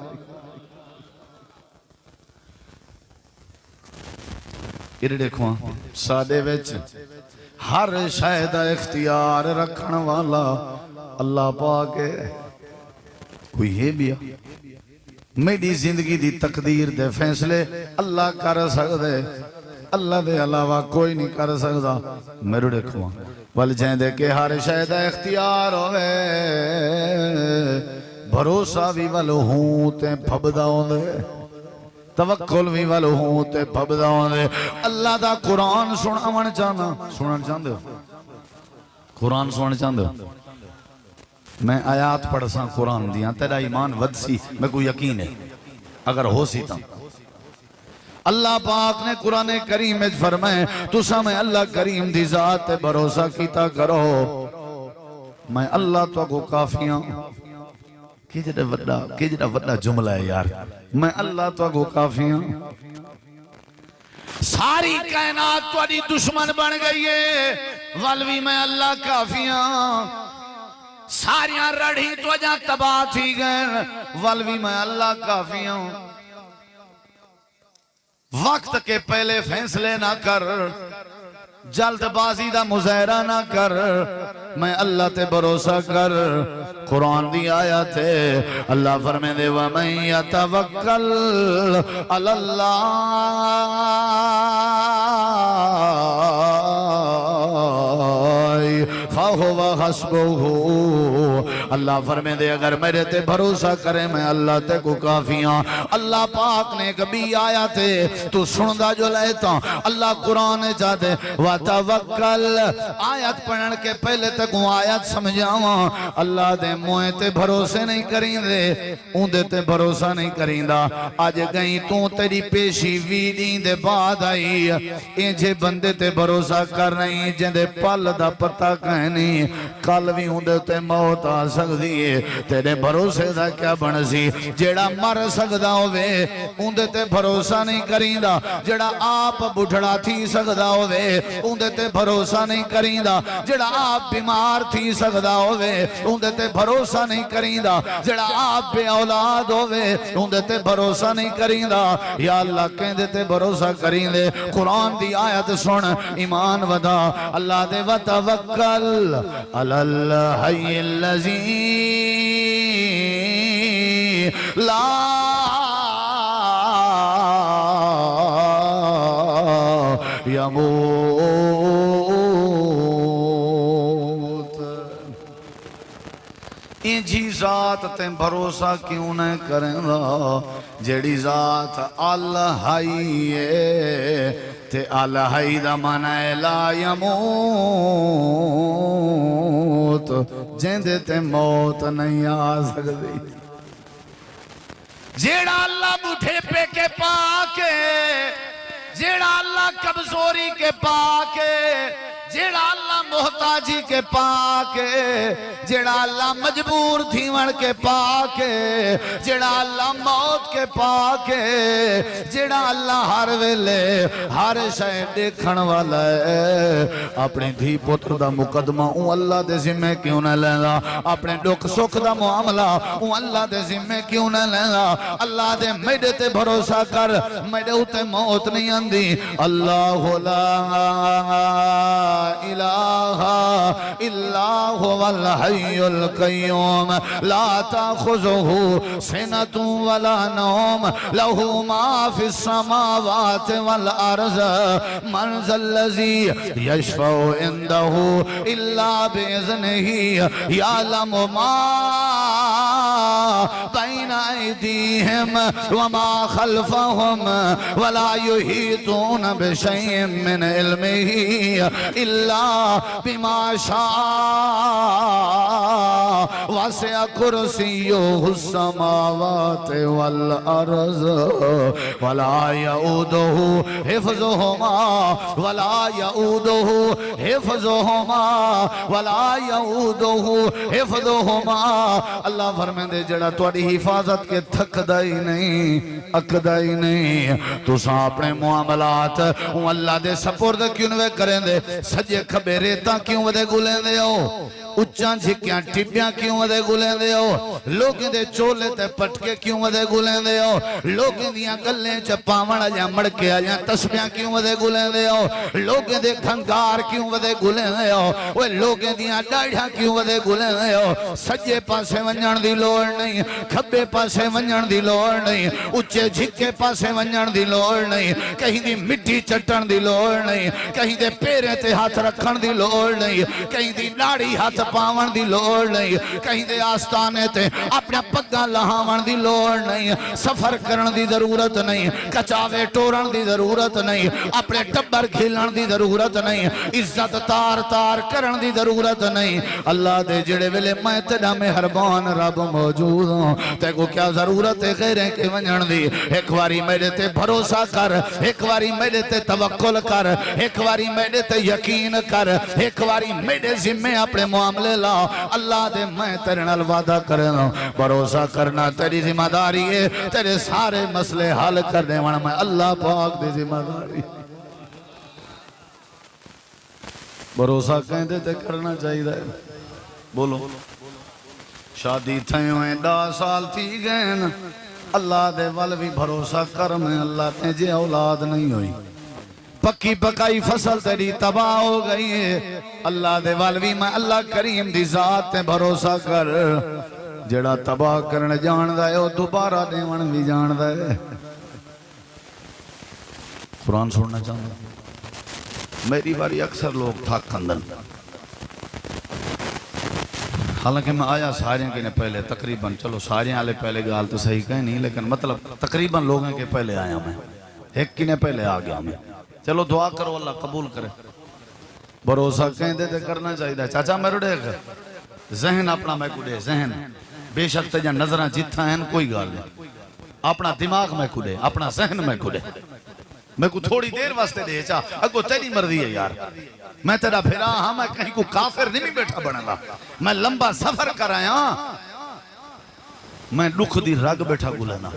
یہ دیکھو سادے وچ ہر شاید اختیار رکھن والا اللہ پاک ہے، کوئی ہے بھی میری زندگی دی تقدیر دے فیصلے اللہ کر سکتے، اللہ دے علاوہ کوئی نہیں کر سکتا۔ میرے دیکھو ول جیندے کہ ہر شاید اختیار ہوئے بھروسہ بھی ولو ہوں تے پھبدا ہوندے، توکل بھی ولو ہوں تے پھبدا ہوندے۔ اللہ دا قرآن سناون چاہنا، سنن چاہندے ہو قرآن سنن چاہندے ہو؟ میں آیات پڑھ ساں قرآن دیاں تیرا ایمان ود سی، میں کو یقین ہے اگر ہو سی تاں اللہ پاک نے قرآن کریم میں فرمائے تُسا میں اللہ کریم دی ذات بھروسہ کیتا کرو میں اللہ تو کو کافیاں کجڑا وڈا جملہ ہے یار میں اللہ تو کو کافیاں ساری کائنات تواڈی دشمن بن گئی ہے والوی میں اللہ کافیاں ساریاں رڑھی تو جا تباہ تھی گئے والوی میں اللہ کافیاں وقت کے پہلے فیصلے نہ کر جلد بازی دا مظاہرہ نہ کر میں اللہ تے بھروسہ کر قرآن دی آیت ہے اللہ فرمائے دے وَمَن يَتَوَكَّلْ عَلَى اللَّهِ فَهُوَ حَسْبُهُ اللہ فرمائے دے اگر میرے تے بھروسہ کرے میں اللہ تے کو کافیاں اللہ پاک نے کبھی آیت ہے تو سندہ جو لیتا اللہ قرآن چاہتے وَتَوَكَّلْ آیت پڑھن کے پہلے تک وہ آیت سمجھاواں اللہ دے موئے تے بھروسے نہیں کریں دے اوندے تے بھروسہ نہیں کریں دا آج گئیں تو تیری پیشی ویڈیں دے بعد آئی انجھے بندے تے بھروسہ کر رہی جندے پل دا پتہ کہنی کل بھی اوندے تے موت آ سکتی ہے تیرے بھروسے دا کیا بنسی جیڑا مر سکدا ہوئے اوندے تے بھروسہ نہیں کریں دا جیڑا آپ بڑھڑا تھی سکدا ہوئے اوندے تے بھروسہ نہیں کریں دا جیڑا آپ بیمار تھی سکدا ہوئے اوندے تے بھروسہ نہیں کریں دا جیڑا آپ بے اولاد ہوئے اوندے تے بھروسہ نہیں کریں دا یا اللہ کہندے تے بھروسہ کریں دے قرآن دی آیت سن ایمان ودا اللہ دے وَتَوَكَّلْ عَلَى الْحَيِّ الَّذِي لَا يَمُوتُ انجھی ذات تے بھروسہ کیوں نہ کریں گا جیڑی ذات الحی ہے تے الحی دا معنی لا یموت جیندے تے موت نہیں آ سکتی جیڑا اللہ بوٹھے پہ کے پاکے جیڑا اللہ کمزوری کے پاکے جیڑا اللہ محتاجی کے پاکے جیڑا اللہ مجبور تھیون کے پاکے جیڑا اللہ موت کے پاکے جیڑا اللہ ہر ویلے ہر شے دیکھن والا ہے اپنے دھی پتر دا مقدمہ اون اللہ دے ذمہ کیوں نہ لینا اپنے دکھ سکھ دا معاملہ اون اللہ دے ذمہ کیوں نہ لینا اللہ دے میڈے تے بھروسہ کر میڈے ہوتے موت نہیں اندی اللہ لا الہ الا هو الحی القیوم لا تأخذه سنة ولا نوم له ما في السماوات والأرض من ذا الذي يشفع عنده إلا بإذنه يعلم ما بين أيديهم وما خلفهم ولا يحيطون بشيء من علمه إلا بما شاء وسع كرسيه السماوات والأرض ولا يؤوده حفظهما ولا يؤوده حفظهما ولا يؤوده حفظهما اللہ فرمائے جڑا تواڈی حفاظت کے تھکدا ہی نہیں اکدا ہی نہیں تساں اپنے معاملات اللہ دے سپرد کیوں نہ کریں دے سجے کھبے ریتاں کیوں ودے گلیں دے ہو اچھان جھکیاں ٹپیاں کیوں ودے گلیں دے ہو لوگیں دے چولے تے پٹکے کیوں ودے گلیں دے ہو لوگیں دیاں گلیں چپاوڑ آجاں مڑکے آجاں تسبیاں کیوں ودے گلیں دے ہو لوگیں دے کھنگار کیوں ودے گلیں دے ہو وہ لوگیں دیاں ڈاڑھاں کیوں ودے گلیں دے ہو سجے پاسے ونجن دی لوڑ نہیں کھبے پاسے ونجن دی لوڑ نہیں اچھے جھکے پاسے ونجن دی لوڑ نہیں کہیں دی مٹی چٹن دی لوڑ نہیں کہیں دے پیرے تے ہاتھ رکھن دی لوڑ نہیں کہیں دی ناڑی ہاتھ پاون دی لوڑ نہیں، کہیں دے آستانے تے اپنا پگا لہاون دی لوڑ نہیں، سفر کرن دی ضرورت نہیں، کچاوے ٹورن دی ضرورت نہیں، اپنے ٹبر کھیلن دی ضرورت نہیں، عزت تار تار کرن دی ضرورت نہیں۔ اللہ دے جڑے ویلے میں تیرا مہربان رب موجود ہوں، تے کو کیا ضرورت ہے غیریں کے ونجن دی؟ ایک واری میرے تے بھروسہ کر، ایک واری میرے تے توکل کر، ایک واری میرے تے یقین کر، ایک واری میرے ذمہ اپنے معاملے لاؤ۔ اللہ دے میں تیرے نال وعدہ کرنا، بھروسہ کرنا تیری ذمہ داری ہے، تیرے سارے مسئلے حل کرنے والا میں اللہ پاک دی ذمہ داری۔ بھروسہ کہندے تے کرنا چاہیے ہے، بولو شادی تھے ہوئے 10 سال تھی گئے نا، اللہ دے وال بھی بھروسہ کر میں اللہ تے جے اولاد نہیں ہوئی، پکی پکائی فصل تیری تباہ ہو گئی ہے، اللہ دے وال بھی میں اللہ کریم دی ذات تے بھروسہ کر، جڑا تباہ کرنے جاندہ ہے وہ دوبارہ دیوان بھی جاندہ ہے۔ قرآن سننا چاہتا ہوں، میری باری اکثر لوگ تھا کندن، حالانکہ میں آیا ساریاں کے نے پہلے تقریباً، چلو ساریاں آلے پہلے گال تو صحیح کہیں نہیں، لیکن مطلب تقریباً لوگوں کے پہلے آیا میں، ایک کی نے پہلے آ گیا میں، چلو دعا کرو اللہ قبول کرے۔ بھروسہ کہیں دے دے کرنا چاہیے، چاچا میں رڑے گا ذہن اپنا میں کڑے، ذہن بے شک تجھا نظرہ جتھا ہیں کوئی گال نہیں، اپنا دماغ میں کڑے، اپنا ذہن میں کڑے، میں کو تھوڑی دیر واسطے دے چاہ اگو تیری مرضی ہے یار، میں تیرا پھرا ہاں، میں کہیں کو کافر نہیں بیٹھا بڑھا گا، میں لمبا سفر کر آیا، میں لکھ دی رگ بیٹھا گلنا،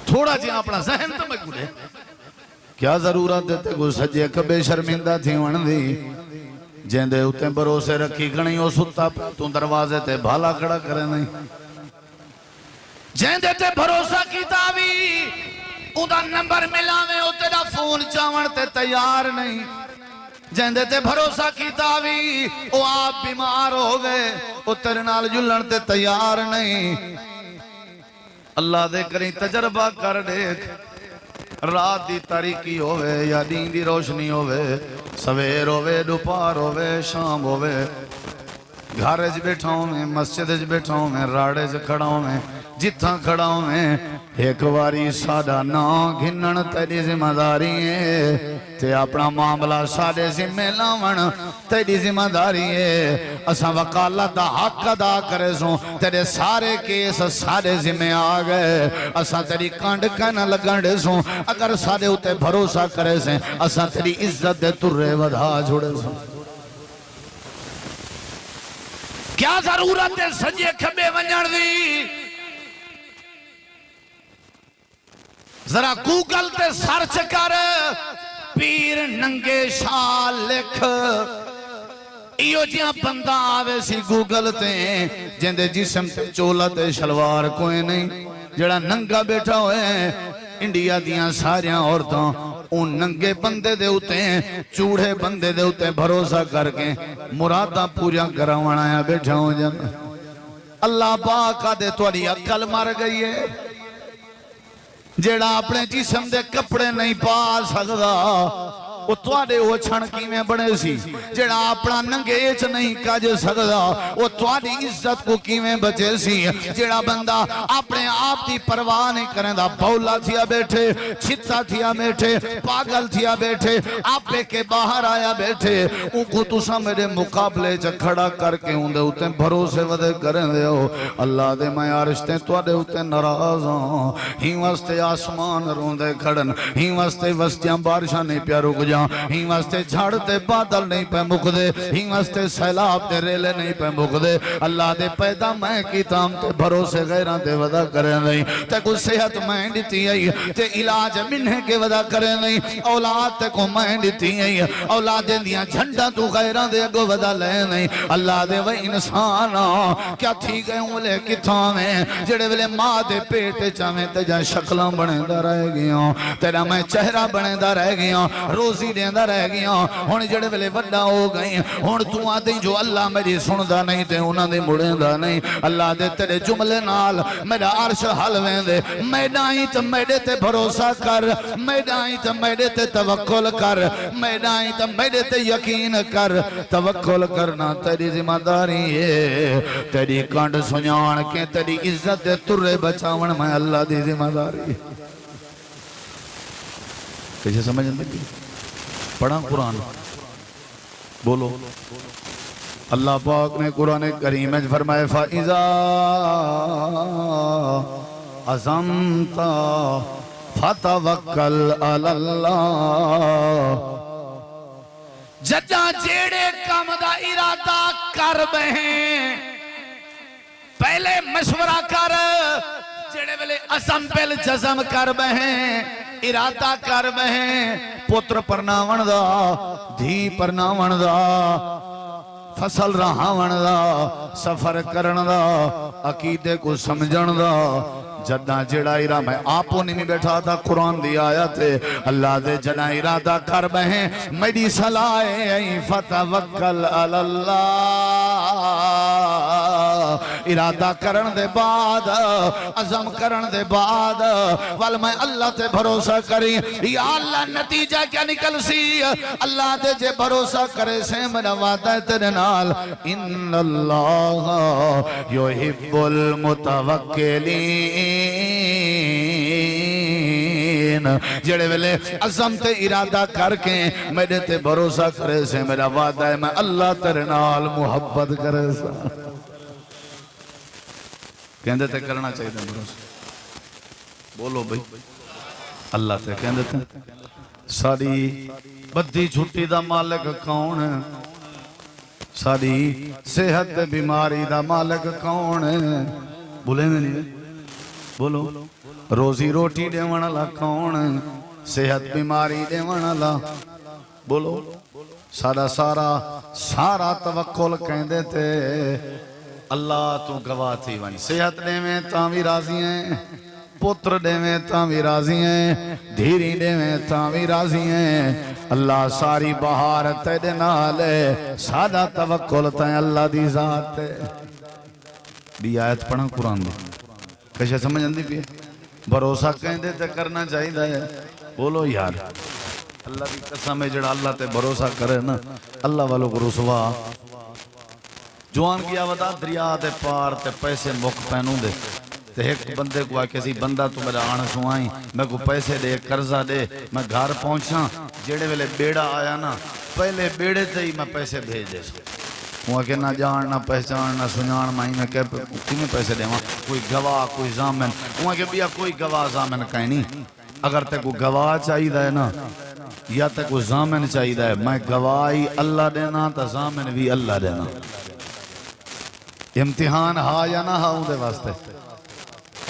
تھوڑا جی اپنا ذہن تو میں گلے، کیا ضرورت دیتے کو سجے کبے شرمندہ تھی وڑھ دی، جیندے ہوتے بروسے رکھی گھنی ہو ستا پہ تو دروازے تے بھالا کھڑا کرے نہیں، جیندے تے بھروسہ کی تاوی اُدا نمبر ملاویں او تیرا فون چاون تے تیار نہیں، جیندے تے بھروسہ کی تاوی او آپ بیمار ہو گئے او تیرے نال جلن تے تیار نہیں۔ اللہ دے کریں تجربہ کر دیکھ، رات دی تاریکی ہوئے یا دین دی روشنی ہوئے، سویر ہوئے دوپہر ہوئے شام ہوئے، گھارج بیٹھاؤں میں مسجد بیٹھاؤں میں راڑے سے کھڑاؤں میں جتھا کھڑاؤں میں ایک واری سادہ نا گھنن تیری ذمہ داری ہے، تے اپنا معاملہ سادے ذمہ لاون تیری ذمہ داری ہے، اساں وکالت دا حق ادا کرے سوں تیرے سارے کیس سارے ذمہ آ گئے، اساں تیری کانڈ کہنا لگنڈے سوں اگر سارے ہوتے بھروسہ کرے سیں اساں تیری عزت دے ترے ودھا جھوڑے سوں۔ کیا ضرورت ہے سجے کھبے ونجڑ دی؟ ذرا گوگل تے سرچ کر پیر ننگے شال لکھ، ایو جیاں بندہ آوے سی گوگل تے جیندے جسم تے چولا تے شلوار کوئی نہیں، جڑا ننگا بیٹھا ہوئے انڈیا دیاں ساریاں عورتوں ان ننگے بندے دے ہوتے ہیں، چوڑے بندے دے ہوتے ہیں، بھروسہ کر کے مرادہ پوریا کراوانایا بیٹھا ہو جانا۔ اللہ پاک دے توڑی عقل مر گئی ہے، جیڑا اپنے جسم دے کپڑے نہیں پا سکدا وہ توڑے وہ چھنکی میں بڑے سی، جیڑا اپنا ننگیچ نہیں کج سکدا وہ توڑی عزت کو کیویں بچے سی، جیڑا بندہ اپنے آپ دی پرواہ نہیں کریں دا، بولا تھیا بیٹھے چھتا تھیا بیٹھے پاگل تھیا بیٹھے آپے کے باہر آیا بیٹھے، ان کو تسا میرے مقابلے چا کھڑا کر کے ہوں دے ہوتے بھروسے ودے کریں دے ہو، اللہ دے میں عرشتے توڑے ہوتے نرازاں، ہی واسطے آسمان روندے کھڑن، ہی واسطے وستیاں بارشاں نہیں پیا رک جا، ہی واسطے جھاڑتے بادل نہیں پہ مک دے، ہی واسطے سیلاب دے ریلے نہیں پہ مک دے، اللہ دے پیدا میں کی تام تے بھروسے غیران تے ودا کریں نہیں، تے کو صحت میں دیتی ہے تے علاج منہ کے ودا کریں نہیں، اولاد تے کو میں دیتی ہے اولاد دیا جھنڈا تو غیران دے گو ودا لے نہیں، اللہ دے وہ انسانا کیا تھی گئے ہوں لے کتھاں میں جڑے ویلے ماں دے پیٹے چاہیں تے جا شکلاں بنے دا رہ گیا، تیرا میں چہرہ بنے دا رہ گیا، روزی روزی دیندہ رہ گیا ہن جڑے ویلے وڈا ہو گئی ہن تو آدھی جو اللہ میری سندا نہیں تے انہاں دے مڑیندا نہیں اللہ دے تیرے جملے نال میرا عرش حل ویندے میڈائیں تے میرے تے بھروسہ کر میڈائیں تے میرے تے توکل کر میڈائیں تے میرے تے یقین کر توکل کرنا تیری ذمہ داری ہے تیری کانڈ سنیان کے تیری عزت دے ترے بچاون میں اللہ دی ذمہ داری کیسے سمجھ نہیں پڑھا قرآن بولو اللہ پاک نے قرآن کریم میں فرمائے فَإِذَا عَزَمْتَ فَتَوَكَّلْ عَلَى اللَّهِ جدہ جیڑے کام دا ارادہ کر بہیں پہلے مشورہ کر جیڑے ویلے عزم پل جزم کر بہیں ارادہ کر بہیں پتر پرناون دا دھی پرناون دا فصل رہاون دا سفر کرن دا عقیدے کو سمجھن دا جدہ جڑا ارادہ میں آپوں نہیں بیٹھا تھا قرآن دی آیت ہے اللہ دے جدہ ارادہ کر بہیں میری صلاح فتوکل علی اللہ ارادہ کرن دے بعد عزم کرن دے بعد وال میں اللہ تے بھروسہ کری یا اللہ نتیجہ کیا نکل سی اللہ دے جے بھروسہ کرے سے میرا وعدہ ہے تیرے نال ان اللہ یحب المتوکلین جڑے ویلے عزم تے ارادہ کر کے میرے تے بھروسہ کرے سے میرا وعدہ ہے میں اللہ تیرے نال محبت کرے سا کہندے تے کرنا چاہیے بھروسہ بولو بھئی اللہ تے کہندے تے ساری بدھی چھٹی دا مالک کون ہے ساری صحت بیماری دا مالک کون ہے بولے میں نہیں بولو روزی روٹی دیوان اللہ کون صحت بیماری دیوان اللہ بولو سارا توکل کہندے تے اللہ تو گواہ تھی وانی صحت دے میں تاں بھی راضی ہیں پتر دے میں تاں بھی راضی ہیں دھیری دے میں تاں بھی راضی ہیں اللہ ساری بہار تیرے نال ہے سادہ توکل تے اللہ دی ذات ہے بھی آیت پڑھا قرآن دی کیسے سمجھ اندی بھی بھروسہ کہندے تے کرنا چاہیے ہے بولو یار اللہ دی قسم ہے جڑا اللہ تے بھروسہ کرے نا اللہ والوں کو رسوا جوان کیا ودا دریا دے پار تے پیسے مک پہنوں دے تے ایک بندے کو آئے کسی بندہ تو میرا آنا سوائیں میں کو پیسے دے قرضہ دے میں گھر پہنچا جیڑے ویلے بیڑا آیا نا پہلے بیڑے تے ہی میں پیسے بھیج دے سو وہاں کہ نہ جان نہ پہچان نہ سنان مائی میں کہ کیوں پیسے دے وہاں کوئی گواہ کوئی ضامن وہاں کہ بیا کوئی گواہ ضامن کہیں نہیں اگر تے کو گواہ چاہیے ہے نا یا تے کو ضامن چاہیے ہے میں گواہی اللہ دینا تا ضامن بھی اللہ دینا امتحان ہا یا نہ ہا دے واسطے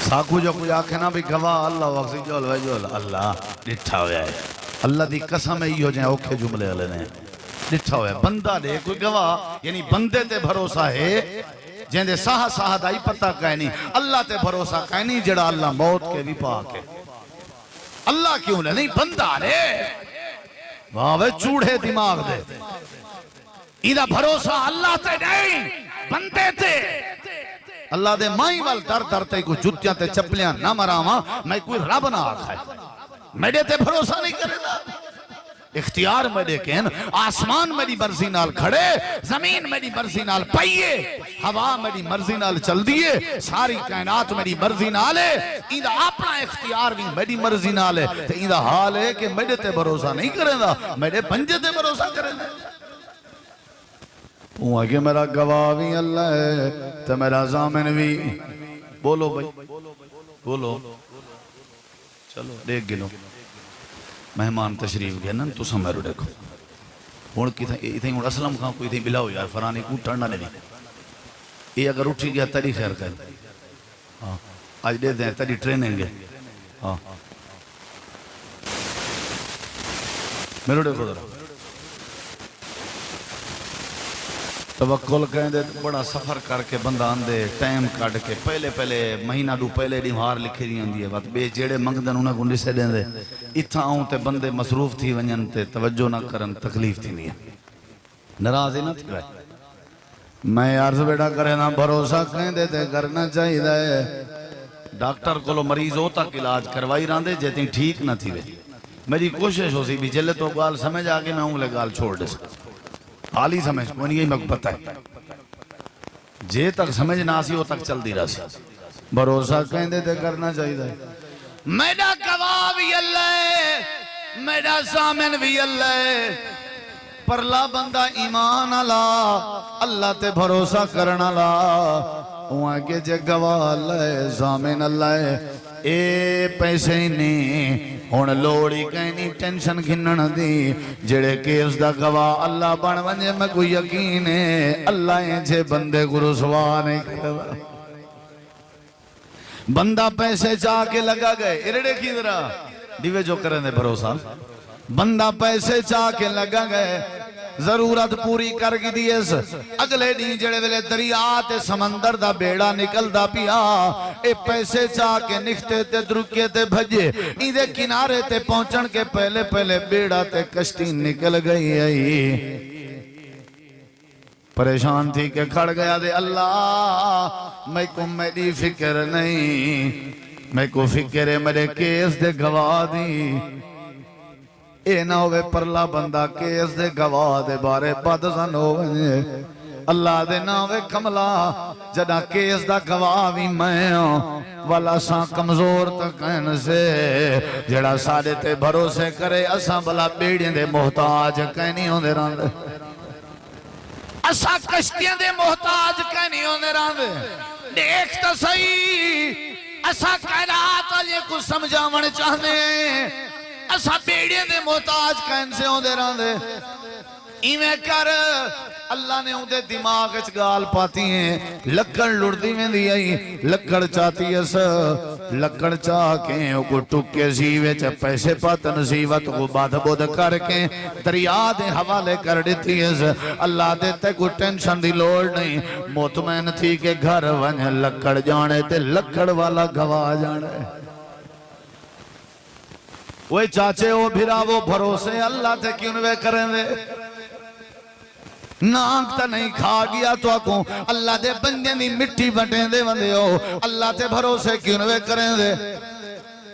ساکو جو کوئی آنکھیں نہ بھی گواہ اللہ وقتی جو اللہ ڈٹھا ہویا ہے اللہ دی قسم ہے یہ ہو جائیں اوکھے جملے والے نے ڈٹھا ہویا ہے بندہ دے کوئی گواہ یعنی بندے تے بھروسہ ہے جن دے ساہ دائی پتہ کہنی اللہ تے بھروسہ کہنی جڑا اللہ موت کے بھی پاک ہے اللہ کیوں لے نہیں بندہ دے واہ چوڑے دماغ دے ایدہ بھروسہ اللہ تے نہیں بندے تے اللہ دے مائی وال در تے کوئی جتیاں تے چپلیاں نہ مراما میں کوئی رب نہ آکھا ہے میرے تے بھروسہ نہیں کرے دا اختیار میرے کہن آسمان میری مرضی نال کھڑے زمین میری مرضی نال پائیے ہوا میری مرضی نال چل دیئے ساری کائنات میری مرضی نال ہے ایدہ اپنا اختیار بھی میری مرضی نال ہے تو ایدہ حال ہے کہ میرے تے بھروسہ نہیں کرے دا میرے پنجے تے بھروسہ کرے دا وہ کہ میرا گواہ بھی اللہ ہے تو میرا ضامن بھی بولو بھائی بولو چلو دیکھ گلو مہمان تشریف گئے نا تو سمیرو دیکھو ہون کی تھیں ہون اسلام خان کوئی تھیں بلاؤ یار فرانی کو ٹرنا نہیں یہ اگر اٹھی گیا تری خیر کر آج دے دیں تری ٹریننگ ہے میرو دیکھو ذرا توکل کہندے بڑا سفر کر کے بندہ آندے ٹائم کٹ کے پہلے مہینہ دو پہلے ڈیمار لکھی دی ہوندی ہے وقت بے جیڑے منگدن انہاں کو ڈسے دیندے اتھا آؤں تے بندے مصروف تھی ونجن تے توجہ نہ کرن تکلیف تھی نہیں ہے ناراض نہ تھی میں عرض بیٹا کرے نا بھروسہ کہندے تے کرنا چاہیے ہے ڈاکٹر کو مریض ہو تک علاج کروائی راندے جیتے ٹھیک نہ تھی وے میری کوشش ہو سی بھی جلے تو گال سمجھ آگے میں ہوں لے گال چھوڑ دے سکتا حالی سمجھ کو نہیں مجھے پتہ ہے جے تک سمجھ نہ سی وہ تک چل دی رہا سی بھروسہ کہندے تے کرنا چاہیے میرا گواہ بھی اللہ ہے میرا ضامن بھی اللہ ہے پرلا بندہ ایمان اللہ تے بھروسہ کرنا وہاں کے جے گواہ اللہ ہے ضامن اللہ ہے اے پیسے نہیں ہون لوڑی کہنی ٹینشن گھنن دی جڑے کیس دا گواہ اللہ بن ونجے میں کوئی یقین ہے اللہ جے بندے کو رسوا نہیں کروا بندہ پیسے چاہ کے لگا گئے ارڑے کی طرح دیوے جو کرنے دے بھروسہ بندہ پیسے چاہ کے لگا گئے ضرورت پوری کر گی دیس اگلے نہیں جڑے ویلے دریات سمندر دا بیڑا نکل دا پیا اے پیسے چاہ کے نکھتے تے درکے تے بھجے ایدے کنارے تے پہنچن کے پہلے بیڑا تے کشتی نکل گئی آئی پریشان تھی کہ کھڑ گیا دے اللہ میں کو میری فکر نہیں میں کو فکر ہے میرے کیس دے گواہ دی اے نہ ہوئے پرلا بندہ کیس دے گواہ دے بارے بدزن ہوئے اللہ دے نہ ہوئے کملا جدا کیس دا گواہ بھی میں والا ساں کمزور تکین سے جڑا سارے تے بھروسے کرے اساں بلا بیڑیں دے محتاج کہنی ہوں دے راندے اساں کشتیاں دے محتاج کہنی ہوں دے راندے دیکھتا صحیح اساں کائنات والے کو سمجھاون چاہنے اسا بیڑیاں دے محتاج کہن سے ہوں دے رہاں دے ایمیں کر اللہ نے ہوں دے دماغ اچ گال پاتی ہیں لکڑ لڑدی میں دی آئی لکڑ چاہتی ہے لکڑ چاہ کے کو ٹکے زیوے چا پیسے پات نصیبت کو بات بود کر کے دریا دے حوالے کر دیتی ہے اللہ دیتے کو ٹینشن دی لوڑ نہیں مطمئن تھی کہ گھر ونہ لکڑ جانے تے لکڑ والا گواہ جانے وہ چاچے وہ بھرا وہ بھروسے اللہ تے کیوں نوے کریں دے ناک تا نہیں کھا گیا تو آکوں اللہ دے بندے نہیں مٹی بٹیں دے وندے ہو اللہ تے بھروسے کیوں نوے کریں دے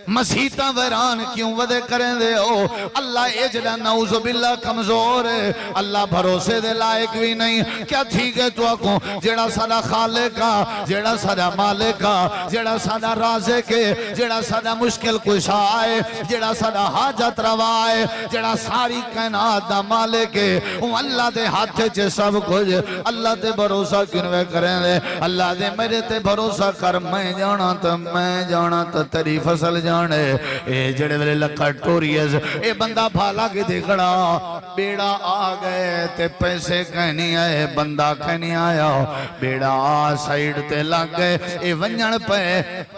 مسیحتہ ویران کیوں ودے کریں دے ہو اللہ اجلا نعوذ باللہ کمزور ہے اللہ بھروسے دے لائق بھی نہیں کیا ٹھیک ہے تو آکوں جیڑا سادہ خالقہ جیڑا سادہ مالکہ جیڑا سادہ رازقے جیڑا سادہ مشکل کشا ہے جیڑا سادہ حاجت روائے جیڑا ساری کائنات دا مالکے وہ اللہ دے ہاتھے چے سب کچھ اللہ تے بھروسہ کنوے کریں دے اللہ دے میرے تے بھروسہ کر میں جانا تا تیری فصل جانے اے جڑے ویلے لکھا ٹوریز اے بندہ بھالا کے دیکھڑا بیڑا آ گئے تے پیسے کہنی آئے بندہ کہنی آیا بیڑا آ سائیڈ تے لگ گئے اے ونجن پہ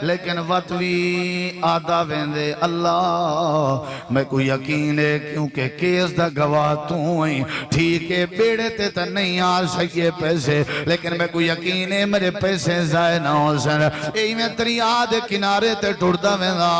لیکن وطوی آدھا ویندے اللہ میں کو یقین ہے کیونکہ کیس دا گواہ تو ہوئی ٹھیک ہے بیڑے تے تا نہیں آ سکے پیسے لیکن میں کو یقین ہے میرے پیسے زائے نہ ہو سن اے میں تری آدھے کنارے تے ٹوڑتا ویندہ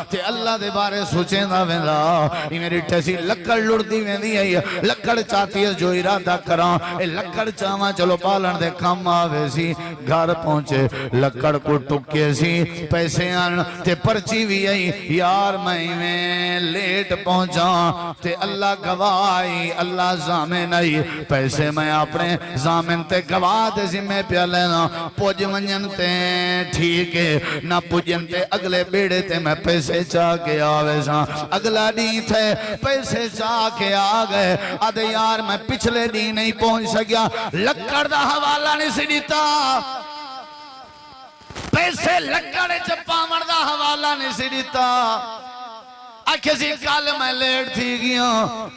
تے اللہ دے بارے سوچیں دا ویندہ یہ میری ٹیسی لکڑ لڑدی ویندی ہے لکڑ چاہتی ہے جو ارادہ کران اے لکڑ چاہاں چلو پالن دے کام آوے سی گھر پہنچے لکڑ کو ٹکے سی پیسے آن تے پرچی بھی آئی یار میں لیٹ پہنچا تے اللہ گواہی اللہ زامن آئی پیسے میں اپنے زامن تے گواہ دے ذمہ پیا لینا پوج منجن تے ٹھیک ہے نہ پوجن تے اگلے بیڑے تے میں پیسے چاہ کے آوے ساں اگلا نہیں تھے پیسے چاہ کے آگئے آدھے یار میں پچھلے نہیں نہیں پہنچ سکیا لکڑ دا حوالہ نہیں سی دیتا پیسے لکڑ چپا مردہ حوالہ نہیں سی دیتا آکھے سی کل میں لیٹ تھی گیا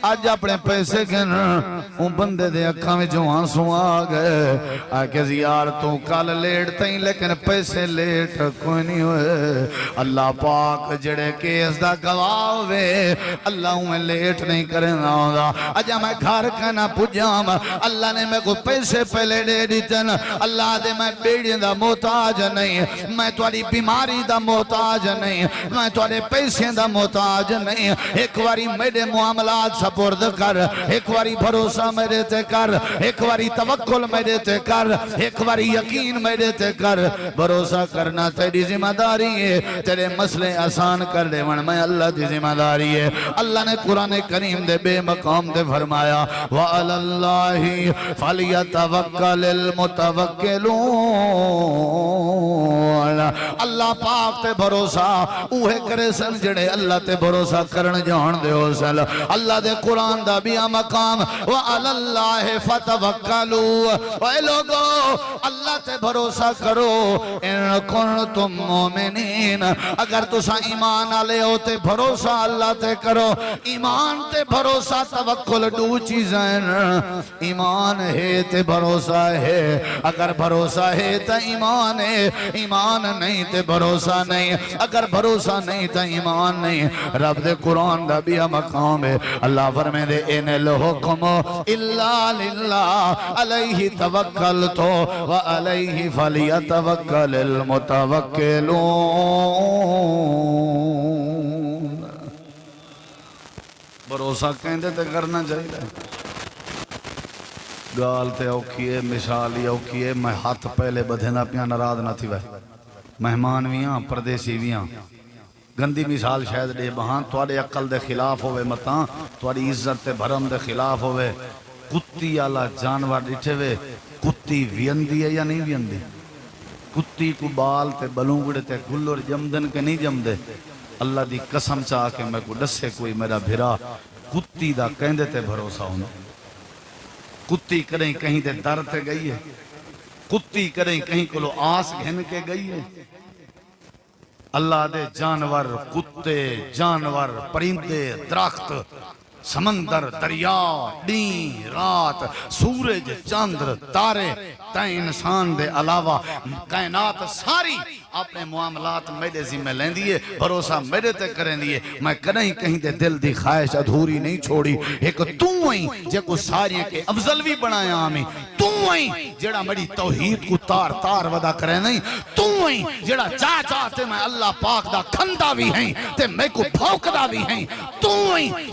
آج اپنے پیسے گن ان بندے دے اکھاں میں جو آنسو آ گئے آکھے سی یار تو کل لیٹ تھیں لیکن پیسے لیٹ کوئی نہیں ہوئے اللہ پاک جڑے کیس دا گواہ ہوئے اللہ میں لیٹ نہیں کرنا ہوگا اجا میں گھر کنا پجام اللہ نے میں کو پیسے پہلے دے دیتن اللہ دے میں بیڑی دا محتاج نہیں میں تواری بیماری دا محتاج نہیں میں توارے پیسے دا محتاج نہیں ایک واری میرے معاملات سپرد کر ایک واری بھروسہ میرے تے کر ایک واری توکل میرے تے کر ایک واری یقین میرے تے کر بھروسہ کرنا تیری ذمہ داری ہے تیرے مسئلے آسان کر دے من میں اللہ دی ذمہ داری ہے اللہ نے قرآن کریم دے بے مقام دے فرمایا وَعَلَى اللَّهِ فَلْيَتَوَكَّلِ الْمُتَوَكِّلُونَ اللہ پاک تے بھروسہ اوہے کرے سن جڑے اللہ تے بھروسہ کرن جان دے ہو سل اللہ دے قرآن دا بیا مقام وَعَلَى اللَّهِ فَتَوَكَّلُوا اے لوگو اللہ تے بھروسہ کرو ان کنتم مومنین اگر تسا ایمان آلے ہوتے بھروسہ اللہ تے کرو ایمان تے بھروسہ توکل دو چیزیں ایمان ہے تے بھروسہ ہے اگر بھروسہ ہے تا ایمان ہے ایمان نہیں تے بھروسہ نہیں اگر بھروسہ نہیں تا ایمان نہیں رب دے قرآن دا بیا مقام ہے اللہ فرمے دے ان الحکم الا للہ علیہ توکلتو وعلیہ فلیتوکل المتوکلون بھروسہ کہندے تے کرنا چاہیے گال تے اوکھیے مثالی اوکھیے میں ہاتھ پہلے بدھنا پیاں نراض نہ تھی وے مہمان ویاں پردیسی ویاں گندی مثال شاید دے بہاں توڑے عقل دے خلاف ہوئے متاں توڑی عزت تے بھرم دے خلاف ہوئے کتی آلا جانور ڈٹھے وے کتی ویندی ہے یا نہیں ویندی کتی کو بال تے بلونگڑے تے گلور جمدن کے نہیں جمدے اللہ دی قسم چاہ کے میں کو ڈسے کوئی میرا بھرا کتی دا کہندے تے بھروسہ ہونا کتی کریں کہیں دے در تے گئی ہے کتی کریں کہیں کو لو آس گھن کے گئی ہے اللہ دے جانور کتے جانور پرندے درخت سمندر دریا دین رات سورج چاندر تارے تائیں انسان دے علاوہ کائنات ساری اپنے معاملات میرے ذمہ لیں دیئے بھروسہ میرے تے کریں دیئے میں کہیں دے دل دی خواہش ادھوری نہیں چھوڑی ایک تُوئیں جے کو ساریاں کے افضل بھی بنایا آمیں تُوئیں جڑا میری توحید کو تار تار ودا کریں نہیں تُوئیں جڑا چاہتے میں اللہ پاک دا کھندہ بھی ہیں تے میں کو بھوکدہ بھی ہیں تُوئیں